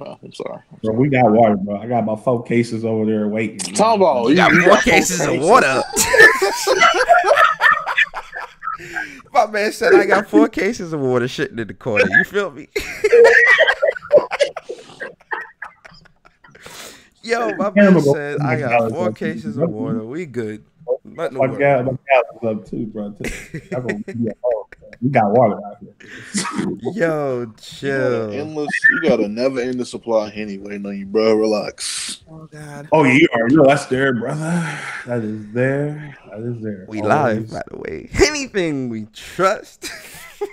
Oh, I'm sorry. Bro, we got water, bro. I got about 4 cases over there waiting. Talk about You got 4 cases of water. My man said I got 4 cases of water shitting in the corner. You feel me? Yo, my man said I got 4 cases of water. We good. My gas is up too, bro. We got water out here. Yo, chill. You got a never ending supply anyway, no, you bro. Relax. Oh God. Oh, you already know that's there, brother. That is there. That is there. We live, by the way. Anything we trust.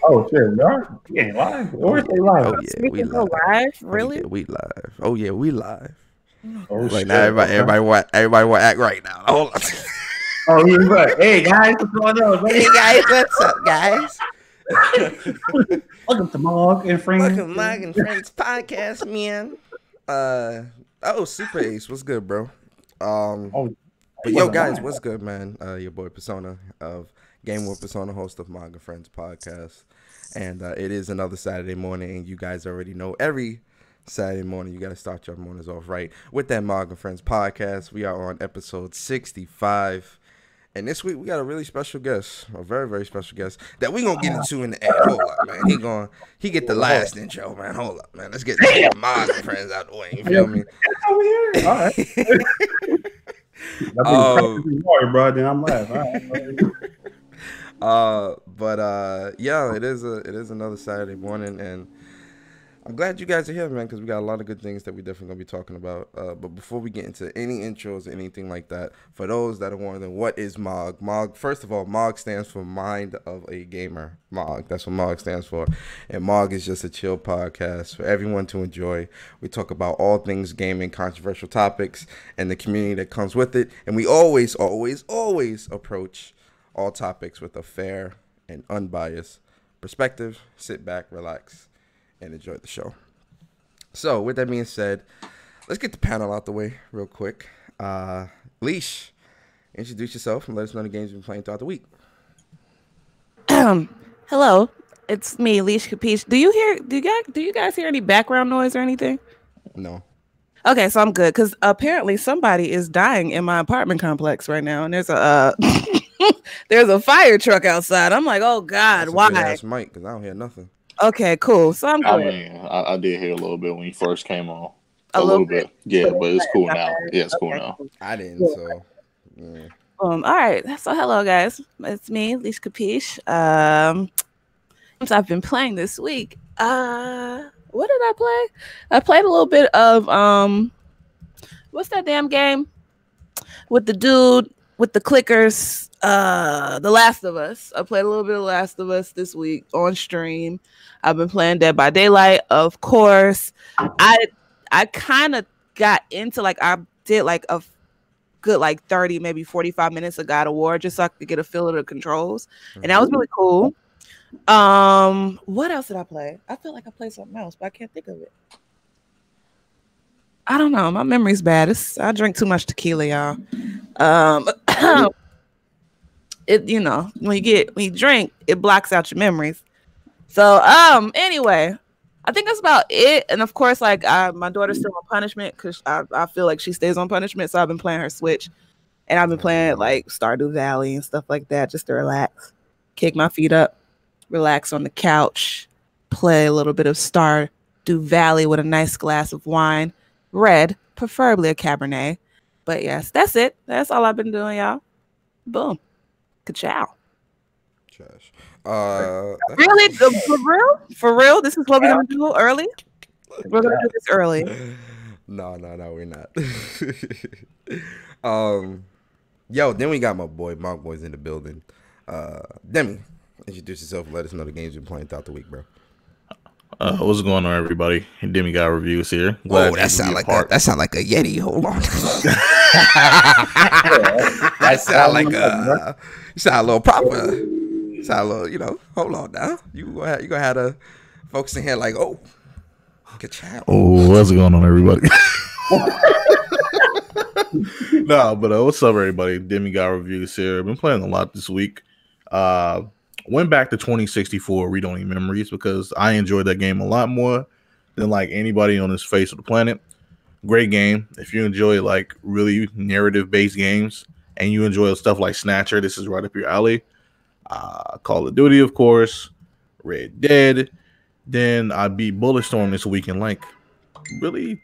Oh shit, we are. We ain't live. Or they live. Oh yeah, we live. Really? Oh, yeah, we live. Oh yeah, we live. Oh, like shit. now, everybody want to act right now. Hold on. Oh, he's like, hey guys, what's going on? Hey guys, what's up, guys? Welcome to MOG and Friends. Welcome to MOG and Friends podcast, man. Super Ace, what's good, bro? But yo, guys, what's good, man? Your boy Persona of Game with Persona, host of MOG and Friends podcast, and it is another Saturday morning, and you guys already know every Saturday morning you got to start your mornings off right with that MOG and Friends podcast. We are on episode 65. And this week we got a really special guest, a very, very special guest that we gonna get into in the end. Hold up, man. He get the last intro, man. Hold up, man. Let's get the MOG and Friends out the way. You feel me? All right. Bro, then I'm live. All right. Yeah, it is another Saturday morning, and I'm glad you guys are here, man, because we got a lot of good things that we definitely going to be talking about. But before we get into any intros or anything like that, for those that are wondering, what is MOG? MOG, first of all, MOG stands for Mind of a Gamer. MOG, that's what MOG stands for. And MOG is just a chill podcast for everyone to enjoy. We talk about all things gaming, controversial topics, and the community that comes with it. And we always, always, always approach all topics with a fair and unbiased perspective. Sit back, relax, and enjoy the show. So, with that being said, let's get the panel out the way real quick. Leash, introduce yourself and let us know the games you've been playing throughout the week. Hello, it's me, Leash Capiche. Do you guys hear any background noise or anything? No. Okay, so I'm good, because apparently somebody is dying in my apartment complex right now, and there's a there's a fire truck outside. I'm like, oh God, why? That's Mike, because I don't hear nothing. Okay, cool. So I'm good. I mean, I did hear a little bit when you first came on. A little bit. Yeah, but it's cool now. Yeah, it's cool now. I didn't, so. Yeah. All right. So hello, guys. It's me, Leash Capiche. I've been playing this week. What did I play? I played a little bit of what's that damn game with the dude with the clickers? The Last of Us. I played a little bit of Last of Us this week on stream. I've been playing Dead by Daylight, of course. I kind of got into, like, I did like a good 30, maybe 45 minutes of God of War just so I could get a feel of the controls. And that was really cool. What else did I play? I feel like I played something else, but I can't think of it. I don't know. My memory's bad. I drink too much tequila, y'all. It, you know, when you drink, it blocks out your memories. So anyway, I think that's about it. And of course, like, my daughter's still on punishment because I feel like she stays on punishment. So I've been playing her Switch, and I've been playing like Stardew Valley and stuff like that just to relax, kick my feet up, relax on the couch, play a little bit of Stardew Valley with a nice glass of wine, red, preferably a Cabernet. But yes, that's it. That's all I've been doing, y'all. Boom. Ka-chow. Trash. Really? For real? This is what we're gonna do early? We're gonna do this early. No, we're not. Yo, then we got my boy Mark Boy's in the building. Demi, introduce yourself and let us know the games you're playing throughout the week, bro. What's going on, everybody? Demi got reviews here. Glad that sound like a Yeti. Hold on. That sound like you sound a little proper. You sound a little, hold on now. You gonna have the folks in here like, oh, good child. Oh, what's going on, everybody? No, but what's up, everybody? Demi got reviews here. I've been playing a lot this week. Went back to 2064 read-only memories because I enjoyed that game a lot more than like anybody on this face of the planet. Great game. If you enjoy like really narrative based games and you enjoy stuff like Snatcher, this is right up your alley. Call of Duty, of course, Red Dead. Then I beat Bulletstorm this week in like really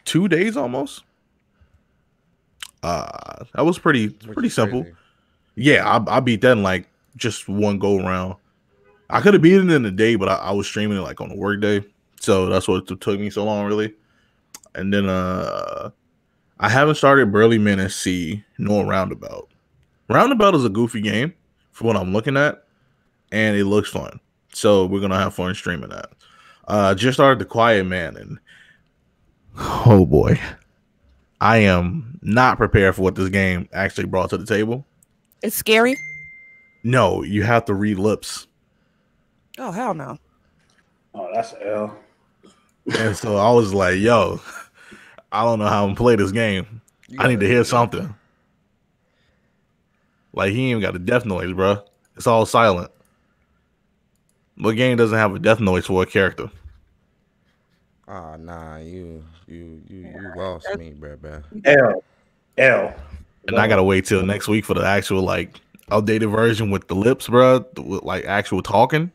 2 days almost. That was pretty simple. Crazy. Yeah, I beat that in like just one go round. I could have beat it in a day, but I was streaming it like on a work day, so that's what took me so long, really. And then I haven't started Burly Menace C nor Roundabout. Roundabout is a goofy game for what I'm looking at, and it looks fun. So we're gonna have fun streaming that. Just started The Quiet Man, and oh boy, I am not prepared for what this game actually brought to the table. It's scary. No, you have to read lips. Oh hell no. Oh, that's an L. And so I was like, yo, I don't know how I'm gonna play this game. I need to hear something. Like, he ain't even got a death noise, bro. It's all silent. What game doesn't have a death noise for a character? Oh nah, you lost me, bro. L. And I gotta wait till next week for the actual like updated version with the lips, bro, with like actual talking.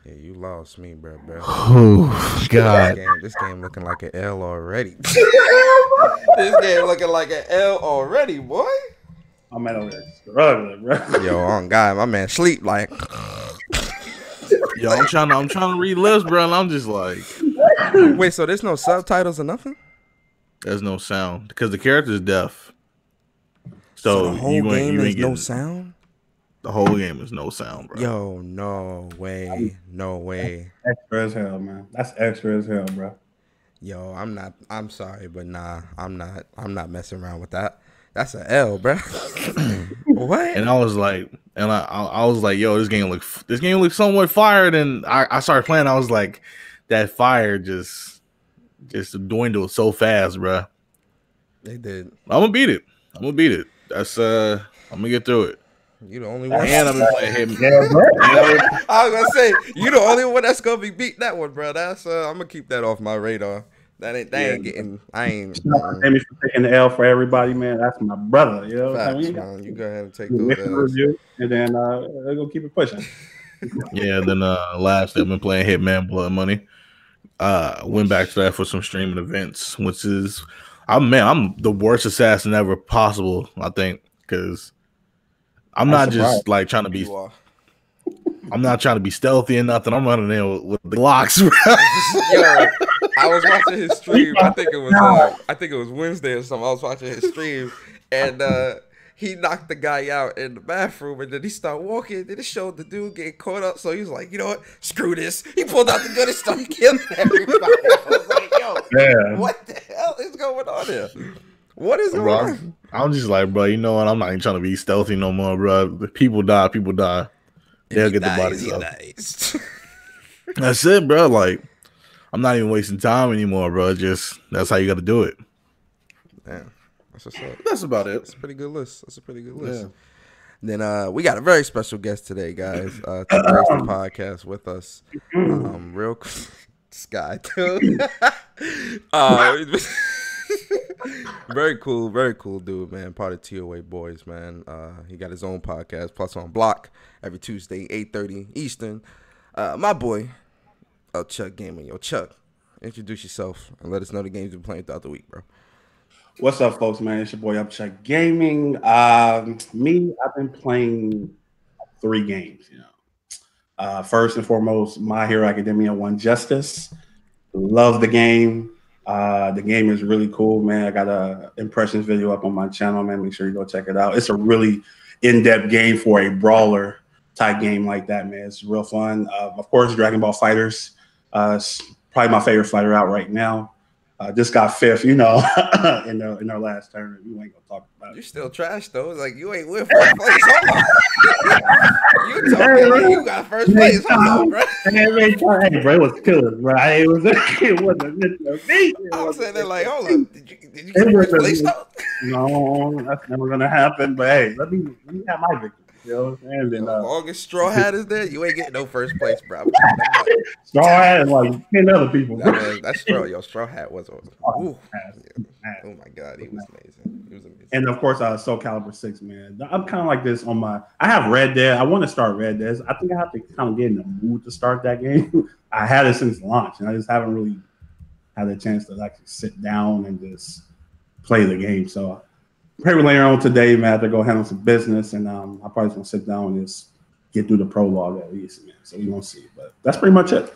Yeah, you lost me, bro. Oh God, This game looking like an L already. This game looking like an L already, boy. I'm over there struggling, bro. Yo, on God, my man sleep like. yo, I'm trying to read lips, bro, and I'm just like, Wait, so there's no subtitles or nothing? there's no sound because the character's deaf. So the whole you game is ain't no getting- sound? The whole game is no sound, bro. Yo, no way. Extra as hell, man. That's extra as hell, bro. Yo, I'm sorry, but nah, I'm not messing around with that. That's an L, bro. What? And I was like, I was like, yo, this game looks somewhat fired. And I started playing. I was like, that fire just dwindled so fast, bro. They did. I'm gonna beat it. That's I'm gonna get through it. You the only one. And I've been playing Hitman. Yeah, bro. I was gonna say you the only one that's gonna be beat that one, bro. That's I'm gonna keep that off my radar. That ain't getting. I ain't. Amy for taking the L for everybody, man. That's my brother. You know what I Facts, mean? man. You go ahead and take We'll those make a L's. review, and then we're gonna keep it pushing. Yeah. Then last I've been playing Hitman Blood Money. Went back to that for some streaming events, which is, I'm the worst assassin ever possible. I think because I'm not just like trying to be. You are. I'm not trying to be stealthy or nothing. I'm running in with the Glocks. Yo, I was watching his stream. I think it was Wednesday or something. I was watching his stream, and he knocked the guy out in the bathroom, and then he started walking. Then it showed the dude getting caught up. So he was like, you know what? Screw this. He pulled out the gun and started killing everybody. I was like, yo, what the hell is going on here? What is going on? I'm just like, bro, you know what? I'm not even trying to be stealthy no more, bro. If people die. They'll get the bodies up. That's it, bro. Like, I'm not even wasting time anymore, bro. Just that's how you got to do it. Damn, that's what's up. That's about it. That's a pretty good list. Yeah. Then we got a very special guest today, guys. To grace the podcast with us. Real this guy too. Very cool dude, man. Part of TOA Boys, man. He got his own podcast, Plus on Block, every Tuesday, 8:30 Eastern. My boy, Chuck Gaming. Yo, Chuck, introduce yourself and let us know the games you've been playing throughout the week, bro. What's up, folks, man? It's your boy, Chuck Gaming. I've been playing 3 games, you know. First and foremost, My Hero Academia 1 Justice. Love the game. The game is really cool, man. I got a impressions video up on my channel, man. Make sure you go check it out. It's a really in-depth game for a brawler type game like that, man. It's real fun. Of course, Dragon Ball Fighters. It's probably my favorite fighter out right now. Just got 5th, you know, in our last tournament. We ain't gonna talk about it. You still trash though. Like you ain't win first place. Hold on. You talking like you got first place. Hold on, bro. Hey, bro, it was killers, bro. It wasn't meant to be. I was saying that like, hold on. Did you get first place though? No, that's never gonna happen. But hey, let me have my victory. You know what I'm saying? As long as Straw Hat is there, you ain't getting no first place, bro. Straw Hat and like 10 other people. That's Straw. Yo, Straw Hat was awesome. Oh my God, he was amazing. He was amazing. And of course, Soul Calibur 6, man. I'm kind of like this on my. I have Red Dead. I want to start Red Dead. I think I have to kind of get in the mood to start that game. I had it since launch, and I just haven't really had a chance to actually sit down and just play the game. So probably later on today, man, I have to go handle some business, and I probably gonna sit down and just get through the prologue at least, man. So we gonna see, but that's pretty much it.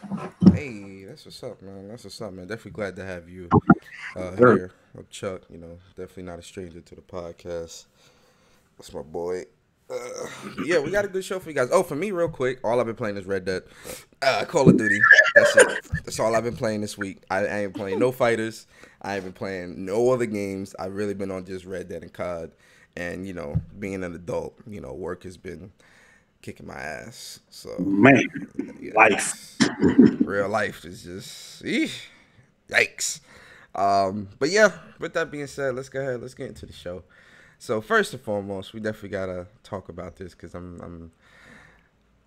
Hey, that's what's up, man. That's what's up, man. Definitely glad to have you here, Chuck. You know, definitely not a stranger to the podcast. That's my boy. Yeah, we got a good show for you guys. Oh, for me, real quick, all I've been playing is Red Dead, Call of Duty. That's it. That's all I've been playing this week. I ain't playing no fighters. I ain't been playing no other games. I've really been on just Red Dead and COD. And, you know, being an adult, you know, work has been kicking my ass. So, man, yeah, life. Real life is just, yikes. But yeah, with that being said, let's go ahead. Let's get into the show. So first and foremost, we definitely gotta talk about this because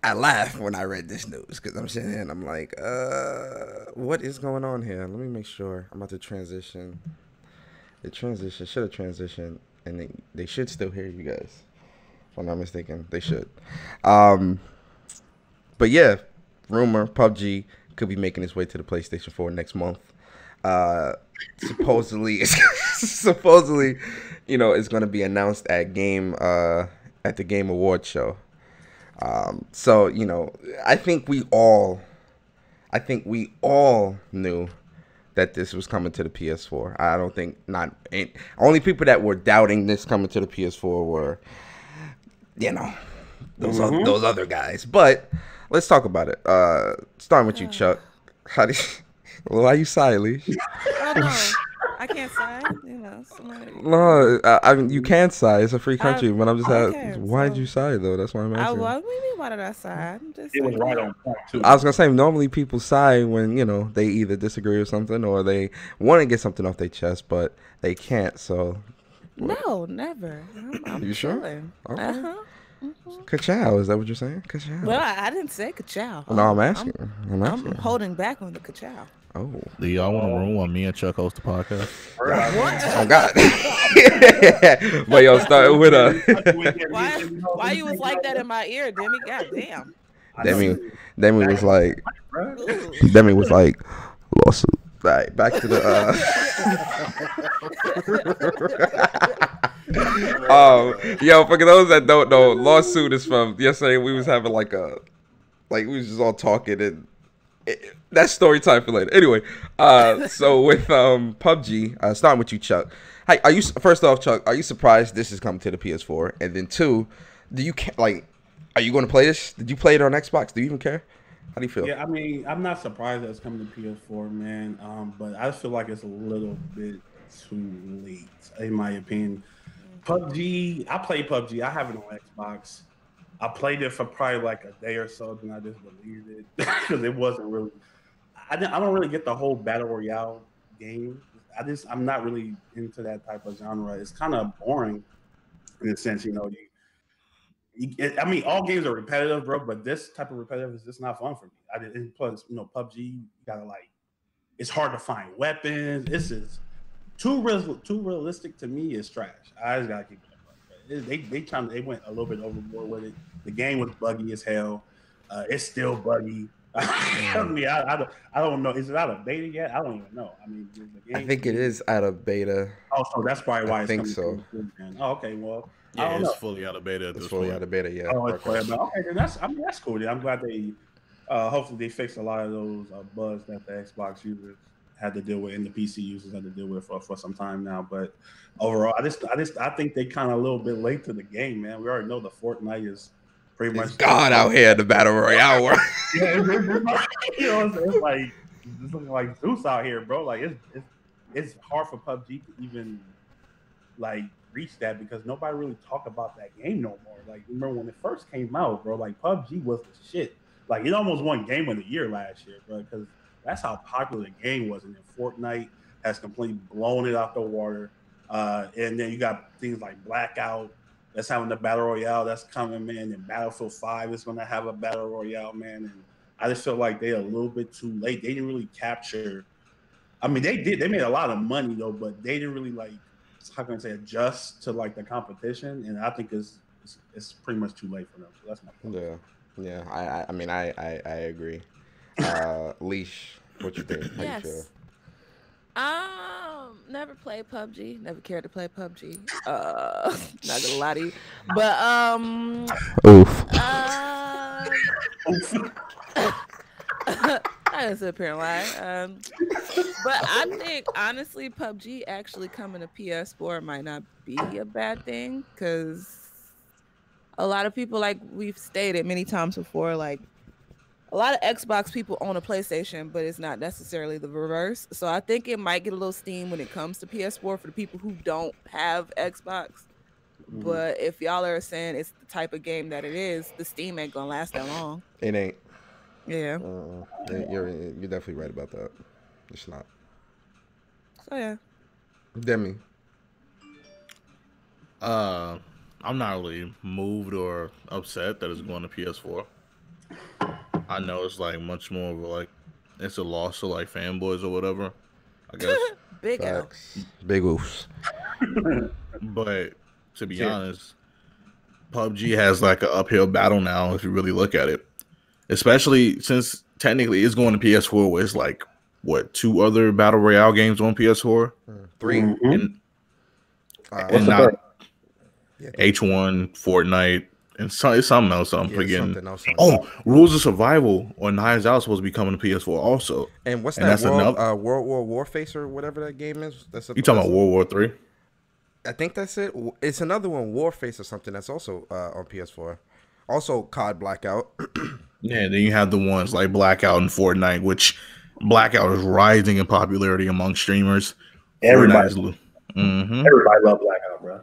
I laughed when I read this news because I'm sitting here and I'm like, what is going on here? Let me make sure. I'm about to transition. Should have transitioned, and they should still hear you guys. If I'm not mistaken, they should. But yeah, rumor PUBG could be making its way to the PlayStation 4 next month. Supposedly, you know, it's going to be announced at the Game Awards show. So, you know, I think we all knew that this was coming to the PS4. I don't think only people that were doubting this coming to the PS4 were, you know, those other guys. But let's talk about it. Starting with you, Chuck. Why you sigh, Leash? Oh, no. I can't sigh. You know, somebody. No, I mean, you can sigh. It's a free country. But I'm just asking, why did you sigh, though? That's why I'm asking. What do you mean, why did I sigh? It was right on point, too. I was going to say, normally people sigh when, you know, they either disagree with something or they want to get something off their chest, but they can't, so. No, never. I'm you sure? chilling. Okay. Uh-huh. Ka-chow, is that what you're saying? Ka-chow. Well, I didn't say ka-chow. No, I'm asking. I'm holding back on the ka-chow. Oh. Do y'all want a room while me and Chuck host the podcast? What? Oh, God. But yo, starting with Why you was like that in my ear, Demi? God damn. Demi was like, lawsuit. All right, back to the yo, for those that don't know, lawsuit is from yesterday. We was having we was just all talking, and that's story time for later. Anyway, so with PUBG, starting with you, Chuck. Hi, first off, Chuck, are you surprised this is coming to the PS4? And then two, are you going to play this? Did you play it on Xbox? Do you even care? How do you feel? Yeah, I mean, I'm not surprised that it's coming to PS4, man. But I feel like it's a little bit too late, in my opinion. PUBG, I play PUBG. I have it on Xbox. I played it for probably like a day or so, and I just deleted it because it wasn't really. I don't really get the whole battle royale game. I'm not really into that type of genre. It's kind of boring in a sense, you know. I mean, all games are repetitive, bro, but this type of repetitive is just not fun for me. Plus, you know, PUBG, you gotta it's hard to find weapons. This is too realistic to me. Is trash. I just gotta keep it up. They went a little bit overboard with it. The game was buggy as hell. It's still buggy. I mean, I don't know. Is it out of beta yet? I don't even know. I mean, the game, I think it is out of beta. Oh, so that's probably why I it's think coming so. Oh, okay, well. Yeah, it's fully out of beta. It's fully out of beta, yeah. Oh, it's fully out of beta. Okay, then that's cool. Then I'm glad they hopefully they fixed a lot of those bugs that the Xbox users had to deal with and the PC users had to deal with for some time now. But overall, I think they kind of a little bit late to the game, man. We already know the Fortnite is pretty much God out here in the battle royale world. Yeah, you know, it's like it's looking like Zeus out here, bro. Like it's hard for PUBG to even reach that because nobody really talk about that game no more. Like, remember when it first came out, bro? Like, PUBG was the shit. Like, it almost won Game of the Year last year, bro, because that's how popular the game was. And then Fortnite has completely blown it out the water. And then you got things like Blackout that's having the battle royale that's coming, man. And Battlefield 5 is going to have a battle royale, man. And I just feel like they're a little bit too late. They didn't really capture. I mean, they did. They made a lot of money though, but they didn't really like. How can I say adjust to like the competition? And I think it's pretty much too late for them. So that's my point. Yeah. I mean, I agree. Leash, what you think? How you feel? Never played PUBG. Never cared to play PUBG. Not gonna lie to you, but Oof. I didn't sit up here and lie. But I think honestly, PUBG actually coming to PS4 might not be a bad thing, because a lot of people, like we've stated many times before, like a lot of Xbox people own a PlayStation, but it's not necessarily the reverse. So I think it might get a little steam when it comes to PS4 for the people who don't have Xbox. But if y'all are saying it's the type of game that it is, the steam ain't gonna last that long. It ain't. Yeah. You're definitely right about that. It's not. So yeah. Demi. I'm not really moved or upset that it's going to PS4. I know it's like much more of a, like, it's a loss to like fanboys or whatever, I guess. Big L. Big oofs. But to be honest, PUBG has like an uphill battle now if you really look at it. Especially since technically it's going to PS4, where it's like, what, 2 other Battle Royale games on PS4? 3. And not H1, Fortnite, and it's something else I'm forgetting. Rules of Survival or Knives Out supposed to be coming to PS4 also. And what's that, World War Warface or whatever that game is? You talking about World War 3? I think that's it. It's another one, Warface or something, that's also on PS4. Also COD Blackout. Yeah, then you have the ones like Blackout and Fortnite, which Blackout is rising in popularity among streamers. Everybody loves Blackout, bro.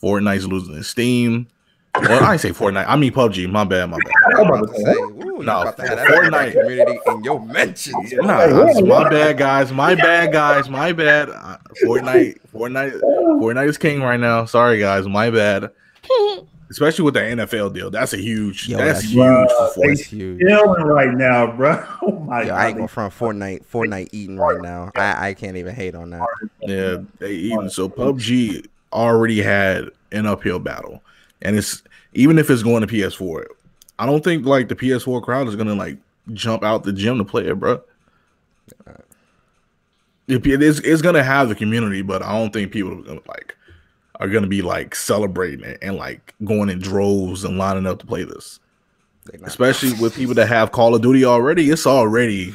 Fortnite's losing its steam. Well, I ain't say Fortnite. I mean PUBG. My bad. I'm about to say, Fortnite community in your mentions. My bad, guys. Fortnite is king right now. Sorry, guys. My bad. Especially with the NFL deal. That's huge. That's huge for Fortnite. Huge. Right now, bro. Oh my God. I ain't going front Fortnite eating right now. I can't even hate on that. Yeah, they eating. So PUBG already had an uphill battle. And it's, even if it's going to PS4, I don't think like the PS4 crowd is gonna like jump out the gym to play it, bro. It's gonna have the community, but I don't think people are gonna be like celebrating it and like going in droves and lining up to play this. Especially with people that have Call of Duty already, it's already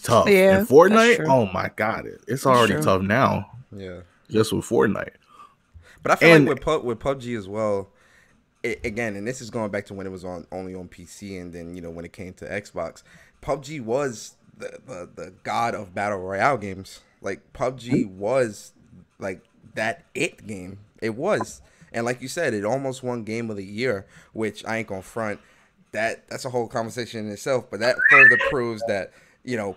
tough. Yeah, and Fortnite, oh my God, it's already tough now. Yeah, just with Fortnite. But I feel like with PUBG as well. Again, and this is going back to when it was only on PC, and then when it came to Xbox, PUBG was the god of battle royale games. Like PUBG was like that game. It was, and like you said, it almost won Game of the Year, which I ain't gonna front. That's a whole conversation in itself, but that further proves that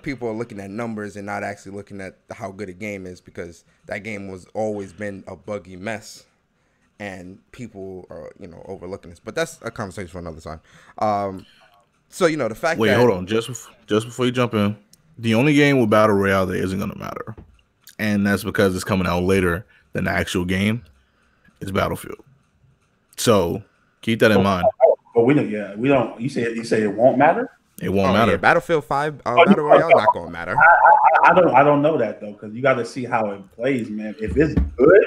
people are looking at numbers and not actually looking at how good a game is, because that game was always been a buggy mess. And people are, overlooking this, but that's a conversation for another time. So the fact. Wait, hold on, just before you jump in, the only game with battle royale that isn't gonna matter, and that's because it's coming out later than the actual game, is Battlefield. So keep that in mind. But we don't. You say it won't matter. It won't matter. Yeah, Battlefield 5 battle royale not gonna matter. I don't know that though, because you got to see how it plays, man. If it's good,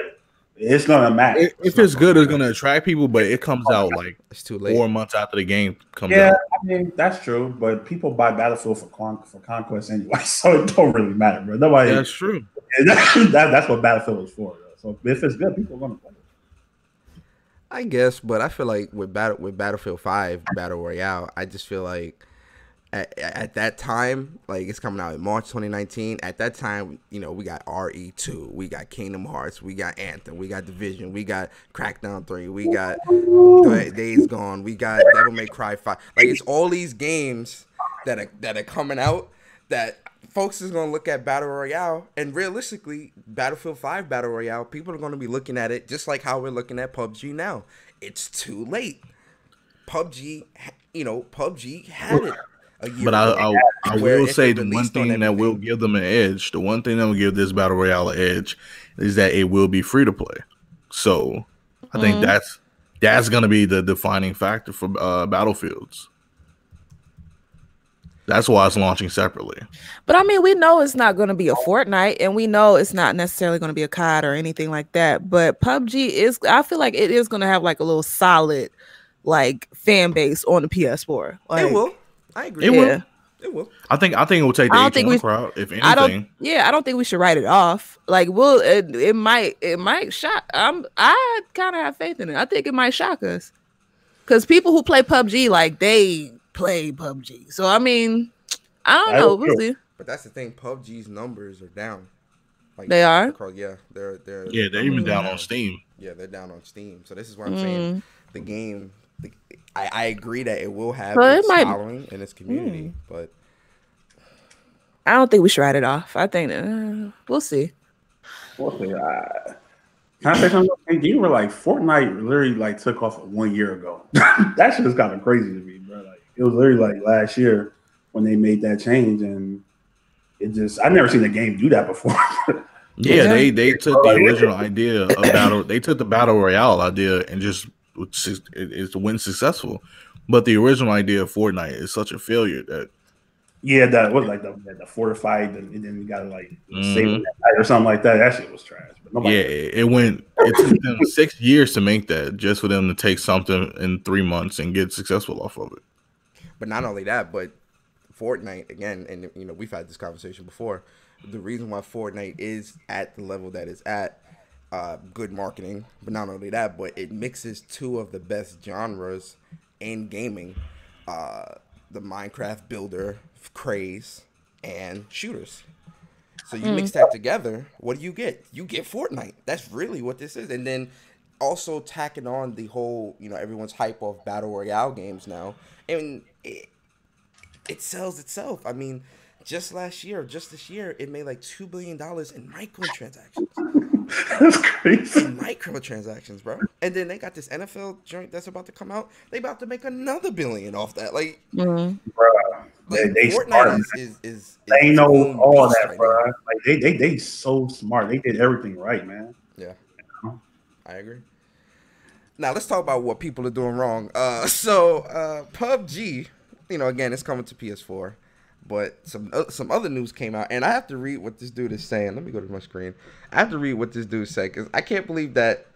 it's gonna matter. If it's good, it's gonna attract people, but it comes out like it's too late. 4 months after the game comes out. Yeah, I mean that's true, but people buy Battlefield for conquest anyway, so it don't really matter, bro. Nobody. That's true. That's what Battlefield is for. So if it's good, people are gonna play it. I guess, but I feel like with Battlefield 5 Battle Royale, I just feel like at that time, like it's coming out in March 2019. At that time, we got RE2, we got Kingdom Hearts, we got Anthem, we got Division, we got Crackdown 3, we got Days Gone, we got Devil May Cry 5. Like it's all these games that are coming out that folks is gonna look at Battle Royale, and realistically, Battlefield 5 Battle Royale, people are gonna be looking at it just like how we're looking at PUBG now. It's too late. PUBG, PUBG had it a year But ago. I will say the one thing that will give them an edge, the one thing that will give this Battle Royale an edge, is that it will be free to play. So I think that's gonna be the defining factor for Battlefields. That's why it's launching separately. But I mean, we know it's not going to be a Fortnite, and we know it's not necessarily going to be a COD or anything like that. But PUBG is, I feel like it is going to have like a little solid, like, fan base on the PS4. Like, it will. I agree. It will. It will. I think it will take the H1 crowd, if anything. I don't think we should write it off. Like, it might shock. I kind of have faith in it. I think it might shock us, because people who play PUBG, like, they play PUBG. So I mean, I don't know. We'll see. But that's the thing. PUBG's numbers are down. Like, they are. They're even down on Steam. Yeah, they're down on Steam. So this is what I'm saying. The game. I agree that it will have its following in its community, but I don't think we should write it off. I think we'll see. We'll see. Can I say something? You were like, Fortnite literally like took off 1 year ago. That shit is kind of crazy to me, bro. Like, it was literally like last year when they made that change, and it just, I've never seen a game do that before. Yeah, they took the original idea of the battle royale idea and just it went successful. But the original idea of Fortnite is such a failure that that was like the fortified, and then you gotta like save that night or something like that. That shit was trash. But it took them 6 years to make that, just for them to take something in 3 months and get successful off of it. But not only that, but Fortnite again, and we've had this conversation before. The reason why Fortnite is at the level that it's at, good marketing, but not only that, but it mixes two of the best genres in gaming, the Minecraft builder craze and shooters. So you mix that together, what do you get? You get Fortnite. That's really what this is. And then also tacking on the whole, everyone's hype of battle royale games now, and it sells itself. I mean, just this year, it made like $2 billion in microtransactions. That's crazy. In microtransactions, bro. And then they got this NFL joint that's about to come out. They about to make another $1 billion off that. Like, bro, like they Fortnite smart. is they know all that, right bro. now. Like they so smart. They did everything right, man. Yeah, I agree. Now let's talk about what people are doing wrong. So PUBG, again, it's coming to PS4. But some other news came out, and I have to read what this dude is saying. Let me go to my screen. I have to read what this dude said, because I can't believe that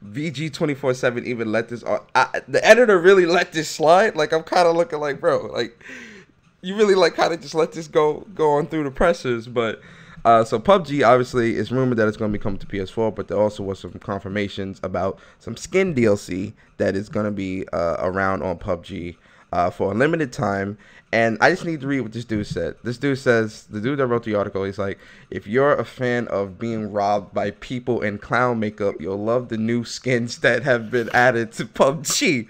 VG247 even let this. The editor really let this slide. Like, I'm kind of looking like, bro, like, you really like kind of just let this go on through the pressers. But so PUBG, obviously, it's rumored that it's going to be coming to PS4, but there also was some confirmations about some skin DLC that is going to be around on PUBG for a limited time. And I just need to read what this dude said. This dude says, the dude that wrote the article, he's like, if you're a fan of being robbed by people in clown makeup, you'll love the new skins that have been added to PUBG.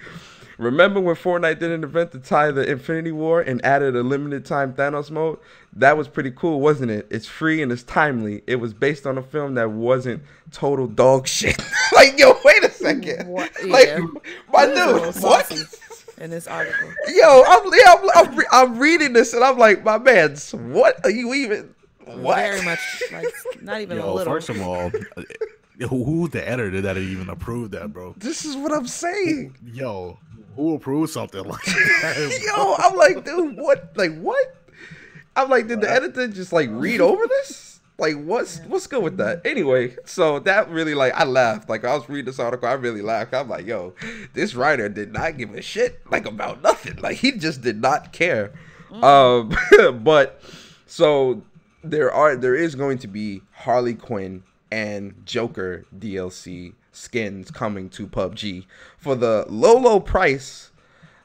Remember when Fortnite did an event to tie the Infinity War and added a limited time Thanos mode? That was pretty cool, wasn't it? It's free and it's timely. It was based on a film that wasn't total dog shit. Like, yo, wait a second. What? Like, Yeah. my dude, what? In this article, Yo, I'm reading this and I'm like, my man, what are you even? What? very much, like, not even a little. First of all, who's the editor that even approved that, bro? This is what I'm saying. Yo, who approved something like that? Yo, I'm like, dude, what? Like, what? I'm like, did the editor just like read over this? Like, what's good with that? Anyway, so that really, like, I laughed. Like, I was reading this article, I really laughed. I'm like, yo, this writer did not give a shit, like, about nothing. Like, he just did not care. But so there is going to be Harley Quinn and Joker DLC skins coming to PUBG for the low price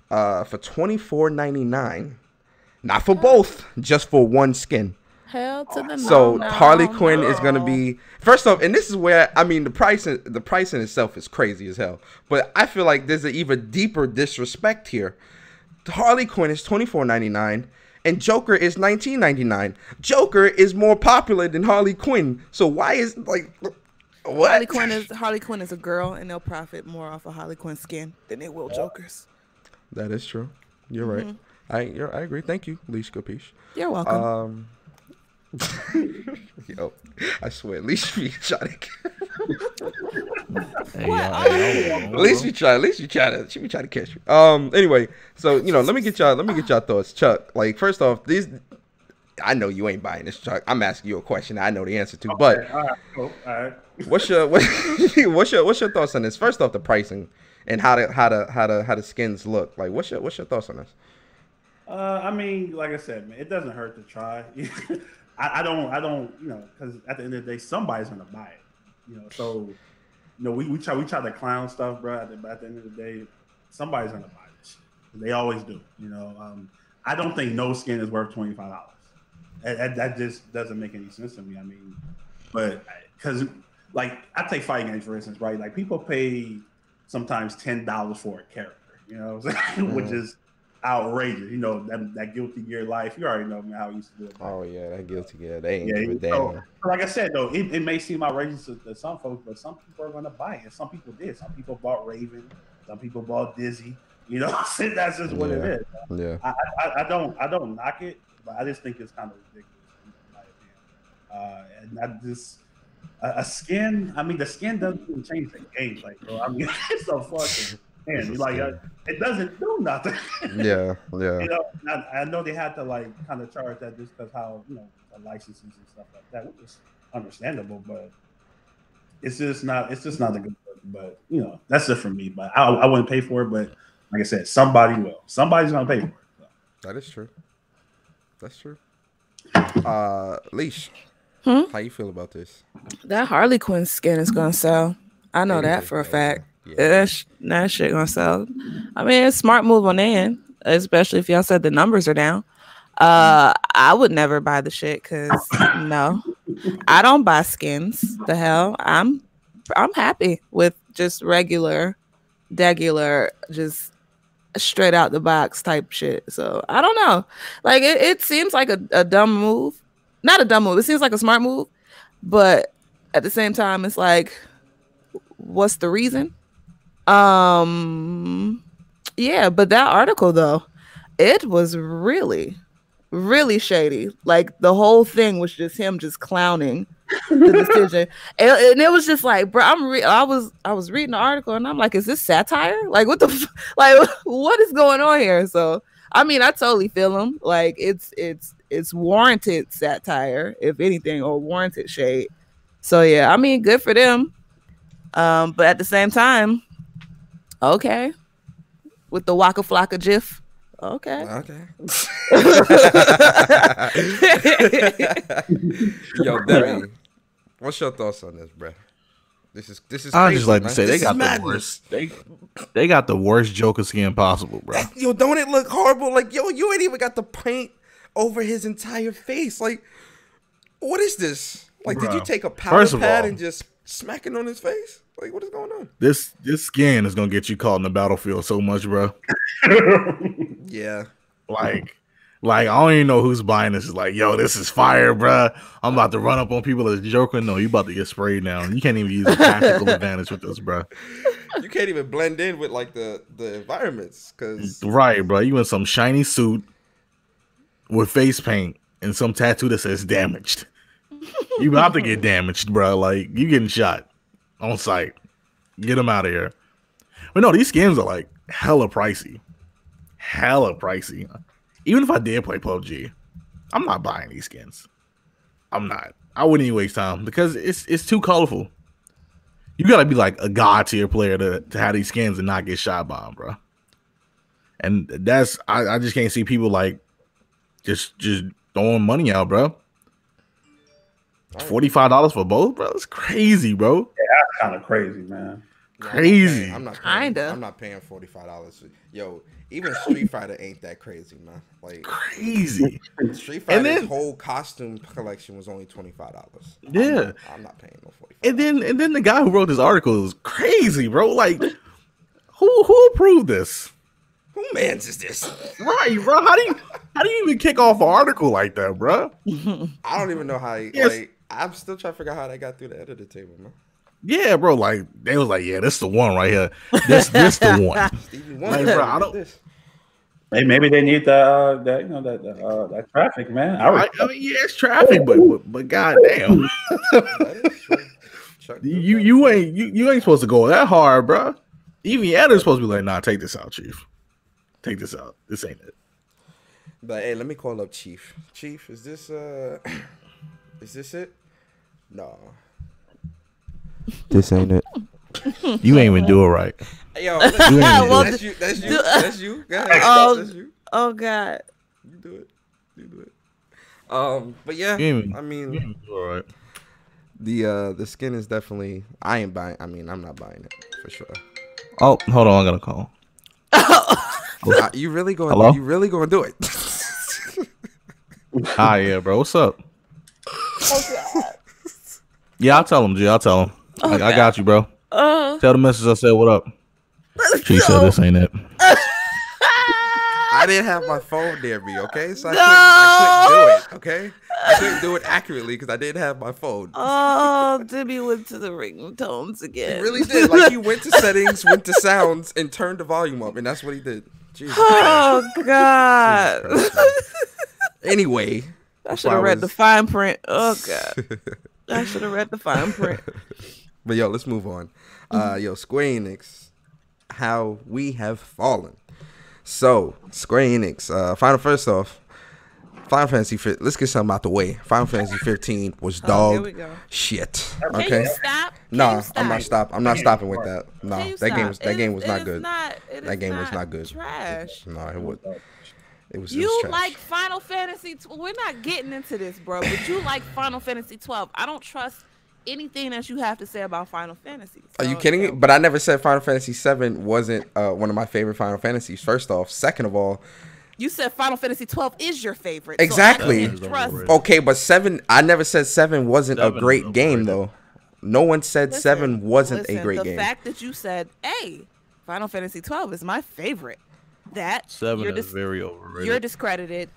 for $24.99. Not for both, just for one skin. Hell to the no. So Harley Quinn is gonna be, first off, and this is where, I mean, the price in itself is crazy as hell. But I feel like there's an even deeper disrespect here. Harley Quinn is $24.99, and Joker is $19.99. Joker is more popular than Harley Quinn. So why is like what? Harley Quinn is a girl, and they'll profit more off of Harley Quinn skin than they will Joker's. That is true. You're right. I agree. Thank you, Leash Capiche. You're welcome. Yo, I swear, at least she try to. At least she try to catch you. Anyway, so let me get y'all thoughts, Chuck. Like, first off, I know you ain't buying this, Chuck. I'm asking you a question I know the answer to, but all right. what's your thoughts on this? First off, the pricing and how the skins look. Like, what's your thoughts on this? I mean, like I said, man, it doesn't hurt to try. I don't, because at the end of the day, somebody's gonna buy it, So, we try to clown stuff, bro. At the end of the day, somebody's gonna buy this shit. They always do, I don't think no skin is worth $25. That just doesn't make any sense to me. I mean, but because like I take fighting games for instance, right? Like people pay sometimes $10 for a character, which is outrageous. That Guilty Gear life. You already know, man, how I used to do it. Oh yeah, that Guilty Gear. They ain't give a damn. So, like I said though, it may seem outrageous to some folks, but some people are gonna buy it. Some people did. Some people bought Raven. Some people bought Dizzy. That's just what it is. Yeah. I don't knock it, but I just think it's kind of ridiculous in my opinion. And I just a skin. I mean, the skin doesn't even change the game. Like, bro, I mean, it's so fucking. Man, like it doesn't do nothing. Yeah. I know they had to like kind of charge that just because how the licenses and stuff like that, which is understandable, but it's just not a good look. But that's it for me. But I wouldn't pay for it. But like I said, somebody will. Somebody's gonna pay for it. So. That is true. That's true. Leash, how you feel about this? That Harley Quinn skin is gonna sell. I know that for a fact. Yeah. That shit gonna sell. I mean, it's a smart move on their end, especially if y'all said the numbers are down. I would never buy the shit because no, I don't buy skins. The hell, I'm happy with just regular, just straight out the box type shit. So I don't know. Like it seems like a dumb move, not a dumb move. It seems like a smart move, but at the same time, it's like, what's the reason? Yeah, but that article though, it was really, really shady. Like the whole thing was just him just clowning the decision, and it was just like, bro, I was reading the article and I'm like, is this satire? Like what like what is going on here? So I mean, I totally feel him. Like it's warranted satire, if anything, or warranted shade. So yeah, I mean, good for them. But at the same time, okay, with the Waka Flocka GIF, okay. Yo, Debbie, what's your thoughts on this, bro? This is. I just like to say they got the worst. They got the worst Joker skin possible, bro. Yo, don't it look horrible? Like, yo, you ain't even got the paint over his entire face. Like, what is this? Like, bro, did you take a powder pad and just smack it on his face? Like, what is going on? This skin is gonna get you caught in the battlefield so much, bro. Yeah. Like I don't even know who's buying this. Is like, yo, this is fire, bro. I'm about to run up on people as a Joker. No, you about to get sprayed down. You can't even use a tactical advantage with this, bro. You can't even blend in with like the environments, cause right, bro. You in some shiny suit with face paint and some tattoo that says damaged. You about to get damaged, bro. Like you getting shot on sight. Get them out of here. But no, these skins are like hella pricey. Even if I did play PUBG, I'm not buying these skins. I'm not. I wouldn't even waste time because it's too colorful. You gotta be like a god tier player to have these skins and not get shot by them, bro. And that's I just can't see people like just throwing money out, bro. $45 for both, bro. It's crazy, bro. Yeah, that's kind of crazy, man. Crazy. I'm not paying $45. Yo, even Street Fighter ain't that crazy, man. Like crazy. Street Fighter's whole costume collection was only $25. Yeah, I'm not paying no $45. And then the guy who wrote this article is crazy, bro. Like, who approved this? Who man's is this? Right, bro. How do you even kick off an article like that, bro? I don't even know how. Yes. Like, I'm still trying to figure out how they got through the editor table, man. Yeah, bro. Like they was like, yeah, this the one right here. This the one. Stevie Like, Wonder, bro, I don't. this. Hey, maybe they need that traffic, man. I mean, yeah, it's traffic, but goddamn, you ain't supposed to go that hard, bro. Even the editor's supposed to be like, nah, take this out, Chief. Take this out. This ain't it. But hey, let me call up Chief. Chief, is this it? No. This ain't it. You ain't even do it right. Yo, Well, that's you. That's you. Go ahead. Oh, That's you. oh God. You do it. But yeah, I mean, All right. the skin is definitely. I ain't buying. I mean, I'm not buying it for sure. Oh, hold on, I gotta call. You really going? Hello? You really going to do it? Ah, yeah, bro. What's up? Yeah, I'll tell him, G. I'll tell him. I got you, bro. Tell the missus I said what up. She said this ain't it. I didn't have my phone near me, okay? So I couldn't do it, okay? I couldn't do it accurately because I didn't have my phone. Oh, Debbie went to the ringtones again. He really did. Like, he went to settings, went to sounds, and turned the volume up, and that's what he did. Jesus Oh God. Jesus Christ. Anyway. I should have read the fine print. Oh God. I should have read the fine print. But yo, let's move on. Yo, Square Enix, how we have fallen. So, Square Enix, Final Fantasy, let's get something out the way. Final Fantasy 15 was dog shit. Okay. Can you stop? Nah, I'm not stopping with that. No, that game was not good. That game was not good. Trash. No, it was. It was You trash. like Final Fantasy? We're not getting into this, bro. But you like Final Fantasy 12. I don't trust anything that you have to say about Final Fantasy. Are you kidding me? But I never said Final Fantasy 7 wasn't one of my favorite Final Fantasies. First off, second of all, you said Final Fantasy 12 is your favorite. Exactly. So I can't trust. Okay, but 7. I never said 7 wasn't a great game though. No one said 7 wasn't a great game. The fact that you said, "Hey, Final Fantasy 12 is my favorite," that 7 is very overrated. You're discredited.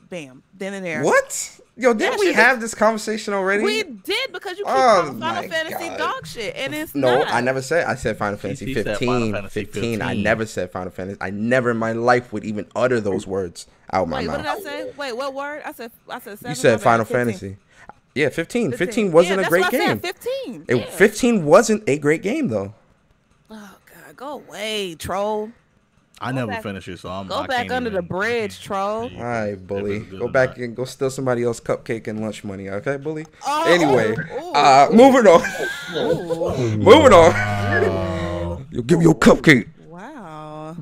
Bam. Then and there. What? Yo, didn't we have this conversation already? We did because you keep calling Final Fantasy dog shit, and it's not. I never said. I said Final Fantasy 15. Final Fantasy 15. I never said Final Fantasy. I never in my life would even utter those words out my mouth. What did I say? Wait, what word? I said 7. You said Final Fantasy. Yeah, 15. 15 wasn't a great game. 15. 15 wasn't a great game though. Oh God, go away, troll. I never finished it, so I'm. Go back under the bridge, troll. All right, bully. Go back and go steal somebody else's cupcake and lunch money, okay, bully? Oh, anyway, moving on. Moving on. You give me your cupcake. Wow.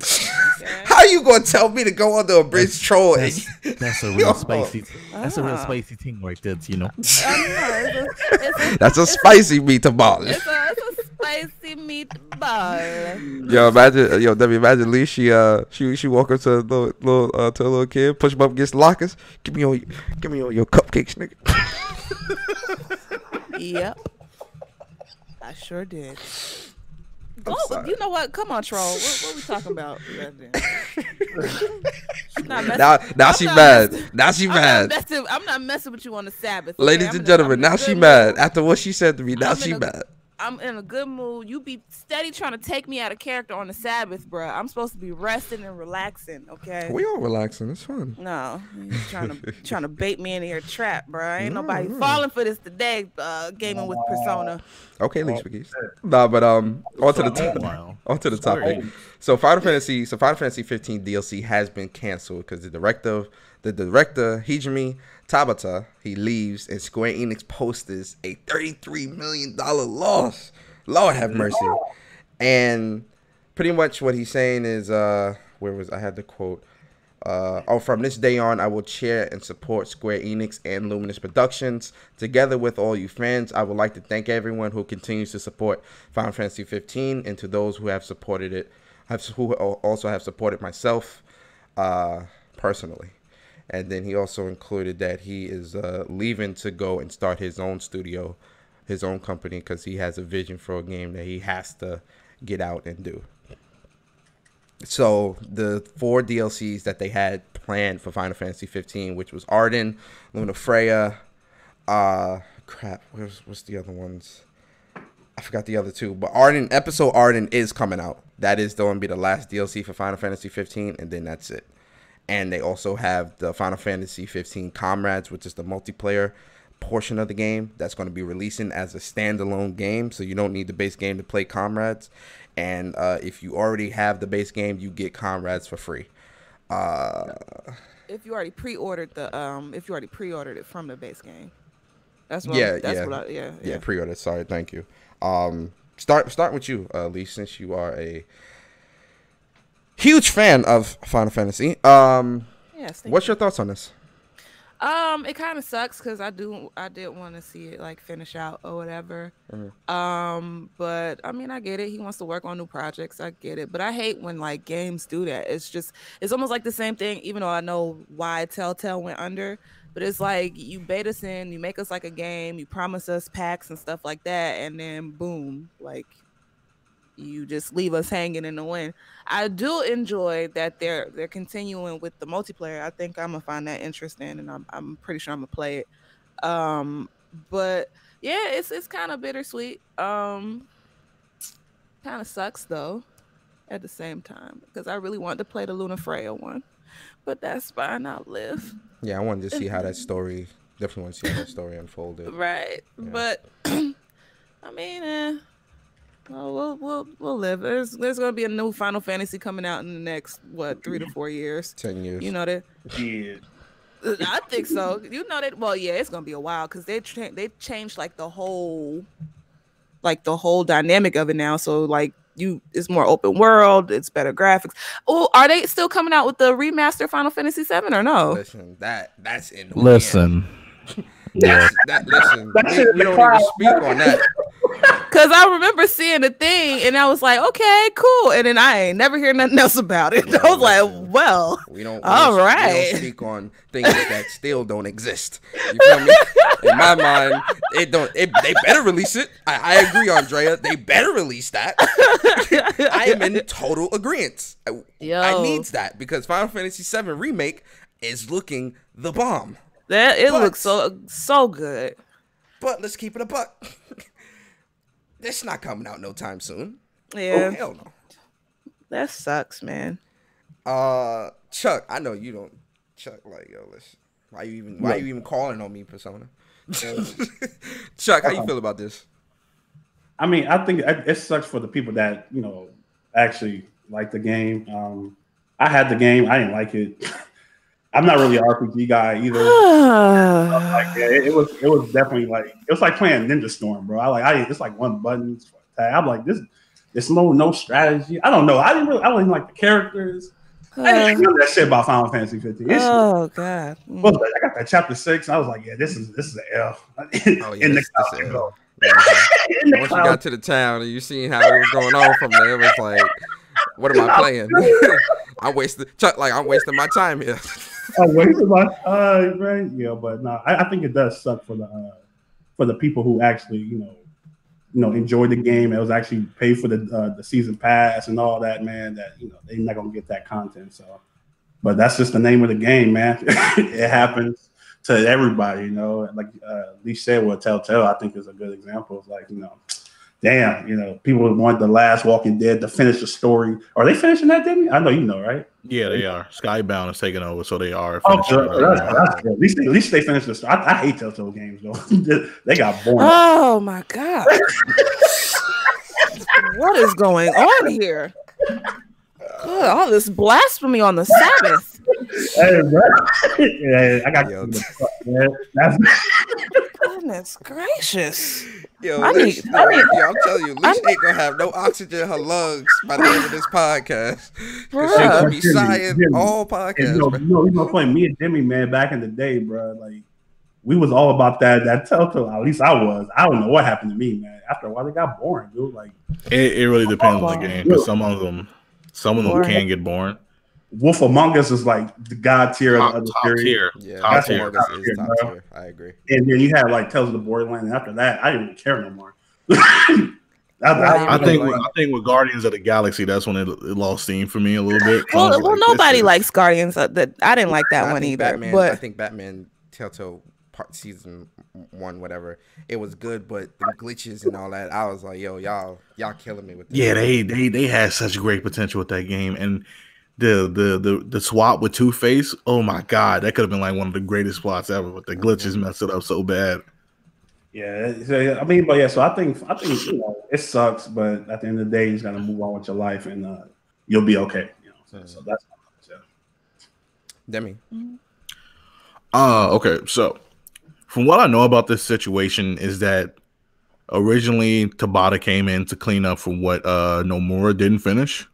How you gonna tell me to go under a bridge, troll? That's a real spicy. That's a real spicy thing right there, you know. That's a spicy meatball. It's a spicy meatball. Yo, Debbie, imagine Lee. She walk up to a little kid, push him up against the lockers. Give me your cupcakes, nigga. Yep, I sure did. Oh, you know what? Come on, troll. What we talking about? Now she mad. Now she mad. I'm not messing with you on the Sabbath. Ladies and gentlemen, now she mad. After what she said to me, now she mad. I'm in a good mood. You be steady trying to take me out of character on the Sabbath, bro. I'm supposed to be resting and relaxing, okay? We all relaxing. It's fun. No, you're trying to bait me into your trap, bro. Ain't nobody falling for this today. Gaming with Persona. Okay, Lee Spaghetti. Nah, but onto the topic. So Final Fantasy 15 DLC has been canceled because the director Hijime Tabata, he leaves, and Square Enix posts a $33 million loss. Lord have mercy. And pretty much what he's saying is, I had the quote. From this day on, I will chair and support Square Enix and Luminous Productions. Together with all you fans, I would like to thank everyone who continues to support Final Fantasy 15 and to those who have supported it, who also have supported myself personally. And then he also included that he is leaving to go and start his own studio, his own company, because he has a vision for a game that he has to get out and do. So the 4 DLCs that they had planned for Final Fantasy 15, which was Arden, Luna Freya, crap, what's the other ones? I forgot the other 2, but episode Arden is coming out. That is going to be the last DLC for Final Fantasy 15, and then that's it. And they also have the Final Fantasy 15 Comrades, which is the multiplayer portion of the game that's going to be releasing as a standalone game, so you don't need the base game to play Comrades. And if you already have the base game, you get Comrades for free. If you already pre-ordered it from the base game. That's what pre-ordered. Sorry, thank you. Start with you, Lee, since you are a huge fan of Final Fantasy. Yes. What's your thoughts on this? It kind of sucks because I did want to see it like finish out or whatever. Mm-hmm. But I mean, I get it. He wants to work on new projects. I get it. But I hate when like games do that. It's almost like the same thing. Even though I know why Telltale went under, but it's like you bait us in, you make us like a game, you promise us packs and stuff like that, and then boom, like you just leave us hanging in the wind. I do enjoy that they're continuing with the multiplayer. I think I'm gonna find that interesting, and I'm pretty sure I'm gonna play it. But yeah, it's kind of bittersweet. Kind of sucks though at the same time because I really wanted to play the Luna Freya one, but that's fine. I'll live. Yeah, I wanted to see how that story. Definitely want to see how that story unfolded. Right, yeah. But I mean. Well, we'll live. There's gonna be a new Final Fantasy coming out in the next 3 to 4 years. 10 years. You know that? Yeah. I think so. You know that? Well, yeah, it's gonna be a while because they changed like the whole dynamic of it now. So like it's more open world. It's better graphics. Oh, are they still coming out with the remaster Final Fantasy 7 or no? Listen, that's in. Listen. Yeah. We don't even speak on that. Cause I remember seeing the thing and I was like, okay, cool. And then I ain't never hear nothing else about it. I was like, well, we don't speak on things that still don't exist. You feel me? In my mind, they better release it. I agree, Andrea. They better release that. I am in total agreement. I needs that because Final Fantasy VII Remake is looking the bomb. It looks so good. But let's keep it a buck. It's not coming out no time soon. Yeah. Oh, hell no. That sucks, man. Chuck, I know you don't. Chuck, like, yo, listen. Why you even calling on me, Persona? Chuck, how you feel about this? I mean, I think it sucks for the people that, actually like the game. I had the game. I didn't like it. I'm not really an RPG guy either. It was definitely like it was like playing Ninja Storm, bro. It's like one button. I'm like this no strategy. I don't know. I didn't like the characters. I didn't know that shit about Final Fantasy 15. Oh god! I got that chapter 6. I was like, yeah, this is an L. In the cloud. Once you got to the town and you seen how it was going on from there, it was like, what am I playing? I'm wasting my time here. I wasted my time, right? Yeah, but no, I think it does suck for the people who actually, enjoyed the game. It was actually paid for the season pass and all that, man. That they're not gonna get that content. So, but that's just the name of the game, man. It happens to everybody, Like Lee said, with Telltale, I think is a good example of like, damn, people want the last Walking Dead to finish the story. Are they finishing that, didn't I know you know, right? Yeah, they are. Skybound is taking over, so they are. Oh, that's good. At least they finished the story. I hate Telltale games, though. They got boring. Oh, my God. What is going on here? Good, all this blasphemy on the Sabbath. Hey, bro. Yeah, I got Goodness gracious. Yo, I'm telling you, Lish ain't gonna have no oxygen in her lungs by the end of this podcast. She's gonna be sighing all podcasts. He's gonna play me and Jimmy, man, back in the day, bro. Like, we was all about that Telltale. At least I was. I don't know what happened to me, man. After a while, it got boring, dude. Like, it really depends on the game, because some of them can get boring. Wolf Among Us is like the god tier of the other series. Yeah, top tier. I agree. And then you have like Tales of the Borderlands, and after that, I didn't even care no more. I think with Guardians of the Galaxy, that's when it lost steam for me a little bit. Well, nobody likes Guardians. That I didn't like that one either. But I think Batman Telltale season 1, whatever, it was good, but the glitches and all that, I was like, yo, y'all killing me with this. Yeah, they had such great potential with that game, and the swap with Two-Face, oh my god, that could have been like one of the greatest plots ever, but the glitches messed it up so bad. Yeah, I mean, but yeah, so I think it sucks, but at the end of the day, you just gotta move on with your life, and you'll be okay. So that's Demi. Okay, so from what I know about this situation is that originally Tabata came in to clean up from what Nomura didn't finish.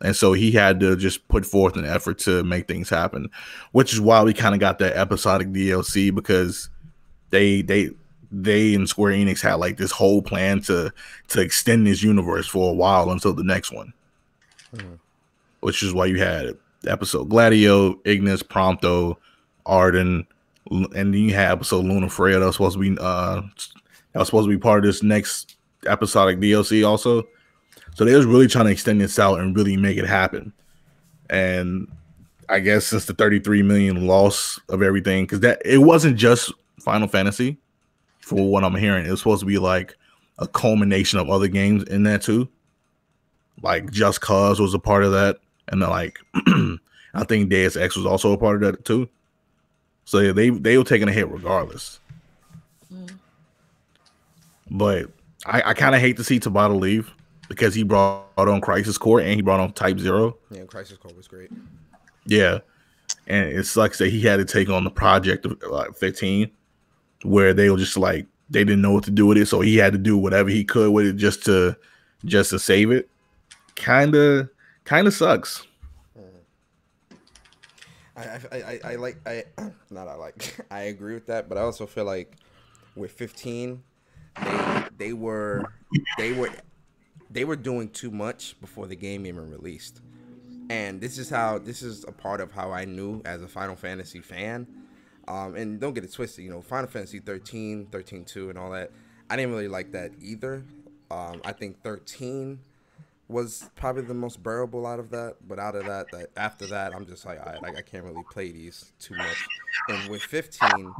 And so he had to just put forth an effort to make things happen, which is why we kind of got that episodic DLC, because they and Square Enix had like this whole plan to extend this universe for a while until the next one, which is why you had episode Gladio, Ignis, Prompto, Arden, and then you had episode Luna Freya that was supposed to be part of this next episodic DLC also. So they was really trying to extend this out and really make it happen. And I guess since the 33 million loss of everything, because that it wasn't just Final Fantasy, for what I'm hearing, it was supposed to be like a culmination of other games in that too. Like Just Cause was a part of that, and then like I think Deus Ex was also a part of that too. So yeah, they were taking a hit regardless. But I kind of hate to see Tabata leave, because he brought on Crisis Core and he brought on Type 0. Yeah, Crisis Core was great. Yeah. And it sucks that he had to take on the project of like 15, where they were just like, they didn't know what to do with it. So he had to do whatever he could with it just to save it. Kind of sucks. I agree with that, but I also feel like with 15, they were doing too much before the game even released. And this is a part of how I knew as a Final Fantasy fan. And don't get it twisted, Final Fantasy 13, 13-2 and all that, I didn't really like that either. I think 13 was probably the most bearable out of that. But after that, I'm just like, I can't really play these too much. And with 15,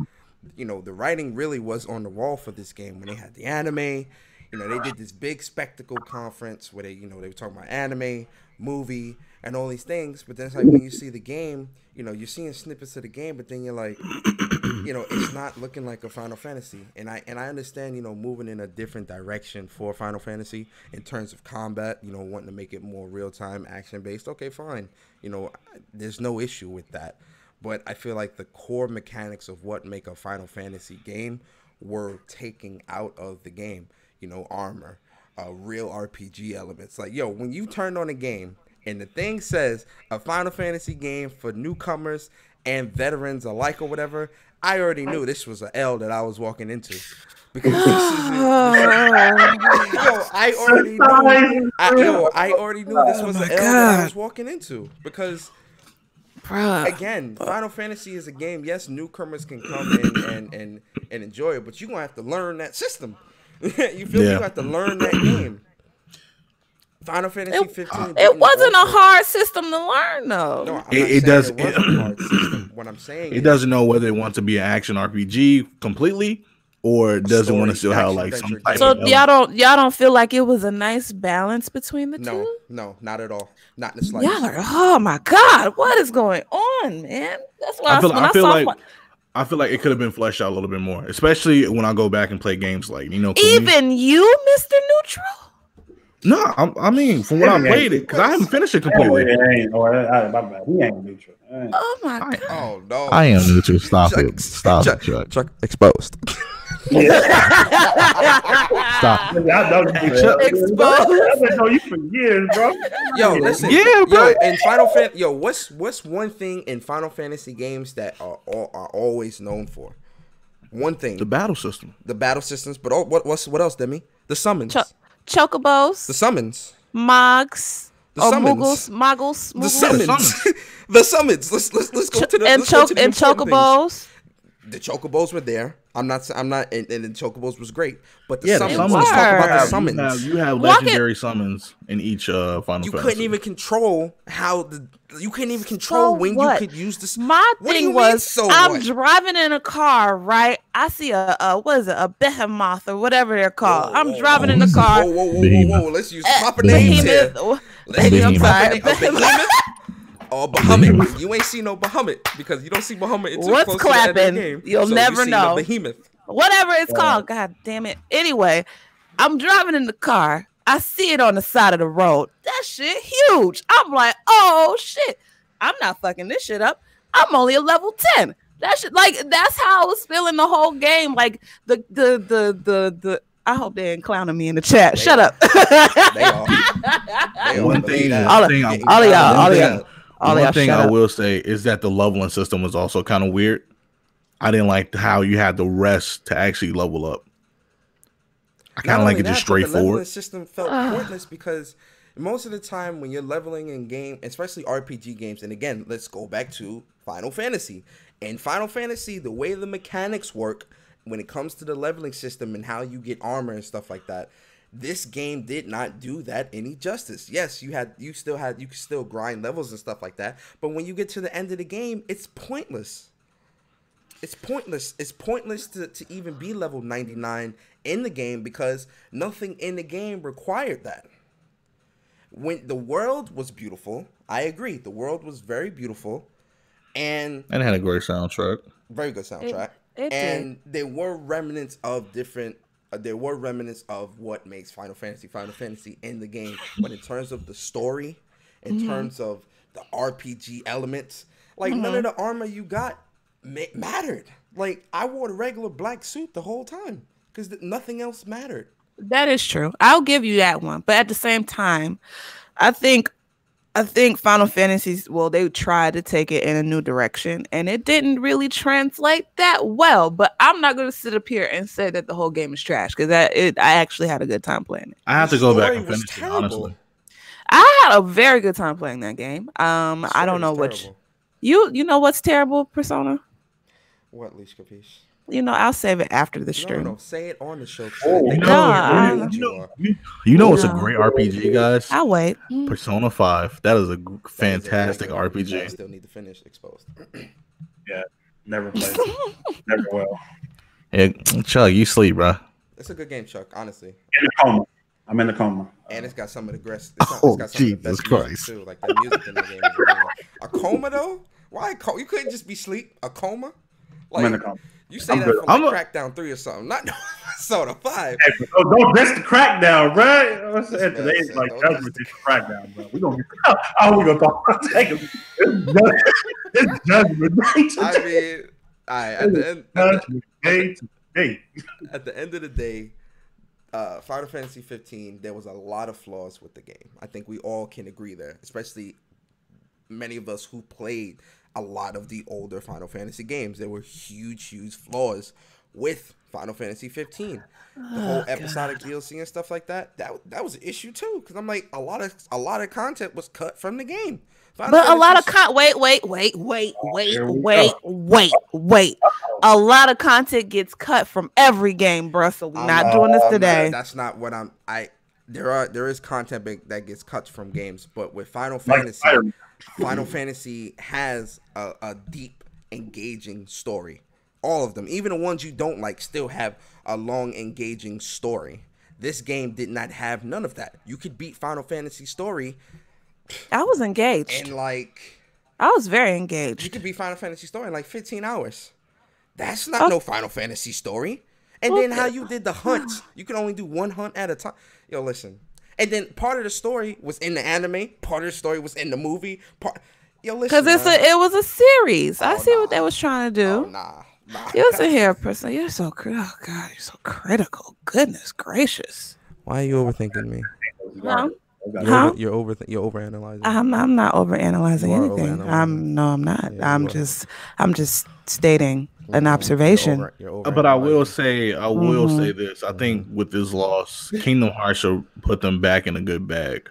the writing really was on the wall for this game. When they had the anime, they did this big spectacle conference where they were talking about anime, movie, and all these things. But then it's like when you see the game, you're seeing snippets of the game, but then you're like, it's not looking like a Final Fantasy. And I understand, moving in a different direction for Final Fantasy in terms of combat, wanting to make it more real-time, action-based. Okay, fine. There's no issue with that. But I feel like the core mechanics of what make a Final Fantasy game were taken out of the game. Armor, real RPG elements. Like, when you turn on a game and the thing says a Final Fantasy game for newcomers and veterans alike or whatever, I already knew this was an L that I was walking into. Because I already knew this was an L that I was walking into. Because again, Final Fantasy is a game, yes, newcomers can come in and enjoy it, but you're going to have to learn that system. You feel me? You have to learn that game. Final Fantasy 15. It wasn't a hard system to learn, though. No, it does. It wasn't a hard system. What I'm saying, it doesn't know whether it wants to be an action RPG completely, or does it want to still have like some type of y'all don't feel like it was a nice balance between the two? No, not at all. Not in the slightest. Y'all like, oh my god, what is going on, man? That's why I feel like it could have been fleshed out a little bit more, especially when I go back and play games like even you, Mr. Neutral. No, I mean from what I played it, because I haven't finished it completely. He ain't neutral. Oh my god! Oh no! I am neutral. Stop it! Stop it, Chuck. Chuck exposed. Stop. Exposed. No, you for years, bro. Yo, listen. Yeah, bro. Yo, in Final Fantasy, what's one thing in Final Fantasy games that are always known for? One thing. The battle system. The battle systems, but what else, Demi? The summons. Chocobos. The summons. Mogs. The summons. Moggles. The summons. The summons. Let's go to the chocobos. The chocobos were there. I'm not, and the chocobos was great, but the Yeah, summons. the summons. Let's talk about the summons. You have legendary summons in each Final Fantasy. You couldn't even control when you could use this. My thing was, I'm driving in a car, right? I see a behemoth or whatever they're called. I'm driving in the car. Whoa! Let's use proper names here. I'm sorry. Behemoth. Oh, Bahamut. You ain't seen no Bahamut because you don't see Bahamut until what's close clapping? To the end of the game. You'll never know. Behemoth. Whatever it's called. God damn it. Anyway, I'm driving in the car. I see it on the side of the road. That shit huge. I'm like, oh shit. I'm not fucking this shit up. I'm only a level 10. That shit, like, that's how I was feeling the whole game. Like the I hope they ain't clowning me in the chat. Shut up. One thing I will say is that the leveling system was also kind of weird. I didn't like how you had to rest to actually level up. I kind of like it just straightforward. The leveling system felt pointless because most of the time when you're leveling in game, especially RPG games, and again, let's go back to Final Fantasy. In Final Fantasy, the way the mechanics work when it comes to the leveling system and how you get armor and stuff like that, this game did not do that any justice. Yes, you could still grind levels and stuff like that, but when you get to the end of the game, it's pointless. It's pointless. It's pointless to even be level 99 in the game because nothing in the game required that. When the world was beautiful, I agree. The world was very beautiful, and it had a great soundtrack. Very good soundtrack. And there were remnants of different. There were remnants of what makes Final Fantasy in the game. But in terms of the story, in terms of the RPG elements, like none of the armor you got mattered. Like I wore the regular black suit the whole time because nothing else mattered. That is true. I'll give you that one. But at the same time, I think Final Fantasies, well, they tried to take it in a new direction and it didn't really translate that well. But I'm not going to sit up here and say that the whole game is trash because I actually had a good time playing it. I have to go back and finish it, honestly. I had a very good time playing that game. I don't know which. You know what's terrible, Persona? What, Leash Capiche? You know, I'll save it after the stream. No, say it on the show. You know it's a great RPG, guys. I'll wait. Persona 5. That is a fantastic RPG. I still need to finish Exposed. Yeah, never played. Never will. Yeah, Chuck, you sleep, bro. It's a good game, Chuck, honestly. In the coma. I'm in the coma. And it's got some of the best. Jesus Christ. Too. Like the music in the game is really a coma though? Why you couldn't just be sleep? A coma? Like, I'm in the coma. You say that for like Crackdown 3 or something, not Persona 5. Hey, don't diss the Crackdown, bro. Today's like judgment is Crackdown, bro. We gonna get we gonna talk about it. It's judgment. I mean, at the end of the day, Final Fantasy 15, there was a lot of flaws with the game. I think we all can agree there, especially many of us who played a lot of the older Final Fantasy games. There were huge flaws with Final Fantasy 15. The whole episodic DLC and stuff like that was an issue too. Because I'm like, a lot of content was cut from the game. But a lot of wait. A lot of content gets cut from every game, bro. So we're not doing this today. That's not what there is content that gets cut from games, but with Final Fantasy has a deep, engaging story. All of them, even the ones you don't like, still have a long, engaging story. This game did not have none of that. You could beat Final Fantasy story. I was engaged. And like, I was very engaged. You could beat Final Fantasy story in like 15 hours. That's not no Final Fantasy story. And then how you did the hunts. You can only do one hunt at a time. Yo, listen. And then part of the story was in the anime. Part of the story was in the movie. Yo, listen. Because it was a series. I see what they was trying to do. Oh, nah. You're a hair person. You're so you're so critical. Goodness gracious. Why are you overthinking me? Huh? You're overanalyzing. I'm not overanalyzing anything. I'm not. Yeah, I'm just stating an observation. But I will say this. I think with this loss, Kingdom Hearts should put them back in a good bag.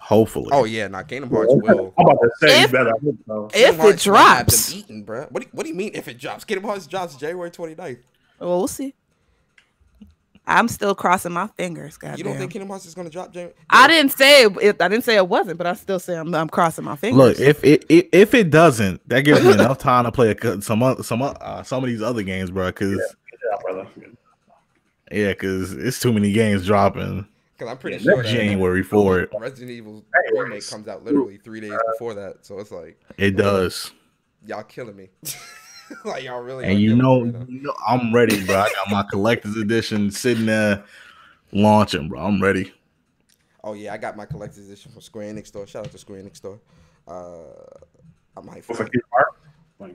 Hopefully. Oh yeah, now Kingdom Hearts will. I'm about to say If- you better. Hope so. If it drops, eaten, bro. What do you mean if it drops? Kingdom Hearts drops January 29th. well, we'll see. I'm still crossing my fingers. Goddamn. You don't think Kingdom Hearts is gonna drop January? I didn't say it. I didn't say it wasn't, but I still say I'm crossing my fingers. Look, if it doesn't, that gives me enough time to play some of these other games, bro. Because because it's too many games dropping. Because I'm pretty sure January for it. Resident Evil remake comes out literally 3 days before that, so it's like it does. Y'all killing me. Like y'all really. And you know, I'm ready, bro. I got my collector's edition sitting there launching, bro. I'm ready. Oh yeah, I got my collector's edition from Square Enix store. Shout out to Square Enix store. I'm hyped for it.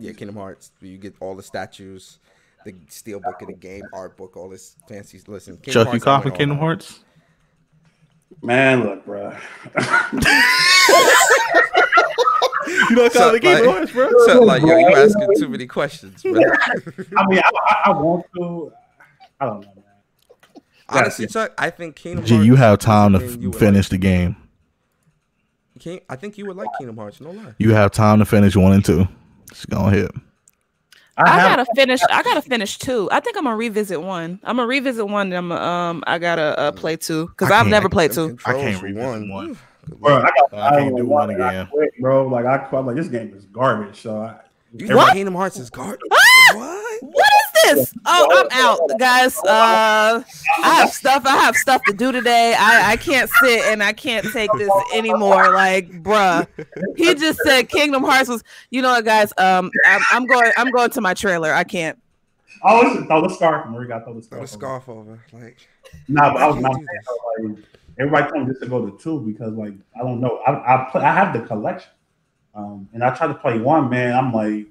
Yeah, Kingdom Hearts. You get all the statues, the steelbook of the game, art book, all this fancy. Listen, Chuck, you coughing Kingdom Hearts? Man, look, bro. You don't call the Kingdom Hearts, bro? So, like, yo, you asking too many questions, bro. I mean, I want to. I don't know, man. Honestly, Chuck, I think Kingdom Gee, Hearts. you have time to finish the game. I think you would like Kingdom Hearts. No lie. You have time to finish 1 and 2. Just go ahead. I gotta finish 2. I think I'm gonna revisit 1. I'm gonna revisit 1. And I gotta play 2 because I've never played 2. I can't revisit 1. Bro, I can't do 1 again. Bro, like I'm like this game is garbage. So you think Kingdom Hearts is garbage? What? What is this? Oh, I'm out, guys. I have stuff to do today. I can't sit and I can't take this anymore. Like, bruh, he just said Kingdom Hearts was. You know what, guys? I'm going to my trailer. I can't. Oh, throw the scarf. Marie got throw the scarf. Throw the scarf over. Like, nah, but I was not saying, like, everybody told me just to go to 2 because, like, I don't know. I have the collection, and I tried to play 1. Man, I'm like,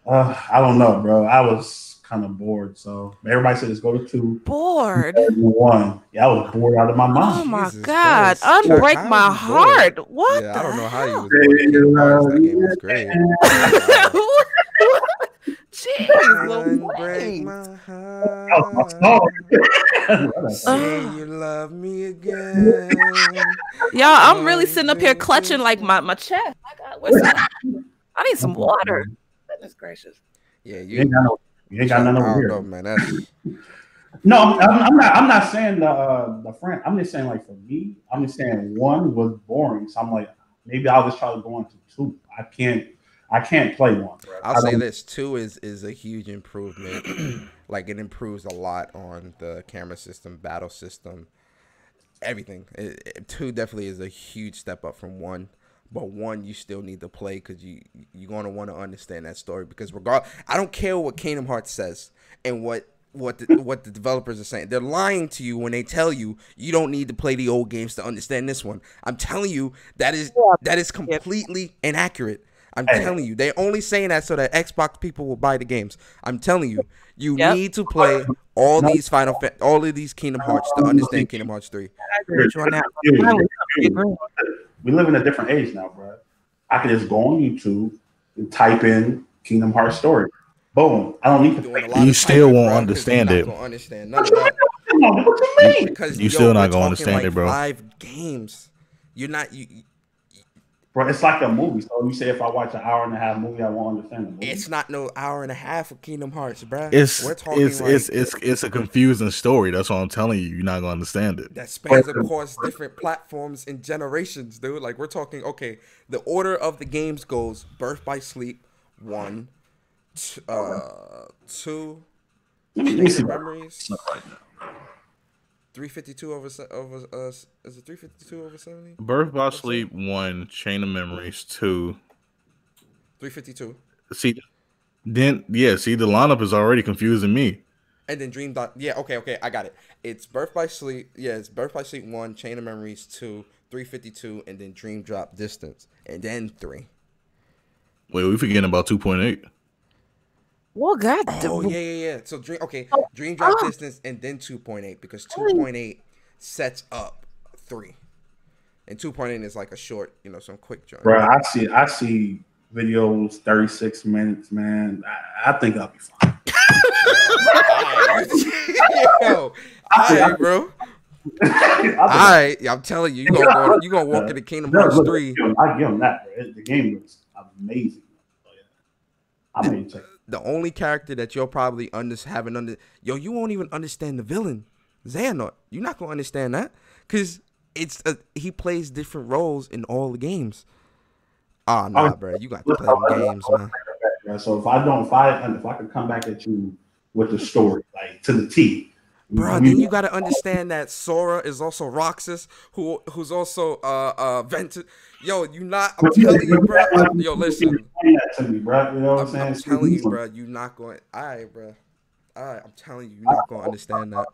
I don't know, bro. I was kind of bored. So everybody said just go to 2. Bored. 1. Yeah, I was bored out of my mind. Oh my God! Unbreak my heart. What? Yeah, I don't know how you was That game was great. Jeez, Unbreak my heart. Say you love me again. Y'all, I'm really sitting up here clutching like my chest. I need some water. Goodness gracious. Yeah, you ain't got none over here. Know, man. That's... No, I'm not saying the friend. I'm just saying, like, for me, I'm just saying 1 was boring. So I'm like, maybe I'll just try to go into 2. I can't play 1. Bro. I'll say this: 2 is a huge improvement. Like, it improves a lot on the camera system, battle system, everything. 2 definitely is a huge step up from 1. But 1, you still need to play because you're gonna want to understand that story. Because I don't care what Kingdom Hearts says and what the developers are saying. They're lying to you when they tell you you don't need to play the old games to understand this one. I'm telling you that is completely inaccurate. I'm telling you, they're only saying that so that Xbox people will buy the games. I'm telling you, you need to play all these all of these Kingdom Hearts to understand Kingdom Hearts 3. I agree with you on that. We live in a different age now, bro. I can just go on YouTube and type in Kingdom Hearts story. Boom. I don't need to. You still won't understand it. Understand none of that. What you mean? Because you still not gonna understand it, bro. 5 games. You're not. Bro, it's like a movie. So you say if I watch an hour and a half movie, I won't understand the movie. It's not no hour and a half of Kingdom Hearts, bro. It's a confusing story. That's what I'm telling you. You're not gonna understand it. That spans across different platforms and generations, dude. Like, we're talking. Okay, the order of the games goes: Birth by Sleep 1, 2, Memories. 352 over is it 352 over 70? Birth by Sleep 1, Chain of Memories 2. 352. See, the lineup is already confusing me. And then Dream Dot. Yeah, okay, I got it. It's Birth by Sleep. Yeah, it's Birth by Sleep 1, Chain of Memories 2, 352, and then Dream Drop Distance, and then 3. Wait, we forgetting about 2.8. Well, God. Oh, yeah. So Dream Drop Distance and then 2.8 because 2.8 sets up 3, and 2.8 is like a short, some quick journey. Bro, I see videos 36 minutes, man. I think I'll be fine. Yo, all right, bro. Alright, I'm telling you, you gonna walk into Kingdom Hearts 3. I give him that, bro. The game looks amazing. I mean, the only character that you'll probably you won't even understand the villain, Xehanort. You're not gonna understand that because he plays different roles in all the games. Oh nah, bro, you got to play the games, man. So if I could come back at you with the story, like to the T. Bro, then you gotta understand that Sora is also Roxas, who's also Ventus. Yo, I'm telling you, bro. Yo, listen. I'm telling you, bro. You not going. All right, bro. All right, I'm telling you, you're not gonna understand that.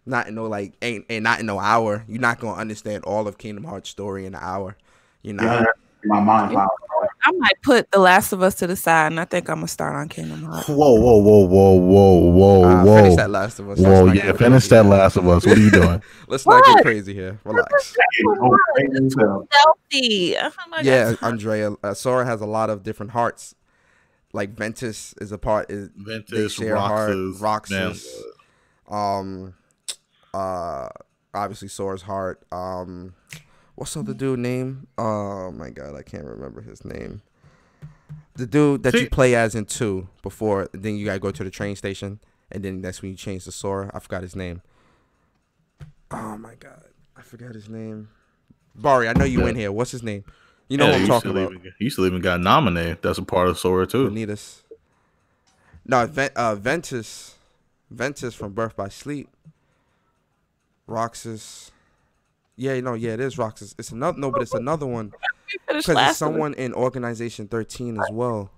Not in no not in no hour. You're not gonna understand all of Kingdom Hearts story in an hour. You know. Yeah, my mind. I might put The Last of Us to the side, and I think I'm gonna start on Kingdom Hearts. Whoa! Finish that Last of Us. Whoa, yeah, finish that Last of Us. What are you doing? Let's not get crazy here. Relax. Stealthy. Yeah, Andrea. Sora has a lot of different hearts. Like Ventus is a part. Ventus, they share Roxas. Obviously Sora's heart. What's the other dude name? Oh my god, I can't remember his name. The dude that you play as in 2 before, then you gotta go to the train station, and then that's when you change to Sora. I forgot his name. Oh my god, I forgot his name. Bari, I know you in here. What's his name? You know what I'm talking about. He still even got nominated. That's a part of Sora too. Vanitas. No, Ventus from Birth by Sleep. Roxas. Yeah, it is Roxas. It's another but it's another one. Because it's someone in Organization 13 as well.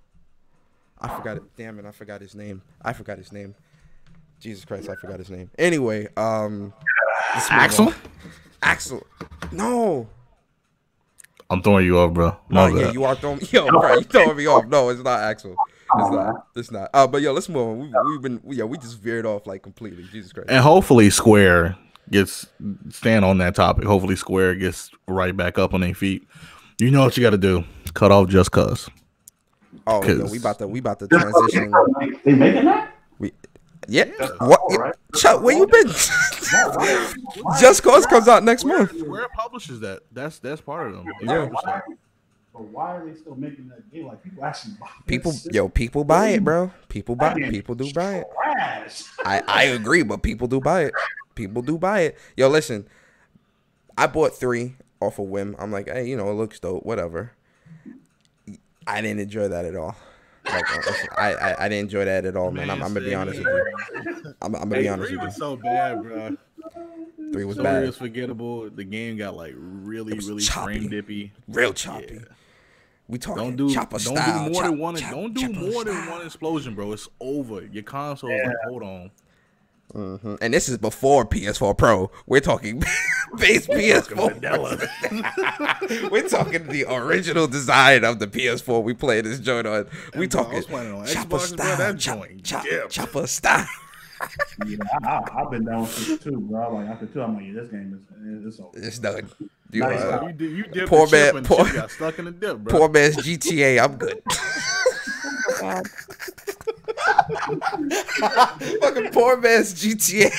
I forgot it. Damn it, I forgot his name. Jesus Christ, I forgot his name. Anyway, Axel? Axel. No. I'm throwing you off, bro. Yeah, you are throwing me. Yo, bro, you throwing me off. No, it's not Axel. It's not. But yo, let's move on. We just veered off like completely. Jesus Christ. And hopefully Square stand on that topic. Hopefully Square gets right back up on their feet. You know what you got to do? Cut off Just Cause. Oh, yo, we about to transition. They making that? Yeah. What? Right. Chuck, where you been? Just Cause comes out next month. Square publishes that. That's part of them. Yeah. But why are they still making that game? Like people actually buy it. People buy it, bro. People do buy it. I agree, but people do buy it. Yo, listen. I bought 3 off a whim. I'm like, hey, it looks dope. Whatever. I didn't enjoy that at all. Like, I didn't enjoy that at all, man. I'm gonna be honest with you. I'm gonna be honest with you. 3 was so bad, bro. 3 was bad. It was forgettable. The game got like really frame dippy. Real choppy. Yeah. We talking chopper style. Don't do more than one explosion, bro. It's over. Your console is like, hold on. Mm-hmm. And this is before PS4 Pro. We're talking base PS4. We're talking the original design of the PS4 we played this joint on. We talking chopper style. Chopper style. Yeah, I've been down since 2, bro. Like after 2, I'm like, this game is over. It's done. You dipped poor man. You got stuck in the dip, bro. Poor man's GTA. I'm good. Fucking poor man's GTA.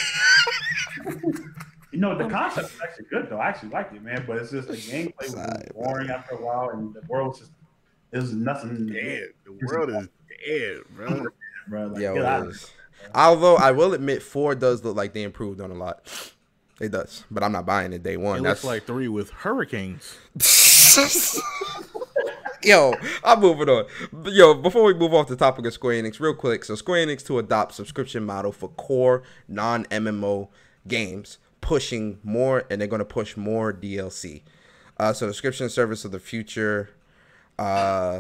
The concept is actually good though. I actually like it, man. But it's just the gameplay was boring after a while, and the world there's nothing. Dead. The world is dead, bro. Like, it is. Although I will admit, 4 does look like they improved on a lot. It does, but I'm not buying it day one. Looks like 3 with hurricanes. Yo, I'm moving on. Yo, before we move off the topic of Square Enix, real quick. So Square Enix to adopt subscription model for core non-MMO games, pushing more, and they're going to push more DLC. So subscription service of the future.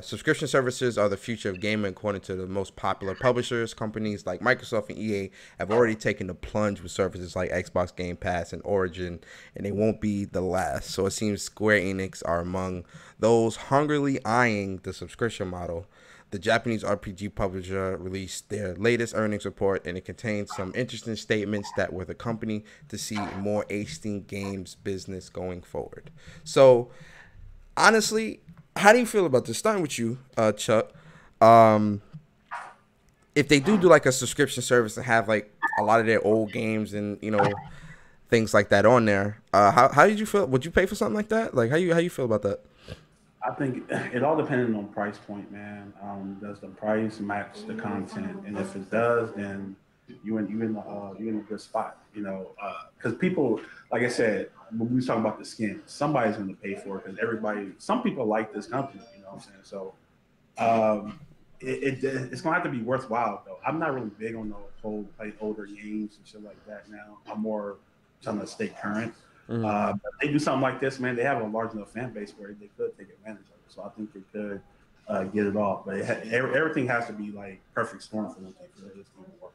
Subscription services are the future of gaming, according to the most popular publishers. Companies like Microsoft and EA have already taken the plunge with services like Xbox Game Pass and Origin, and they won't be the last. So it seems Square Enix are among those hungrily eyeing the subscription model. The Japanese RPG publisher released their latest earnings report, and it contains some interesting statements that were the company to see more HD games business going forward. So honestly, how do you feel about this? Starting with you, Chuck. If they do like a subscription service and have like a lot of their old games and things like that on there. How did you feel? Would you pay for something like that? Like how you feel about that? I think it all depends on price point, man. Does the price match the content? And if it does, then you in a good spot, you know. Because people, like I said, when we was talking about the skin, somebody's going to pay for it because some people like this company, you know what I'm saying? So it's going to have to be worthwhile, though. I'm not really big on the whole play older games and shit like that now. I'm more trying to stay current. But they do something like this, man. They have a large enough fan base where they could take advantage of it. So I think they could get it off. But everything has to be like perfect storm for them to make this thing work.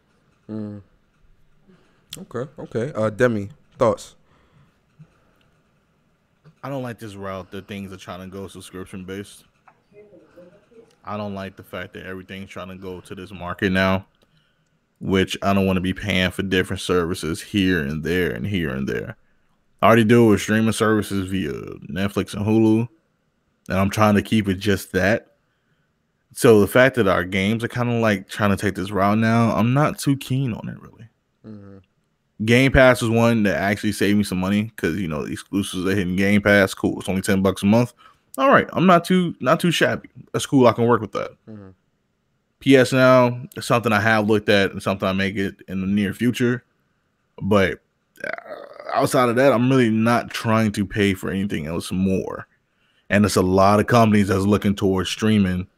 Okay. Demi, thoughts? I don't like this route that things are trying to go subscription based. I don't like the fact that everything's trying to go to this market now, which I don't want to be paying for different services here and there and here and there. I already do it with streaming services via Netflix and Hulu, and I'm trying to keep it just that. So the fact that our games are kind of like trying to take this route now, I'm not too keen on it really. Game Pass was one that actually saved me some money because you know the exclusives are hitting Game Pass. Cool, it's only $10 a month. All right, I'm not too shabby. That's cool. I can work with that. PS Now is something I have looked at and something I may get in the near future, but outside of that, I'm really not trying to pay for anything else more. And there's a lot of companies that's looking towards streaming,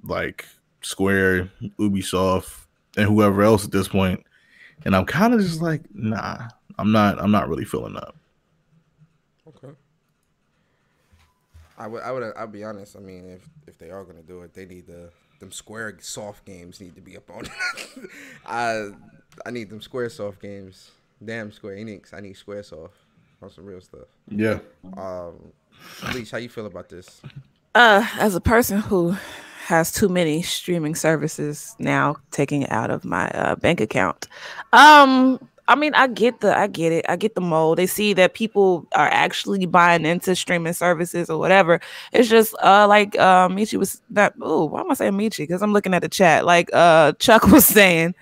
like Square, Ubisoft, and whoever else at this point. And I'm kind of just like, nah, I'm not really feeling that. Okay. I'll be honest. I mean, if they are gonna do it, they need them Square soft games need to be up on it. I need them Square soft games. Damn Square Enix, I need Squaresoft on some real stuff. Yeah. Leash, how you feel about this? As a person who has too many streaming services now taking it out of my bank account, I mean, I get it. I get the mold. They see that people are actually buying into streaming services or whatever. It's just like Michi was that. Oh, why am I saying Michi? Because I'm looking at the chat. Like Chuck was saying,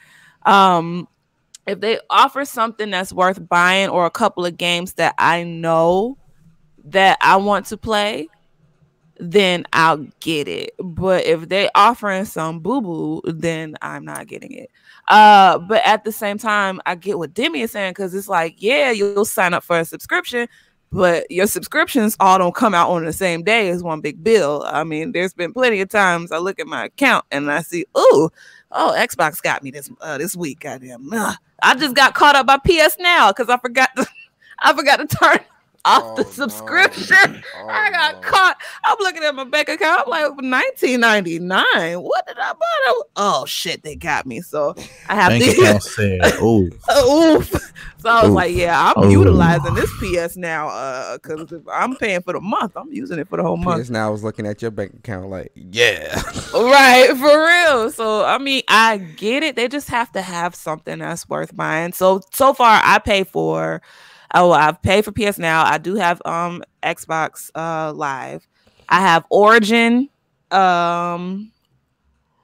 if they offer something that's worth buying or a couple of games that I know that I want to play, then I'll get it. But if they offering some boo-boo, then I'm not getting it. But at the same time, I get what Demi is saying, because it's like, yeah, you'll sign up for a subscription, but your subscriptions all don't come out on the same day as one big bill. I mean, there's been plenty of times I look at my account and I see, oh, Xbox got me this week. Goddamn. I just got caught up by PS Now because I forgot to turn off the subscription. I got caught. I'm looking at my bank account. I'm like, $19.99. What did I buy? Oh shit, they got me. So I have bank to. Account said, oof. Oof. So I was like, yeah, I'm utilizing this PS Now because if I'm paying for the month, I'm using it for the whole month. PS Now was looking at your bank account like, yeah, right, for real. So I mean, I get it. They just have to have something that's worth buying. So far, I pay for. I've paid for PS Now. I do have Xbox Live. I have Origin. And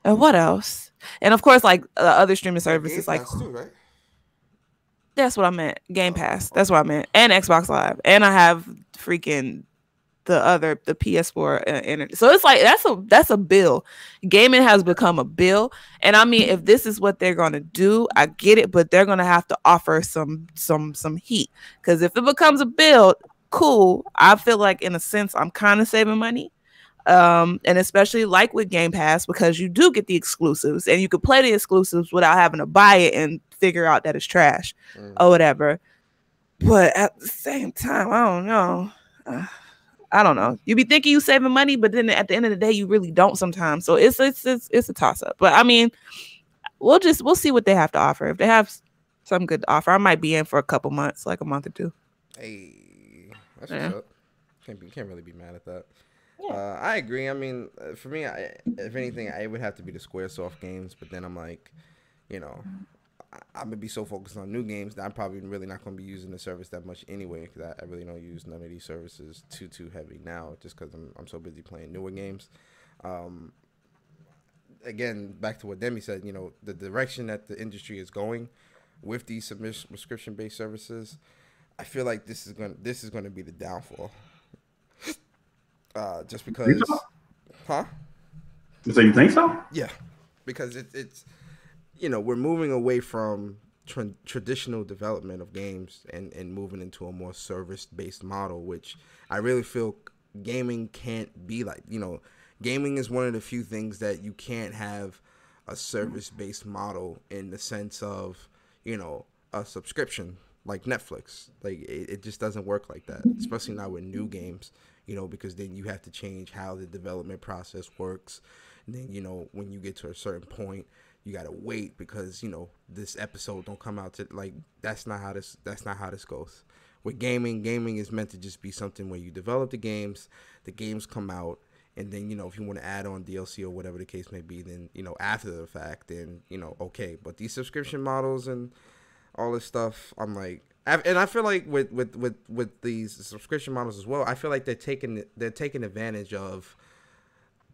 what else? And of course, like other streaming services, like too, right? That's what I meant. Game Pass. That's what I meant. And Xbox Live. And I have freaking the PS4 internet. So it's like that's a bill. Gaming has become a bill. And I mean, if this is what they're gonna do, I get it, but they're gonna have to offer some heat. Because if it becomes a bill, cool. I feel like in a sense I'm kind of saving money. And especially like with Game Pass, because you do get the exclusives and you can play the exclusives without having to buy it and figure out that it's trash or whatever. But at the same time, I don't know. I don't know. You be thinking you saving money, but then at the end of the day, you really don't sometimes. So it's a toss up. But I mean, we'll see what they have to offer. If they have some good offer, I might be in for a couple months, like a month or two. Hey, that's what's up. Can't really be mad at that. Yeah. I agree. I mean, for me, if anything, it would have to be the Squaresoft games. But then I'm like, you know, I'm gonna be so focused on new games that I'm probably really not gonna be using the service that much anyway. Because I really don't use none of these services too heavy now, just because I'm so busy playing newer games. Again, back to what Demi said, you know, the direction that the industry is going with these subscription-based services. I feel like this is gonna be the downfall. Just because, so? huh? So you think so? Yeah, because it's we're moving away from traditional development of games and moving into a more service-based model, which I really feel gaming can't be like. Gaming is one of the few things that you can't have a service-based model in the sense of, a subscription like Netflix. Like it just doesn't work like that, especially not with new games, because then you have to change how the development process works. And then, when you get to a certain point, you got to wait because, this episode don't come out to that's not how this goes. With gaming is meant to just be something where you develop the games come out, and then, if you want to add on DLC or whatever the case may be, then, after the fact, then, okay. But these subscription models and all this stuff, I'm like, and I feel like with these subscription models as well, I feel like they're taking advantage of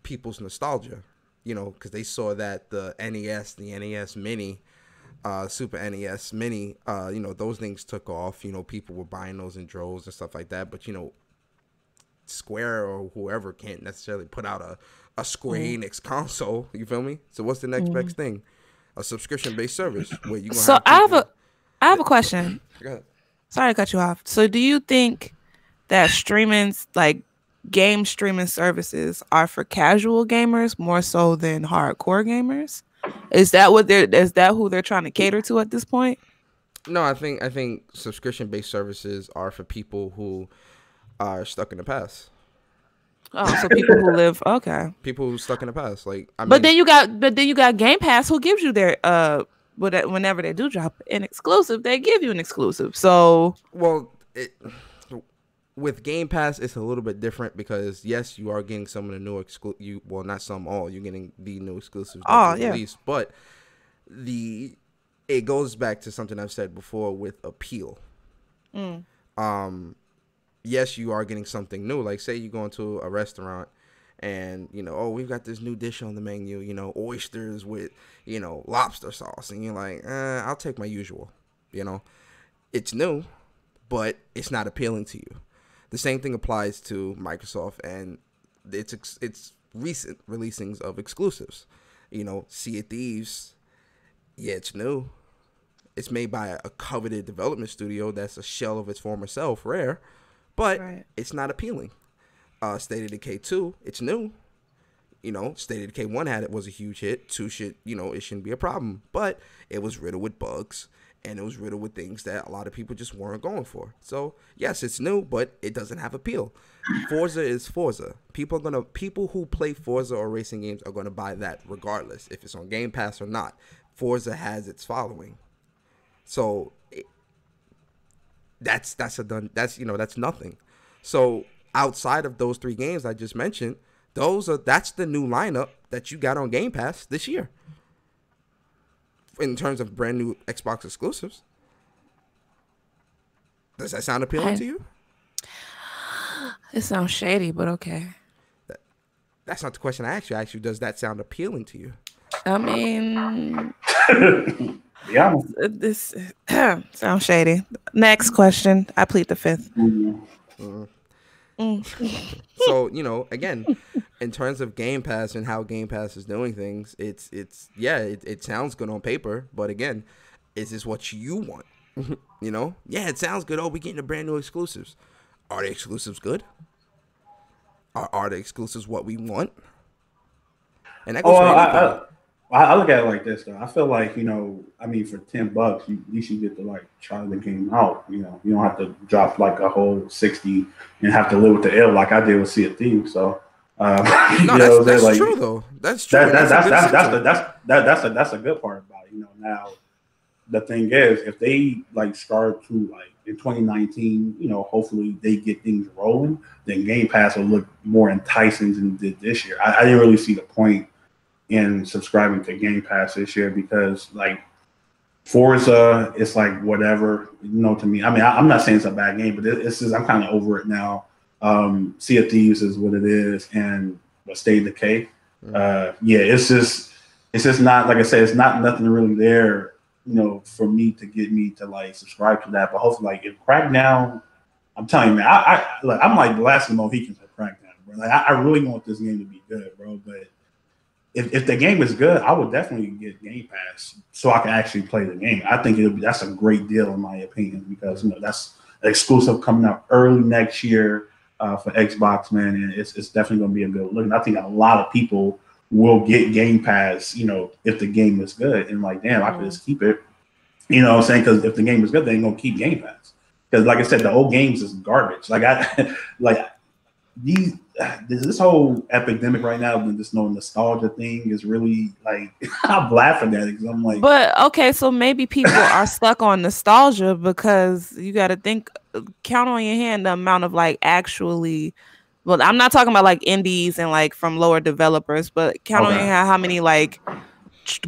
people's nostalgia, because they saw that the NES Mini, Super NES Mini, those things took off. People were buying those in droves and stuff like that. But Square or whoever can't necessarily put out a Square Enix console. You feel me? So what's the next best thing? A subscription-based service where you gonna. So I have a question. Go ahead. Sorry to cut you off. So do you think that game streaming services are for casual gamers more so than hardcore gamers? Is that who they're trying to cater to at this point? No, I think subscription-based services are for people who are stuck in the past. Oh, so people who live people who stuck in the past, but then you got Game Pass, who gives you their whenever they do drop an exclusive, they give you an exclusive. So with Game Pass, it's a little bit different because yes, you are getting some of the new not some, all you're getting the new exclusives released, but it goes back to something I've said before with appeal. Yes, you are getting something new. Like say you go into a restaurant and we've got this new dish on the menu, oysters with lobster sauce, and you're like, I'll take my usual. It's new, but it's not appealing to you. The same thing applies to Microsoft and its recent releasings of exclusives. Sea of Thieves, it's new. It's made by a coveted development studio that's a shell of its former self, Rare, but it's not appealing. State of Decay 2, it's new. State of Decay 1 was a huge hit. 2 it shouldn't be a problem, but it was riddled with bugs. And it was riddled with things that a lot of people just weren't going for. So yes, it's new, but it doesn't have appeal. Forza is Forza. People who play Forza or racing games are gonna buy that regardless if it's on Game Pass or not. Forza has its following. So that's nothing. So outside of those 3 games I just mentioned, that's the new lineup that you got on Game Pass this year. In terms of brand new Xbox exclusives. Does that sound appealing to you? It sounds shady, but okay. That's not the question I asked you. I asked you, does that sound appealing to you? I mean, yeah, this sounds shady. Next question. I plead the 5th. So, again, in terms of Game Pass and how Game Pass is doing things, it sounds good on paper, but again, is this what you want? Yeah, it sounds good. Oh, we're getting the brand new exclusives. Are the exclusives good? Are the exclusives what we want? And that goes I look at it like this though. I feel like, for $10, you should get to try the game out. You don't have to drop a whole 60 and have to live with the L like I did with Sea of Thieves. So that's true though. That's true. That's a good part about it. Now the thing is, if they start to in 2019, hopefully they get things rolling, then Game Pass will look more enticing than it did this year. I didn't really see the point in subscribing to Game Pass this year because Forza, it's whatever, to me. I mean, I'm not saying it's a bad game, but it's just, I'm kind of over it now. Sea of Thieves is what it is, and State of Decay. It's just not, like I said, it's not nothing really there, for me to get me to like subscribe to that. But hopefully, like if Crackdown, I'm telling you, man, I'm like the last of the Mohicans for Crackdown, bro. Like I really want this game to be good, bro. But if the game is good, I would definitely get Game Pass so I can actually play the game. I think that's a great deal in my opinion because that's an exclusive coming out early next year for Xbox, man, and it's definitely going to be a good look. And I think a lot of people will get Game Pass, if the game is good. And like, damn, I could just keep it. You know what I'm saying? Because if the game is good, they ain't gonna keep Game Pass. Because like I said, the old games is garbage. This whole epidemic right now with this nostalgia thing is really like I'm laughing at it because I'm like, but okay, so maybe people are stuck on nostalgia because you got to count on your hand the amount of like actually. Well, I'm not talking about like indies and like from lower developers, but count on your hand how many like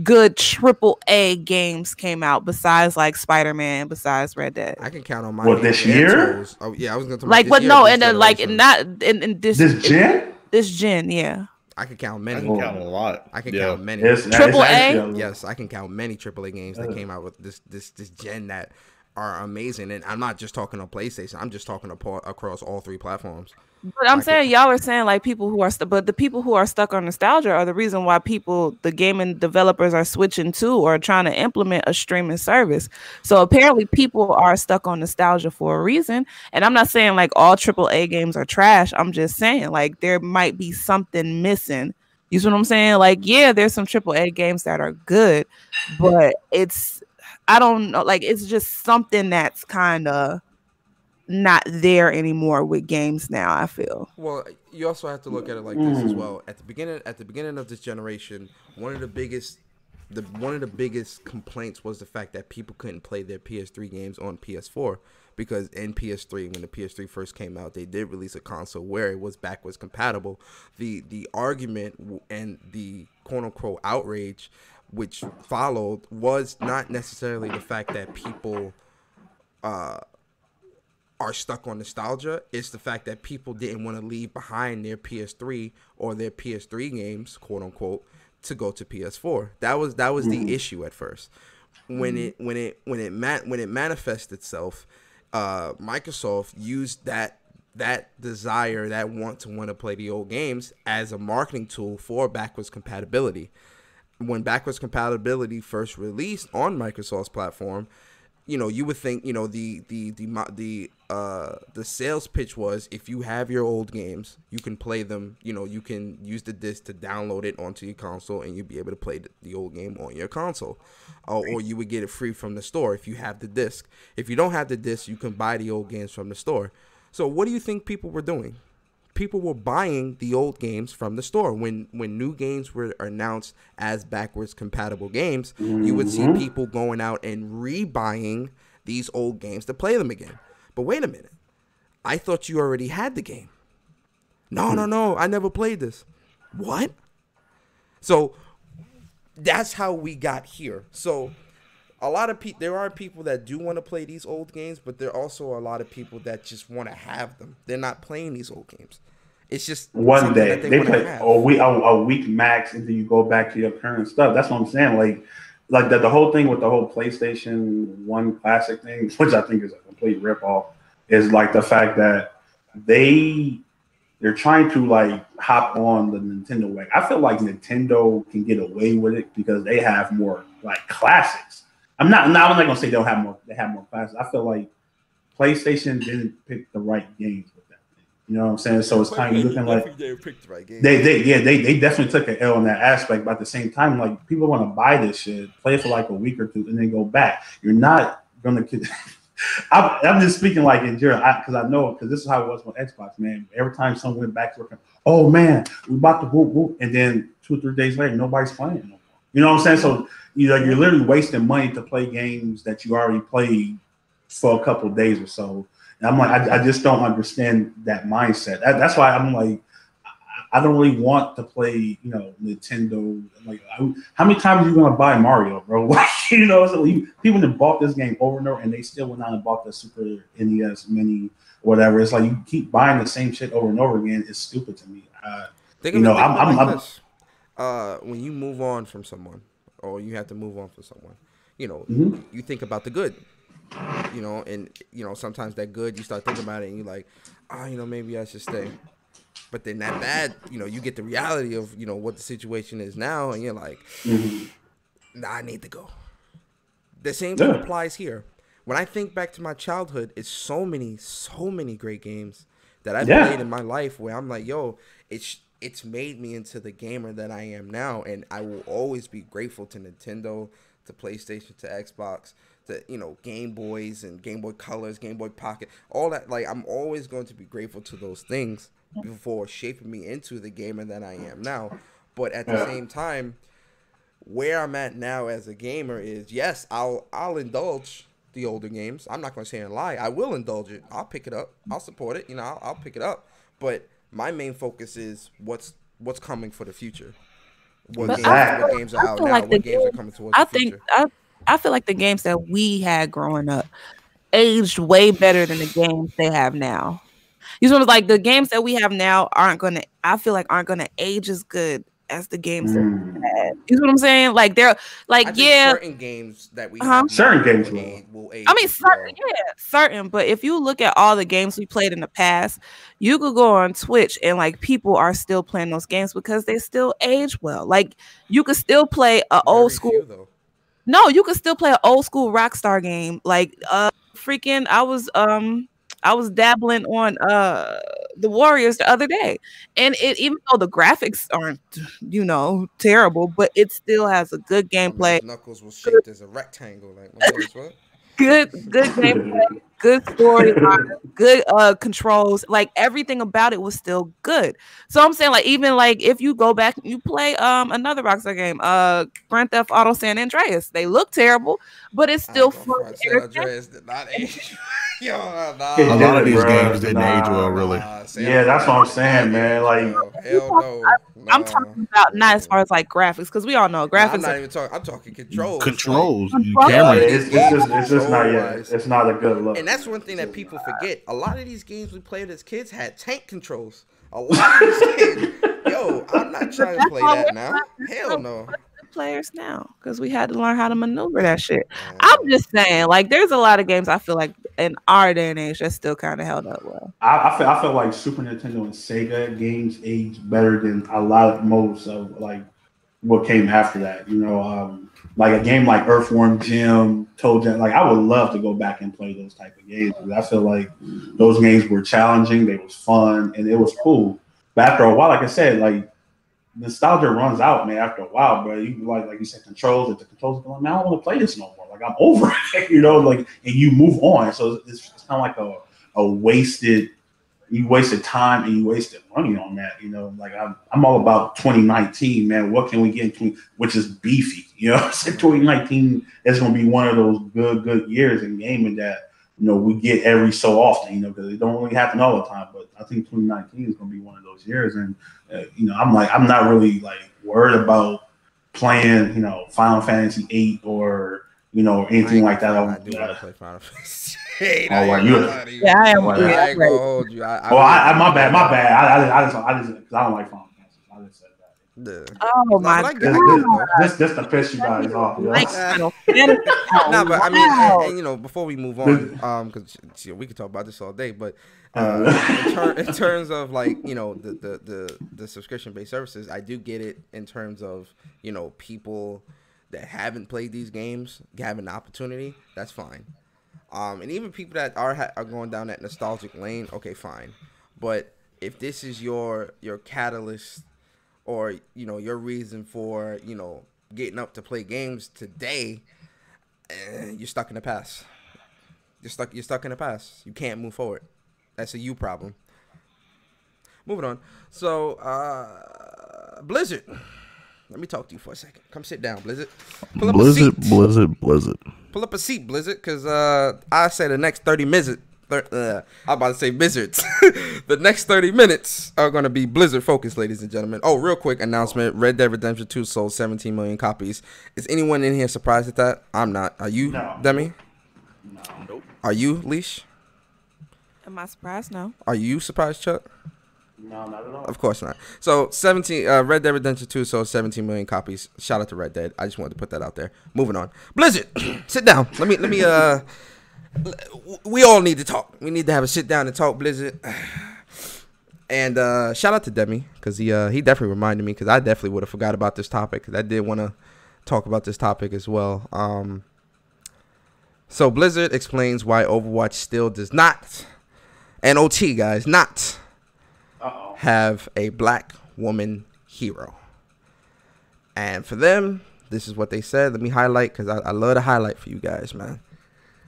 good AAA games came out besides like Spider-Man, besides Red Dead. I can count on my this year. Oh yeah, I was gonna talk like, but no, and then like not in this gen. This gen, yeah. I can count many. I can count a lot. I can count many. AAA. Yes, I can count many AAA games that came out with this gen that are amazing. And I'm not just talking on PlayStation. I'm just talking across all three platforms. But I'm saying y'all are saying like people who are but the people who are stuck on nostalgia are the reason why the gaming developers are switching to or trying to implement a streaming service. So apparently people are stuck on nostalgia for a reason. And I'm not saying like all AAA games are trash. I'm just saying like there might be something missing. You see what I'm saying? Like, yeah, there's some AAA games that are good, but I don't know, like it's just something that's kind of not there anymore with games now, I feel. Well, you also have to look at it like this as well. At the beginning of this generation, one of the biggest complaints was the fact that people couldn't play their PS3 games on PS4 because in PS3, when the PS3 first came out, they did release a console where it was backwards compatible. The argument and the quote unquote outrage which followed was not necessarily the fact that people are stuck on nostalgia. It's the fact that people didn't want to leave behind their PS3 or their PS3 games, quote unquote, to go to PS4. That was the issue at first. When it manifested itself, Microsoft used that desire, that want to play the old games as a marketing tool for backwards compatibility. When backwards compatibility first released on Microsoft's platform, you would think, the sales pitch was if you have your old games, you can play them, you can use the disc to download it onto your console and you'll be able to play the old game on your console. Or you would get it free from the store if you have the disc. If you don't have the disc, you can buy the old games from the store. So what do you think people were doing? People were buying the old games from the store. When new games were announced as backwards compatible games, you would see people going out and rebuying these old games to play them again. But wait a minute. I thought you already had the game. No, I never played this. What? So that's how we got here. So a lot of there are people that do want to play these old games, but there are also a lot of people that just want to have them. They're not playing these old games. It's just one day they play a week max until you go back to your current stuff. That's what I'm saying. Like the whole thing with the whole PlayStation 1 Classic thing, which I think is a complete ripoff, is like the fact that they're trying to like hop on the Nintendo wagon. I feel like Nintendo can get away with it because they have more like classics. I'm not gonna say they have more classics. I feel like PlayStation didn't pick the right games with that thing. You know what I'm saying? So it's kind of looking like they picked the right game. They definitely took an L in that aspect. But at the same time, like people want to buy this shit, play it for like a week or two, and then go back. You're not gonna. I'm just speaking like in general because I know because this is how it was with Xbox, man. Every time someone went back to work, oh man, we about to whoop, and then 2 or 3 days later, nobody's playing no more. You know what I'm saying? So you're literally wasting money to play games that you already played for a couple of days or so. And I'm like, I just don't understand that mindset. That's why I'm like, I don't really want to play, Nintendo. Like, how many times are you gonna buy Mario, bro? Like, so people have bought this game over and over, and they still went out and bought the Super NES Mini, whatever. It's like you keep buying the same shit over and over again. It's stupid to me. When you move on from someone, or you have to move on from someone, you know, you think about the good, you know, and you know sometimes that good you start thinking about it and you're like, oh, you know, maybe I should stay. But then that bad, you know, you get the reality of, you know, what the situation is now, and you're like, nah, I need to go. The same thing applies here. When I think back to my childhood, it's so many great games that I've played in my life where I'm like, yo, it's made me into the gamer that I am now, and I will always be grateful to Nintendo, to PlayStation, to Xbox, to, you know, Game Boys and Game Boy Colors, Game Boy Pocket, all that. Like, I'm always going to be grateful to those things before shaping me into the gamer that I am now. But at the same time, where I'm at now as a gamer is, yes, I'll indulge the older games. I'm not going to say and lie. I will indulge it. I'll pick it up. I'll support it. You know, I'll pick it up. But my main focus is what's coming for the future. What games are out now? Like what games are coming towards the future? I feel like the games that we had growing up aged way better than the games they have now. You know, like the games that we have now aren't gonna age as good as the games that we had. You know what I'm saying? Like they're like certain games that we have certain games will age. I mean, certain. But if you look at all the games we played in the past, you could go on Twitch and like people are still playing those games because they still age well. Like you could still play an old school. No, you could still play an old school Rockstar game. Like freaking, I was dabbling on the Warriors the other day, and even though the graphics aren't, you know, terrible, but it still has a good gameplay. Knuckles was shaped as a rectangle, like what? Good gameplay, good storyline, good controls. Like everything about it was still good. So I'm saying, like, even like if you go back and you play another Rockstar game, Grand Theft Auto San Andreas, they look terrible, but it's still fun. San Andreas did not age. Yo, a lot of these games didn't age well, really. Yeah, that's what I'm saying, man. Like, I'm talking about not as far as like graphics, because we all know graphics. I'm not even talking. I'm talking controls. Camera. It's just not yet. It's not a good look. And that's one thing that people forget. A lot of these games we played as kids had tank controls. A lot of these games. Yo, I'm not trying to play that now. Hell no. Players now, because we had to learn how to maneuver that shit. I'm just saying, like, there's a lot of games I feel like in our day and age that still kind of held up well. I feel like Super Nintendo and Sega games age better than most of like what came after that. You know, like a game like Earthworm Jim, Toe Jam. Like I would love to go back and play those type of games. I feel like those games were challenging, they was fun, and it was cool. But after a while, like I said, like nostalgia runs out, man. After a while, bro, you like you said, controls. If the controls going, man, I don't want to play this no more. Like I'm over it, you know. Like, and you move on. So it's kind of like a wasted. You wasted time and you wasted money on that, you know. Like I'm all about 2019, man. What can we get in which is beefy, you know? I said 2019 is going to be one of those good years in gaming that, you know, we get every so often, you know, because it don't really happen all the time. But I think 2019 is going to be one of those years, and you know, I'm not really like worried about playing, you know, Final Fantasy 8 or, you know, anything like that. I do want to play Final Fantasy. Oh, are you? Yeah, I am. I ain't gonna hold you. My bad. I just because I don't like Final Fantasy. I just said that. Oh my god! Just to piss you guys off. You know? No, but I mean, and, you know, before we move on, because we could talk about this all day, but in terms of like, you know, the subscription based services, I do get it in terms of, you know, people that haven't played these games having the opportunity. That's fine. And even people that are going down that nostalgic lane, okay, fine. But if this is your catalyst, or, you know, your reason for, you know, getting up to play games today, you're stuck in the past. You're stuck in the past. You can't move forward. That's a you problem. Moving on. So, Blizzard. Let me talk to you for a second. Come sit down, Blizzard. Pull up a seat. Blizzard. Pull up a seat, Blizzard, because I say the next 30 minutes. I'm about to say Blizzards. The next 30 minutes are going to be Blizzard focused, ladies and gentlemen. Oh, real quick announcement. Red Dead Redemption 2 sold 17 million copies. Is anyone in here surprised at that? I'm not. Are you, Demi? No. Nope. Are you, Leash? Am I surprised? No. Are you surprised, Chuck? No, not at all. Of course not. So 17 Red Dead Redemption 2 sold 17 million copies. Shout out to Red Dead. I just wanted to put that out there. Moving on. Blizzard, sit down. Let me we all need to talk. We need to have a sit down and talk, Blizzard. And shout out to Demi, because he definitely reminded me, because I definitely would have forgot about this topic, because I did want to talk about this topic as well. So Blizzard explains why Overwatch still does not, NOT guys, not have a black woman hero. And for them, this is what they said. Let me highlight, because I love to highlight for you guys, man.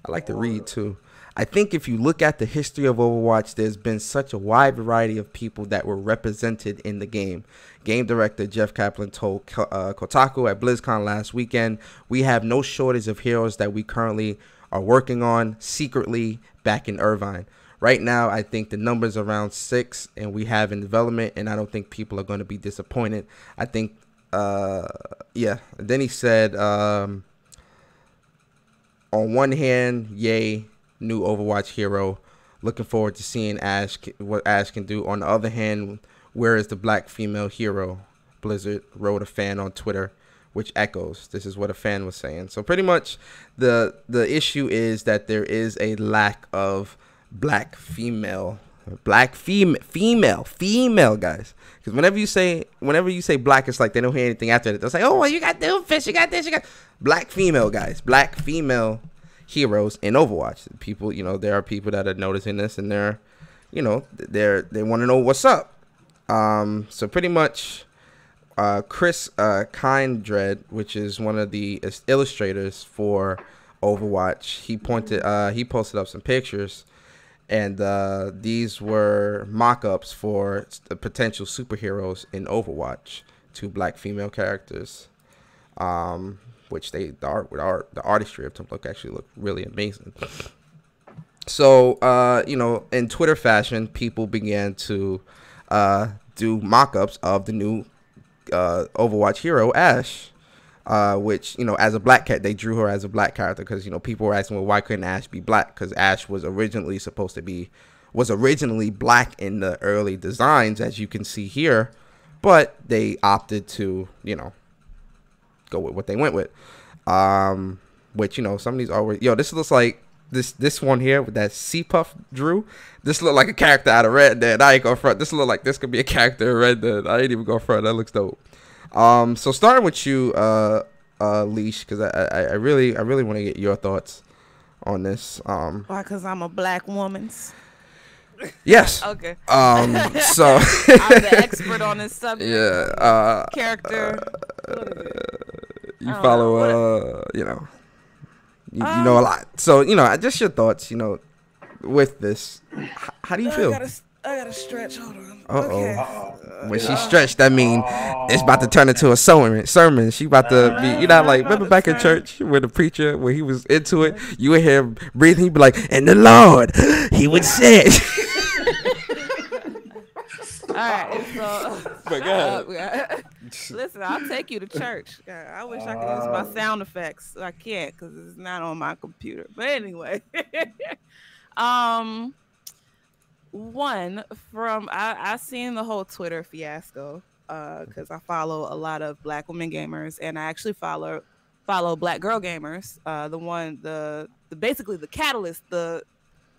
I like to read too. I think if you look at the history of Overwatch, there's been such a wide variety of people that were represented in the game. Game director Jeff Kaplan told Kotaku at BlizzCon last weekend, "We have no shortage of heroes that we currently are working on secretly back in Irvine. Right now, I think the number's around 6, and we have in development, and I don't think people are going to be disappointed." I think, yeah. And then he said, on one hand, yay, new Overwatch hero. Looking forward to seeing what Ash can do. On the other hand, where is the black female hero? Blizzard wrote a fan on Twitter, which echoes. This is what a fan was saying. So pretty much the issue is that there is a lack of black female guys. Because whenever you say black, it's like they don't hear anything after it. They'll say, oh, well, you got Doomfist, you got this, you got black female guys, black female heroes in Overwatch. People, there are people that are noticing this, and they want to know what's up. So pretty much, Chris Kindred, which is one of the illustrators for Overwatch, he posted up some pictures, and these were mock-ups for the potential superheroes in Overwatch, 2 black female characters. Which the artistry of them actually look really amazing. So, in Twitter fashion, people began to do mock-ups of the new Overwatch hero, Ash, which, as a black cat, they drew her as a black character because, people were asking, well, why couldn't Ash be black? Because Ash was originally black in the early designs, as you can see here, but they opted to, go with what they went with, which some of these always, this looks like this one here with that C-Puff drew. This look like a character out of Red Dead. I ain't go front. This look like this could be a character in Red Dead. I ain't even go front. That looks dope. So starting with you, Leash, because I really want to get your thoughts on this. Why? Because I'm a black woman. Yes. Okay. So I'm the expert on this subject. Yeah. Character. You follow. You know a lot. So just your thoughts. With this, how do you feel? I gotta stretch. Hold on. Okay. When she stretched, that mean it's about to turn into a sermon. She about to be, remember back in church where the preacher, when he was into it, you would hear him breathing, he'd be like, and the Lord, he would say. All right, so but go ahead. Listen, I'll take you to church. I wish I could use my sound effects. I can't because it's not on my computer. But anyway, I seen the whole Twitter fiasco because I follow a lot of black women gamers, and I actually follow black girl gamers. Basically the catalyst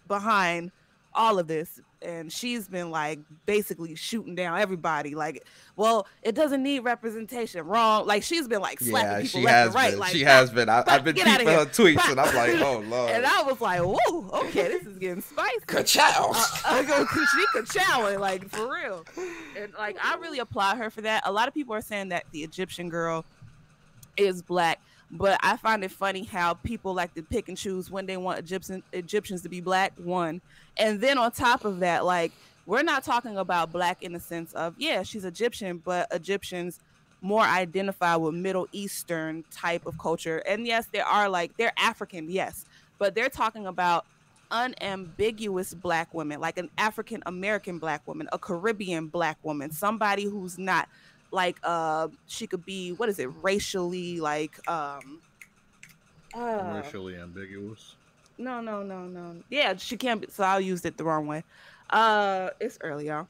behind all of this, and she's been like basically shooting down everybody. Like, well, it doesn't need representation. Wrong. Like, she's been like slapping people left and right. Like, she has been. I've been peeping her tweets, and I'm like, oh Lord. And I was like, whoa, okay, this is getting spicy. Ka-chow. She ka-chowing, like, for real. And like, I really applaud her for that. A lot of people are saying that the Egyptian girl is black, but I find it funny how people like to pick and choose when they want Egyptians to be black, one. And then on top of that, like, we're not talking about black in the sense of, yeah, she's Egyptian, but Egyptians more identify with Middle Eastern type of culture. And yes, they're African, yes, but they're talking about unambiguous black women, like an African American black woman, a Caribbean black woman, somebody who's not like she could be, what is it, racially like racially ambiguous. No. Yeah, she can't be, so I used it the wrong way. It's early, y'all.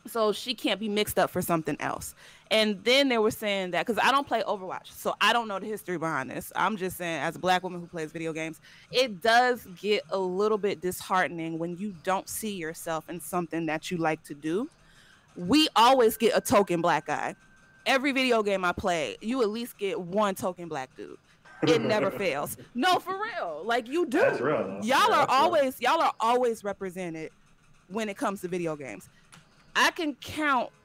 So she can't be mixed up for something else. And then they were saying that, because I don't play Overwatch, so I don't know the history behind this. I'm just saying, as a Black woman who plays video games, it does get a little bit disheartening when you don't see yourself in something that you like to do. We always get a token Black guy. Every video game I play, you at least get one token Black dude. It never fails. No, for real. Like, you do. That's real, y'all are always represented when it comes to video games. I can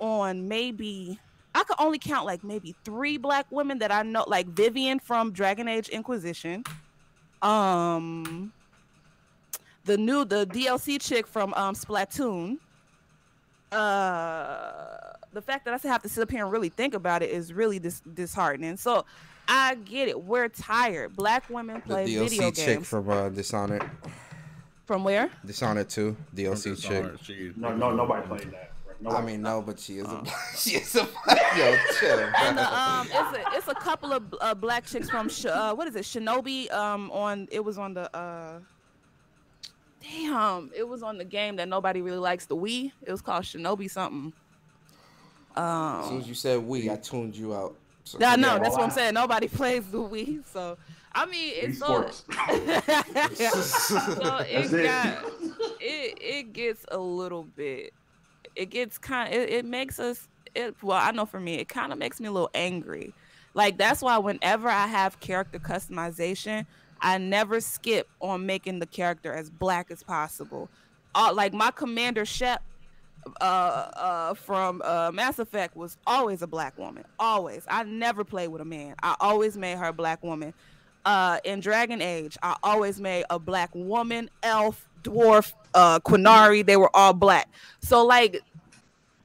only count like maybe 3 Black women that I know, like Vivian from Dragon Age Inquisition, the DLC chick from Splatoon. The fact that I have to sit up here and really think about it is really disheartening. So I get it. We're tired. Black women play the DLC video games. chick from Dishonored. From where? Dishonored 2, DLC chick. No, nobody played that. I mean, no, but she is she is a yo, chill. And it's a couple of Black chicks from what is it, Shinobi? It was on the game that nobody really likes, the Wii. It was called Shinobi something. As soon as you said Wii, I tuned you out. So, yeah, no, that's what I'm saying. Nobody plays the Wii, so I mean, it's sports. So it gets a little bit. It gets it makes us. Well, I know for me, it kind of makes me a little angry. Like, that's why whenever I have character customization, I never skip on making the character as Black as possible. Like my Commander Shep from Mass Effect was always a Black woman. Always. I never played with a man. I always made her a Black woman. In Dragon Age, I always made a Black woman, elf, dwarf, Quinari. They were all Black. So like,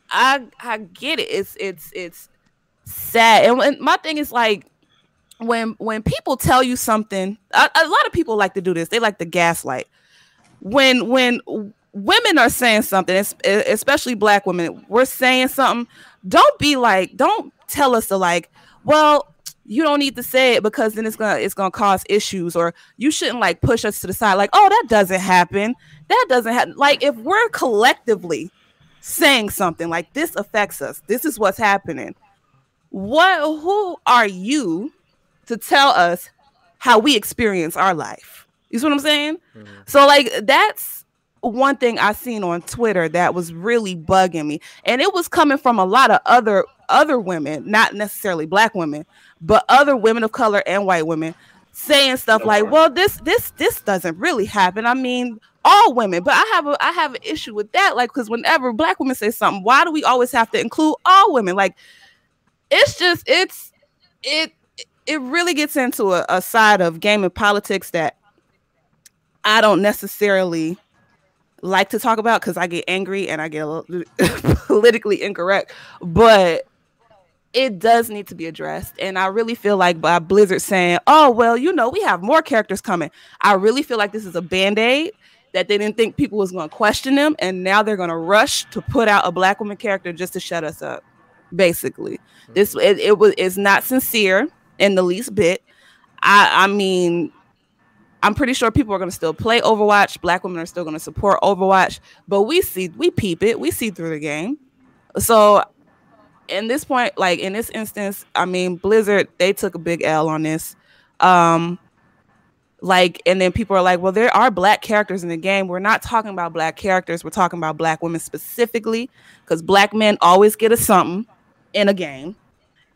I get it. It's sad. And my thing is, like, when people tell you something, a lot of people like to do this. They like to gaslight. When women are saying something, especially Black women, we're saying something, don't tell us to, like, well, you don't need to say it because then it's gonna cause issues, or you shouldn't like push us to the side, like, oh, that doesn't happen. Like, if we're collectively saying something like this affects us, this is what's happening, who are you to tell us how we experience our life? You see what I'm saying? Mm-hmm. So like, that's one thing I seen on Twitter that was really bugging me, and it was coming from a lot of other women, not necessarily Black women, but other women of color and white women, saying stuff like, well, this doesn't really happen. I mean, all women. But I have an issue with that, like, because whenever Black women say something, why do we always have to include all women? Like, it's just it really gets into a side of game and politics that I don't necessarily like to talk about, because I get angry and I get a little politically incorrect, but it does need to be addressed. And I really feel like by Blizzard saying, oh, well, we have more characters coming, I really feel like this is a Band-Aid that they didn't think people was going to question them, and now they're going to rush to put out a Black woman character just to shut us up. Basically, it's not sincere in the least bit. I mean, I'm pretty sure people are going to still play Overwatch. Black women are still going to support Overwatch, but we peep it. We see through the game. So in this point, like in this instance, I mean, Blizzard, they took a big L on this. Like, and then people are like, well, there are Black characters in the game. We're not talking about Black characters. We're talking about Black women specifically, because Black men always get a something in a game.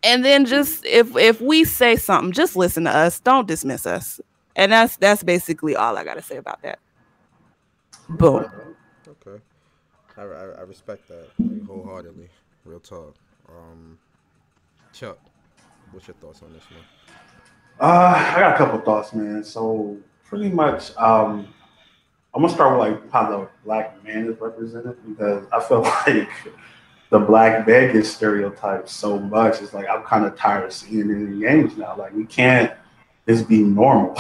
And then just if we say something, just listen to us. Don't dismiss us. And that's basically all I got to say about that. Boom. Okay. I respect that, like, wholeheartedly. Real talk. Chuck, what's your thoughts on this one? I got a couple thoughts, man. So pretty much, I'm gonna start with like how the Black man is represented, because I feel like the Black man gets stereotyped so much. It's like, I'm kind of tired of seeing it in games now. Like, we can't just be normal.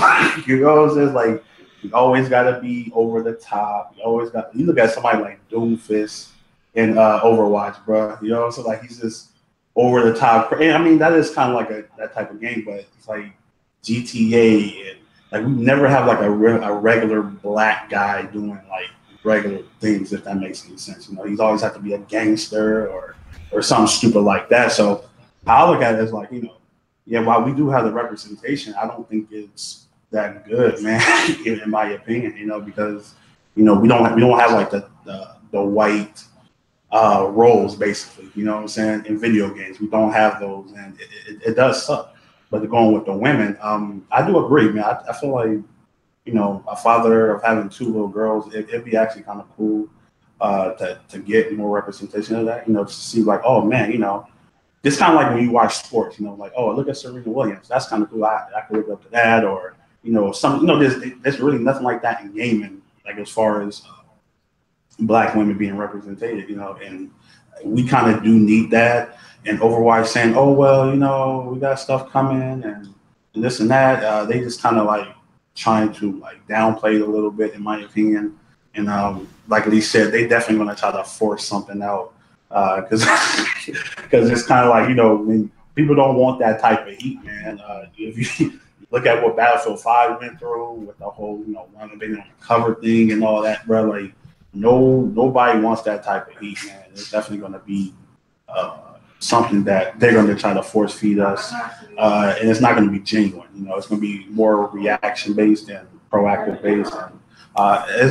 You know what I'm saying? Like, you always gotta be over the top. You look at somebody like Doomfist in Overwatch, bro. You know what I'm saying? Like, he's just over the top. And I mean, that is kind of like that type of game, but it's like GTA, and like, we never have like a regular Black guy doing like regular things, if that makes any sense. You know, he's always had to be a gangster or something stupid like that. So I look at it as like, you know, yeah, while we do have the representation, I don't think it's that good, man, in my opinion, you know, because, you know, we don't have like the white roles, basically, you know what I'm saying, in video games. We don't have those, and it does suck. But going with the women, I do agree, man. I feel like, you know, a father of having 2 little girls, it'd be actually kind of cool to get more representation of that, you know, to see like, oh man, you know, it's kind of like when you watch sports, you know, like, oh, look at Serena Williams, that's kind of cool. I could look up to that, or, you know, some, you know, there's really nothing like that in gaming, like as far as Black women being represented, you know, and we kind of do need that. And Overwatch saying, oh, well, you know, we got stuff coming and this and that. They just kind of like trying to like downplay it a little bit, in my opinion. And like Lee said, they definitely going to try to force something out because it's kind of like, you know, when people don't want that type of heat, man. If you look at what Battlefield 5 went through with the whole, you know, one being on the cover thing and all that, bro, like nobody wants that type of heat, man. It's definitely going to be something that they're going to try to force feed us, and it's not going to be genuine. You know, it's going to be more reaction based and proactive based. And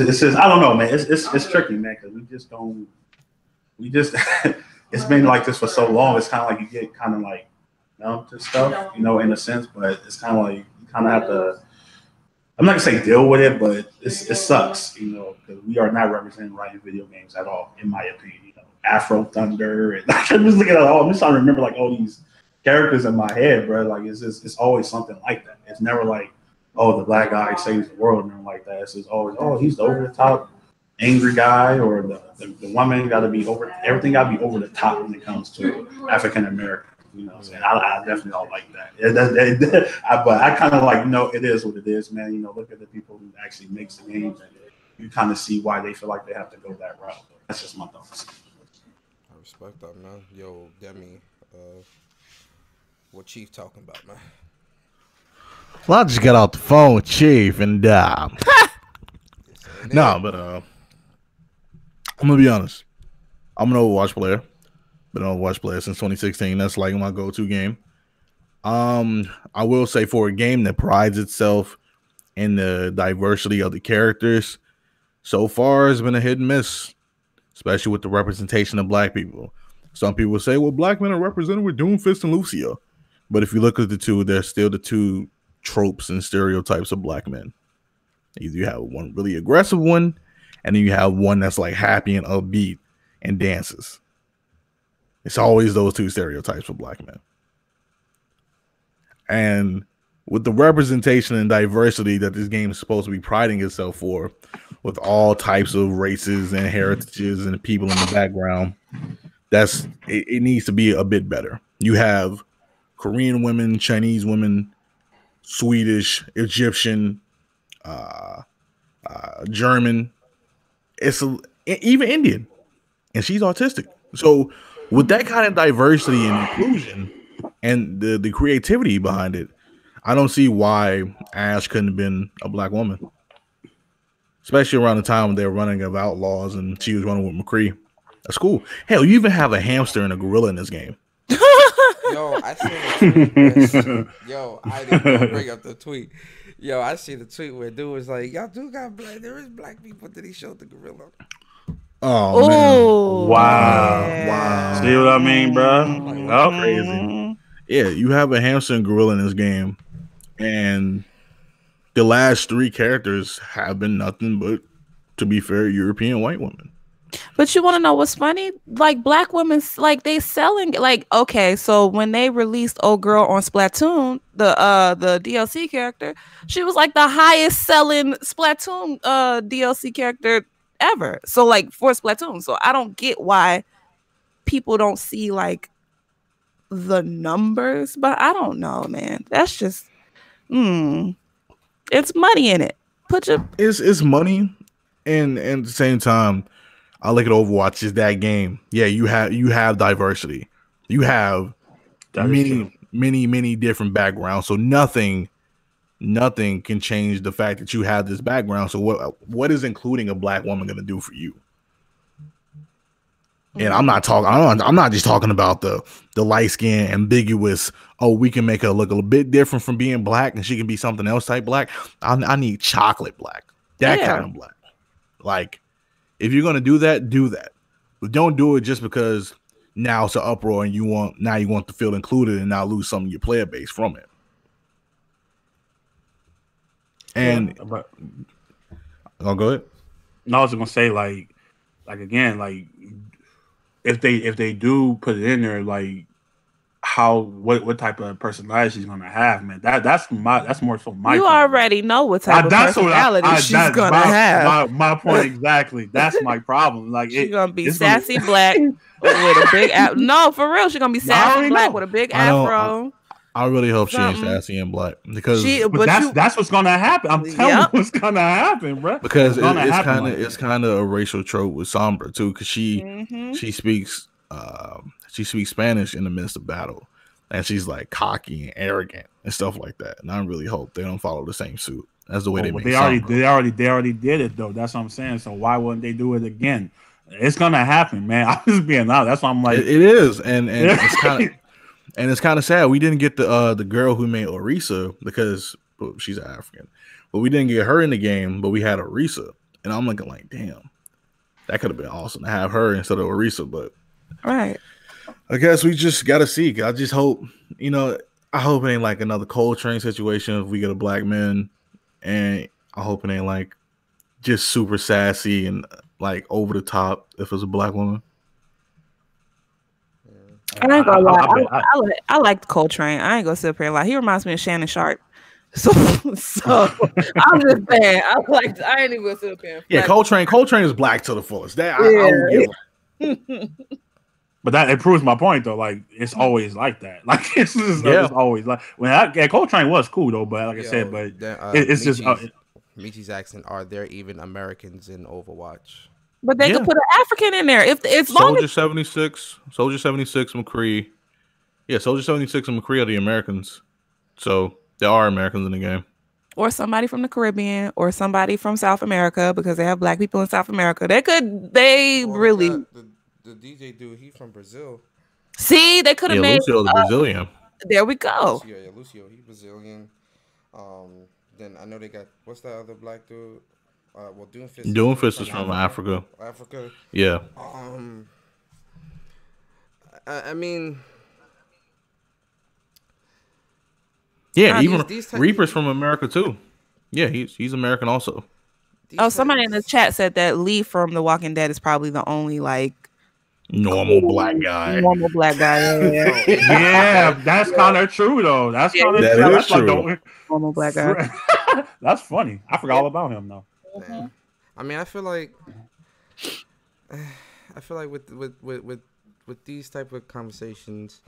it's just, I don't know, man. It's tricky, man, because we just it's been like this for so long. It's kind of like you get kind of like numb to stuff, you know, in a sense. But it's kind of like you kind of have to. I'm not gonna say deal with it, but it sucks, you know, because we are not representing right in video games at all, in my opinion. You know, Afro Thunder, and I'm just looking at all. I'm just trying to remember like all these characters in my head, bro. Like it's always something like that. It's never like, oh, the black guy saves the world, and like that. It's just always, oh, he's the over the top angry guy, or the woman got to be over. Everything got to be over the top when it comes to African American. You know what I'm saying? I definitely don't like that. But I kind of like, you know, it is what it is, man. You know, look at the people who actually makes the games, and you kind of see why they feel like they have to go that route. That's just my thoughts. I respect that, man. Yo, Demi, what Chief talking about, man? Well, I just got off the phone with Chief, and no, but I'm gonna be honest. I'm an Overwatch player. Been an Overwatch player since 2016. That's like my go-to game. I will say, for a game that prides itself in the diversity of the characters, so far it's been a hit and miss, especially with the representation of black people. Some people say, well, black men are represented with Doomfist and Lucio. But if you look at the two, they're still the two tropes and stereotypes of black men. Either you have one really aggressive one, and then you have one that's like happy and upbeat and dances. It's always those two stereotypes for black men. And with the representation and diversity that this game is supposed to be priding itself for, with all types of races and heritages and people in the background, it needs to be a bit better. You have Korean women, Chinese women, Swedish, Egyptian, German, even Indian, and she's autistic. So with that kind of diversity and inclusion and the creativity behind it, I don't see why Ash couldn't have been a black woman, especially around the time when they were running of Outlaws and she was running with McCree. That's cool. Hell, you even have a hamster and a gorilla in this game. Yo, I seen the tweet. Yo, I didn't bring up the tweet. Yo, I see the tweet where dude was like, y'all do got black. There is black people that he showed the gorilla. Oh, man. Wow. Yeah. Wow. See what I mean, bro? Oh, Crazy. Yeah, you have a hamster and gorilla in this game, and the last 3 characters have been nothing but, to be fair, European white women. But you want to know what's funny? Like, black women, like, they selling, like, okay, so when they released Old Girl on Splatoon, the DLC character, she was like the highest selling Splatoon DLC character ever. So, like, for Splatoon. So I don't get why people don't see like the numbers, but I don't know, man. That's just it's money in it. It's money, and at the same time, I look at Overwatch as that game. Yeah, you have diversity. You have many different backgrounds. So nothing nothing can change the fact that you have this background. So what is including a black woman going to do for you? And I'm not just talking about the light skin ambiguous. Oh, we can make her look a little bit different from being black, and she can be something else type black. I need chocolate black, that kind of black. Like, if you're gonna do that, but don't do it just because now it's an uproar and you want to feel included and now lose some of your player base from it. And but I'll go ahead. No, I was gonna say like again, like if they do put it in there, like what type of personality she's gonna have, man. That's more so my. You point. Already know what type of personality she's gonna have. My point exactly. That's my problem. Like she's gonna be sassy black with a big no, for real. She's gonna be sassy black with a big afro. I really hope she ain't sassy and black because that's what's gonna happen. I'm telling you what's gonna happen, bro. Because it's kind of a racial trope with Sombra too, because she speaks Spanish in the midst of battle, and she's like cocky and arrogant and stuff like that. And I really hope they don't follow the same suit. That's the way they make. They already did it though. That's what I'm saying. So why wouldn't they do it again? It's gonna happen, man. I'm just being honest. That's why I'm like, it is, and it's kind of. And it's kind of sad we didn't get the girl who made Orisa because she's African, but we didn't get her in the game. But we had Orisa, and I'm looking like, damn, that could have been awesome to have her instead of Orisa. But right, I guess we just gotta see. I just hope, I hope it ain't like another Coltrane situation if we get a black man, and I hope it ain't like just super sassy and like over the top if it's a black woman. I ain't gonna lie. I like Coltrane. I ain't gonna sit up here and lie. He reminds me of Shannon Sharp. So I'm just saying. I ain't even gonna sit up here. Yeah, Coltrane is black to the fullest. That I would give. But it proves my point though. Like it's always like that. Like it's always like when Coltrane was cool though. But like I said, but it's just Michi's accent. Are there even Americans in Overwatch? But they could put an African in there if it's Soldier 76, McCree. Yeah, Soldier 76 and McCree are the Americans. So there are Americans in the game. Or somebody from the Caribbean or somebody from South America because they have black people in South America. The DJ dude, he's from Brazil. See, they could have made Lucio the Brazilian. There we go. Lucio, he's Brazilian. Then I know they got what's that other black dude? Doomfist is from Africa. Yeah. I mean, yeah, even Reaper's from America too. Yeah, he's American also. Somebody in the chat said that Lee from The Walking Dead is probably the only like normal black guy. Yeah, that's kind of true though. That's kind of true. Like normal black guy. That's funny. I forgot all about him though. Mm-hmm. I mean, I feel like with these type of conversations,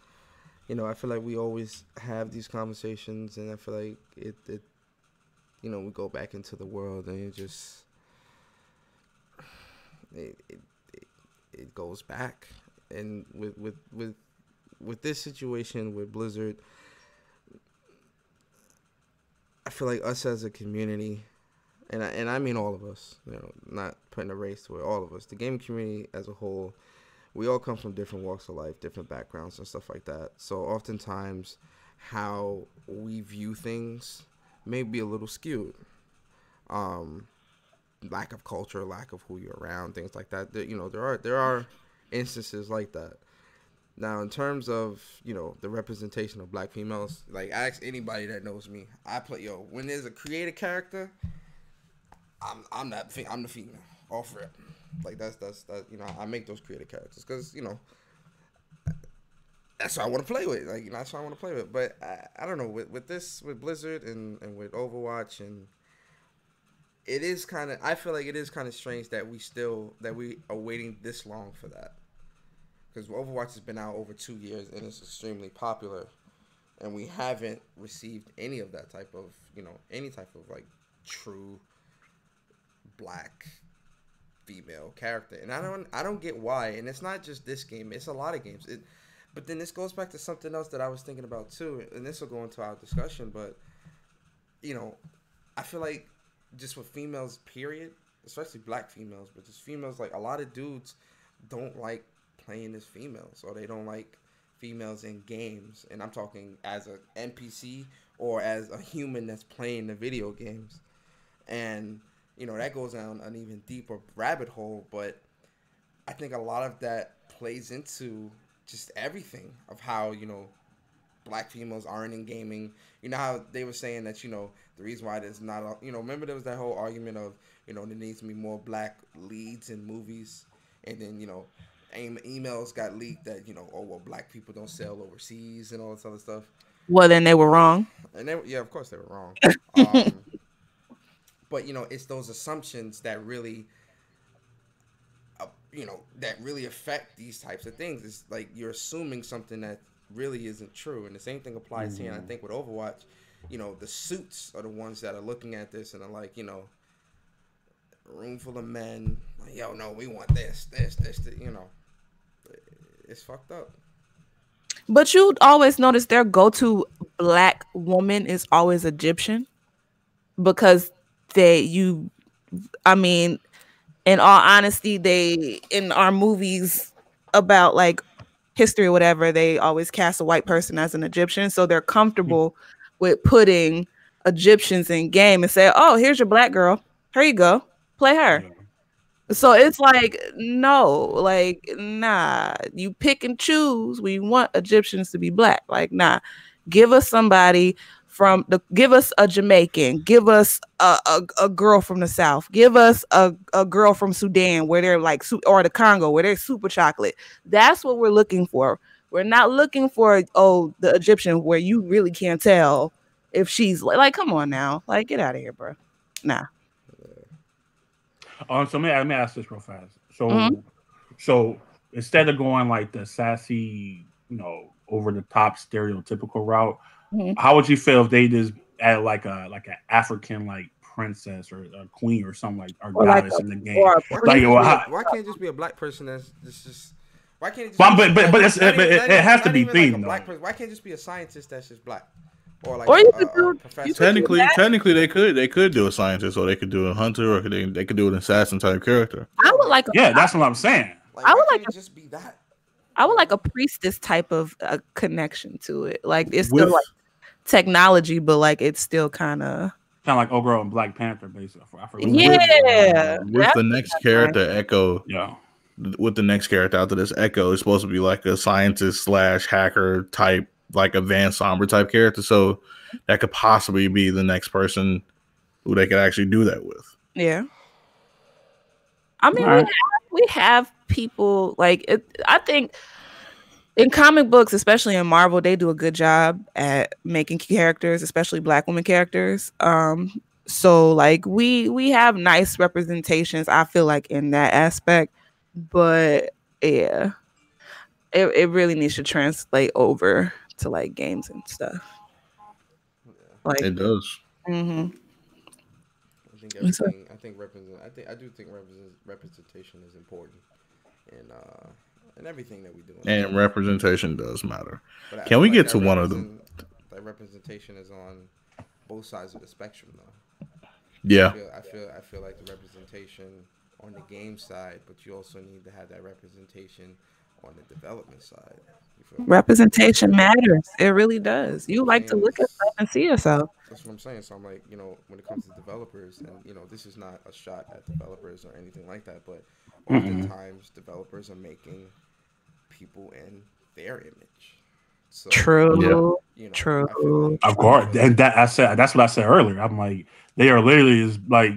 I feel like we always have these conversations, and I feel like it we go back into the world, and it just it goes back, and with this situation with Blizzard, I feel like us as a community. And I mean all of us, not putting a race to it, all of us. The gaming community as a whole, we all come from different walks of life, different backgrounds and stuff like that. So oftentimes how we view things may be a little skewed. Lack of culture, lack of who you're around, things like that. There are instances like that. Now, in terms of, the representation of black females, like ask anybody that knows me. When there's a created character, I'm the female, all for it. Like that's I make those creative characters because that's what I want to play with. Like that's what I want to play with. But I don't know with Blizzard and with Overwatch, and I feel like it is kind of strange that we are waiting this long for that, because Overwatch has been out over 2 years and it's extremely popular, and we haven't received any of that type of any type of like true black female character, and I don't get why. And it's not just this game; it's a lot of games. But then this goes back to something else that I was thinking about too, and this will go into our discussion. But you know, I feel like just with females, period, especially black females, but just females, like a lot of dudes don't like playing as females, or they don't like females in games. And I'm talking as an NPC or as a human that's playing the video games. And, you know, that goes down an even deeper rabbit hole, but I think a lot of that plays into just everything of how, you know, black females aren't in gaming. You know how they were saying that, you know, the reason why there's not, you know, remember there was that whole argument of, you know, there needs to be more black leads in movies, and then, you know, emails got leaked that, you know, oh, well, black people don't sell overseas and all this other stuff. Well, then they were wrong. And yeah, of course they were wrong. But, you know, it's those assumptions that really, you know, that really affect these types of things. It's like you're assuming something that really isn't true. And the same thing applies here. And I think with Overwatch, you know, the suits are the ones that are looking at this and are like, you know, a room full of men, like, yo, no, we want this, you know. It's fucked up. But you always notice their go-to black woman is always Egyptian, because I mean, in all honesty, they, in our movies about like history or whatever, they always cast a white person as an Egyptian. So they're comfortable with putting Egyptians in game and say, oh, here's your black girl. Here you go. Play her. So it's like, no, like, nah, you pick and choose. We want Egyptians to be black. Like, nah, give us somebody give us a Jamaican, give us a girl from the South, give us a girl from Sudan where they're like, or the Congo where they're super chocolate. That's what we're looking for. We're not looking for, oh, the Egyptian where you really can't tell if she's like, come on now, like, get out of here, bro. Nah. So let me ask this real fast. So instead of going like the sassy, you know, over the top stereotypical route, how would you feel if they just add like an African like princess or a queen or something like, or goddess in the game? Like, why can't it just be a black person that's just why can't it just it has to be themed. Like why can't it just be a scientist that's just black? Or like professor. Technically, they could do a scientist, or they could do a hunter, or they could do an assassin type character. I would like. That's what I'm saying. Like, I would like just be that. I would like a priestess type of connection to it. Like it's still like technology, but like it's still kind of like old girl in Black Panther, basically. With the next character, Echo. Yeah. With the next character after this, Echo is supposed to be like a scientist / hacker type, like advanced somber type character. So that could possibly be the next person who they could actually do that with. Yeah. I mean, we have people like it. I think in comic books, especially in Marvel, they do a good job at making characters, especially black women characters. So like we have nice representations, I feel like, in that aspect. But yeah, it really needs to translate over to like games and stuff. Like it does. I think everything. I do think representation is important, and everything that we do. And representation does matter. Can we get to one of them? That representation is on both sides of the spectrum, though. Yeah. I feel like the representation on the game side, but you also need to have that representation on the development side. Representation matters. It really does. You like to look at stuff and see yourself. That's what I'm saying. So I'm like, you know, when it comes to developers, and you know, this is not a shot at developers or anything like that, but oftentimes developers are making people in their image. So, true. You know, true. Of course. And that's what I said earlier. I'm like, they are literally is like,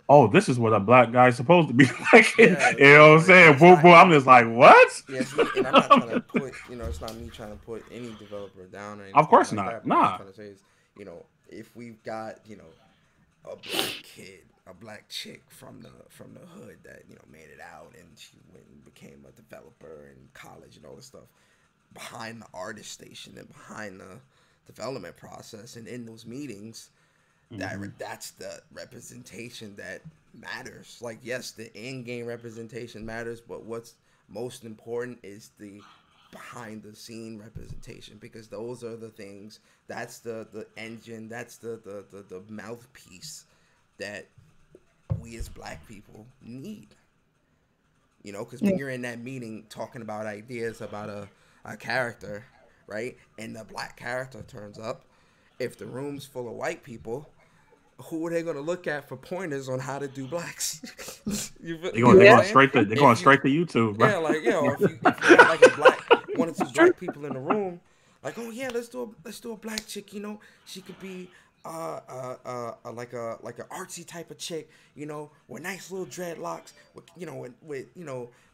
oh, this is what a black guy's supposed to be like. Yeah, you know what I'm saying? Boom, boom. I'm just like, what? Yes, and I'm not trying to put, you know, it's not me trying to put any developer down or anything. Of course like not. That. Nah. What I'm trying to say is, you know, if we've got, you know, a black kid, a black chick from the hood that, you know, made it out and she went and became a developer in college and all this stuff behind the artist station and behind the development process and in those meetings. That's the representation that matters. Like, yes, the in-game representation matters, but what's most important is the behind the scene representation, because those are the things, that's the engine, that's the mouthpiece that we as black people need. You know, because when you're in that meeting talking about ideas about a character, right, and the black character turns up, if the room's full of white people, who are they going to look at for pointers on how to do blacks? They're going straight to YouTube, bro. Yeah, like, if you have like one or two black people in the room, like, oh yeah, let's do a black chick, you know, she could be like a artsy type of chick, you know, with nice little dreadlocks, with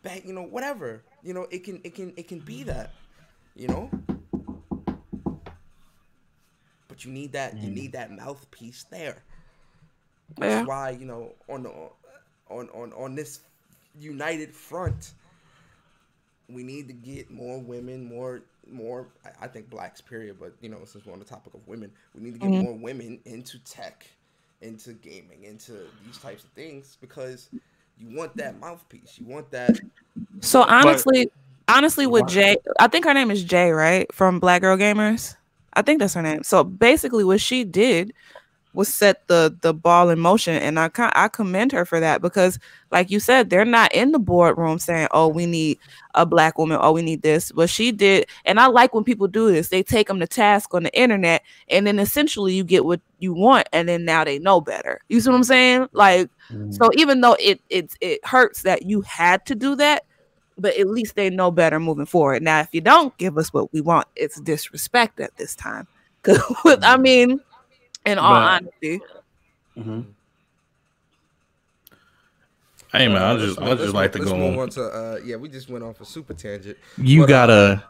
back, whatever, it can be that, but you need that mouthpiece there. That's why, on this united front, we need to get more women, more. I think blacks, period. But since we're on the topic of women, we need to get more women into tech, into gaming, into these types of things, because you want that mouthpiece. You want that. So honestly, with Jay, I think her name is Jay, right? From Black Girl Gamers. I think that's her name. So basically, what she did was set the ball in motion, and I commend her for that, because like you said, they're not in the boardroom saying, oh, we need a black woman, oh, we need this. But she did, and I like when people do this. They take them to task on the internet, and then essentially you get what you want, and then now they know better. You see what I'm saying? Like, so even though it hurts that you had to do that, but at least they know better moving forward. Now, if you don't give us what we want, it's disrespect at this time. I mean, in all honesty. Hey man, I just like to go on. We just went off a super tangent. You gotta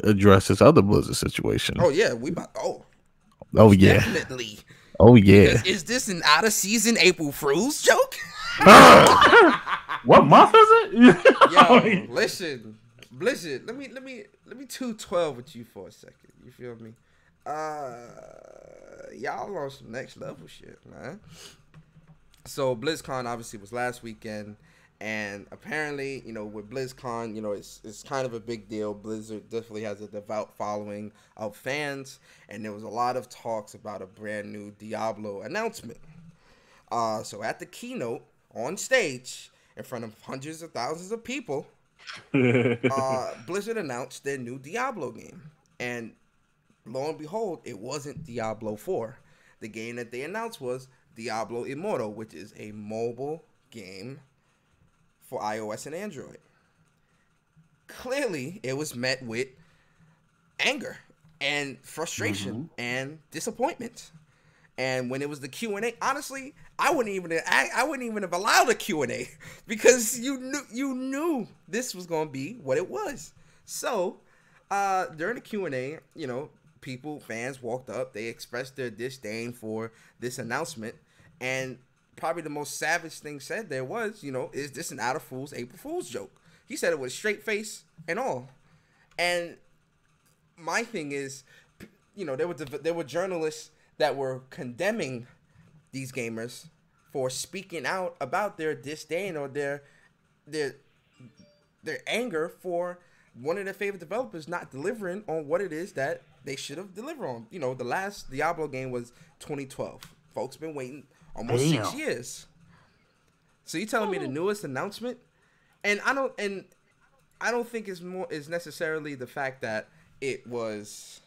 address this other Blizzard situation. Oh yeah, definitely. Oh yeah. Because is this an out of season April Fool's joke? What month is it? Yo, listen, Blizzard. Let me 212 with you for a second. You feel me? Y'all on some next level shit, man. So BlizzCon obviously was last weekend, and apparently, with BlizzCon, it's kind of a big deal. Blizzard definitely has a devout following of fans, and there was a lot of talks about a brand new Diablo announcement. So at the keynote on stage, in front of hundreds of thousands of people, Blizzard announced their new Diablo game, and lo and behold, it wasn't Diablo 4. The game that they announced was Diablo Immortal, which is a mobile game for iOS and Android. Clearly, it was met with anger and frustration and disappointment. And when it was the Q&A, honestly, I wouldn't even have allowed a Q&A, because you knew this was going to be what it was. So, during the Q&A, fans walked up, they expressed their disdain for this announcement, and probably the most savage thing said there was, is this an April Fool's joke? He said it with straight face and all. And my thing is, there were journalists that were condemning these gamers for speaking out about their disdain or their anger for one of their favorite developers not delivering on what it is that they should have delivered on. The last Diablo game was 2012. Folks been waiting almost 6 years. So you telling me the newest announcement? And I don't think it's necessarily the fact that it's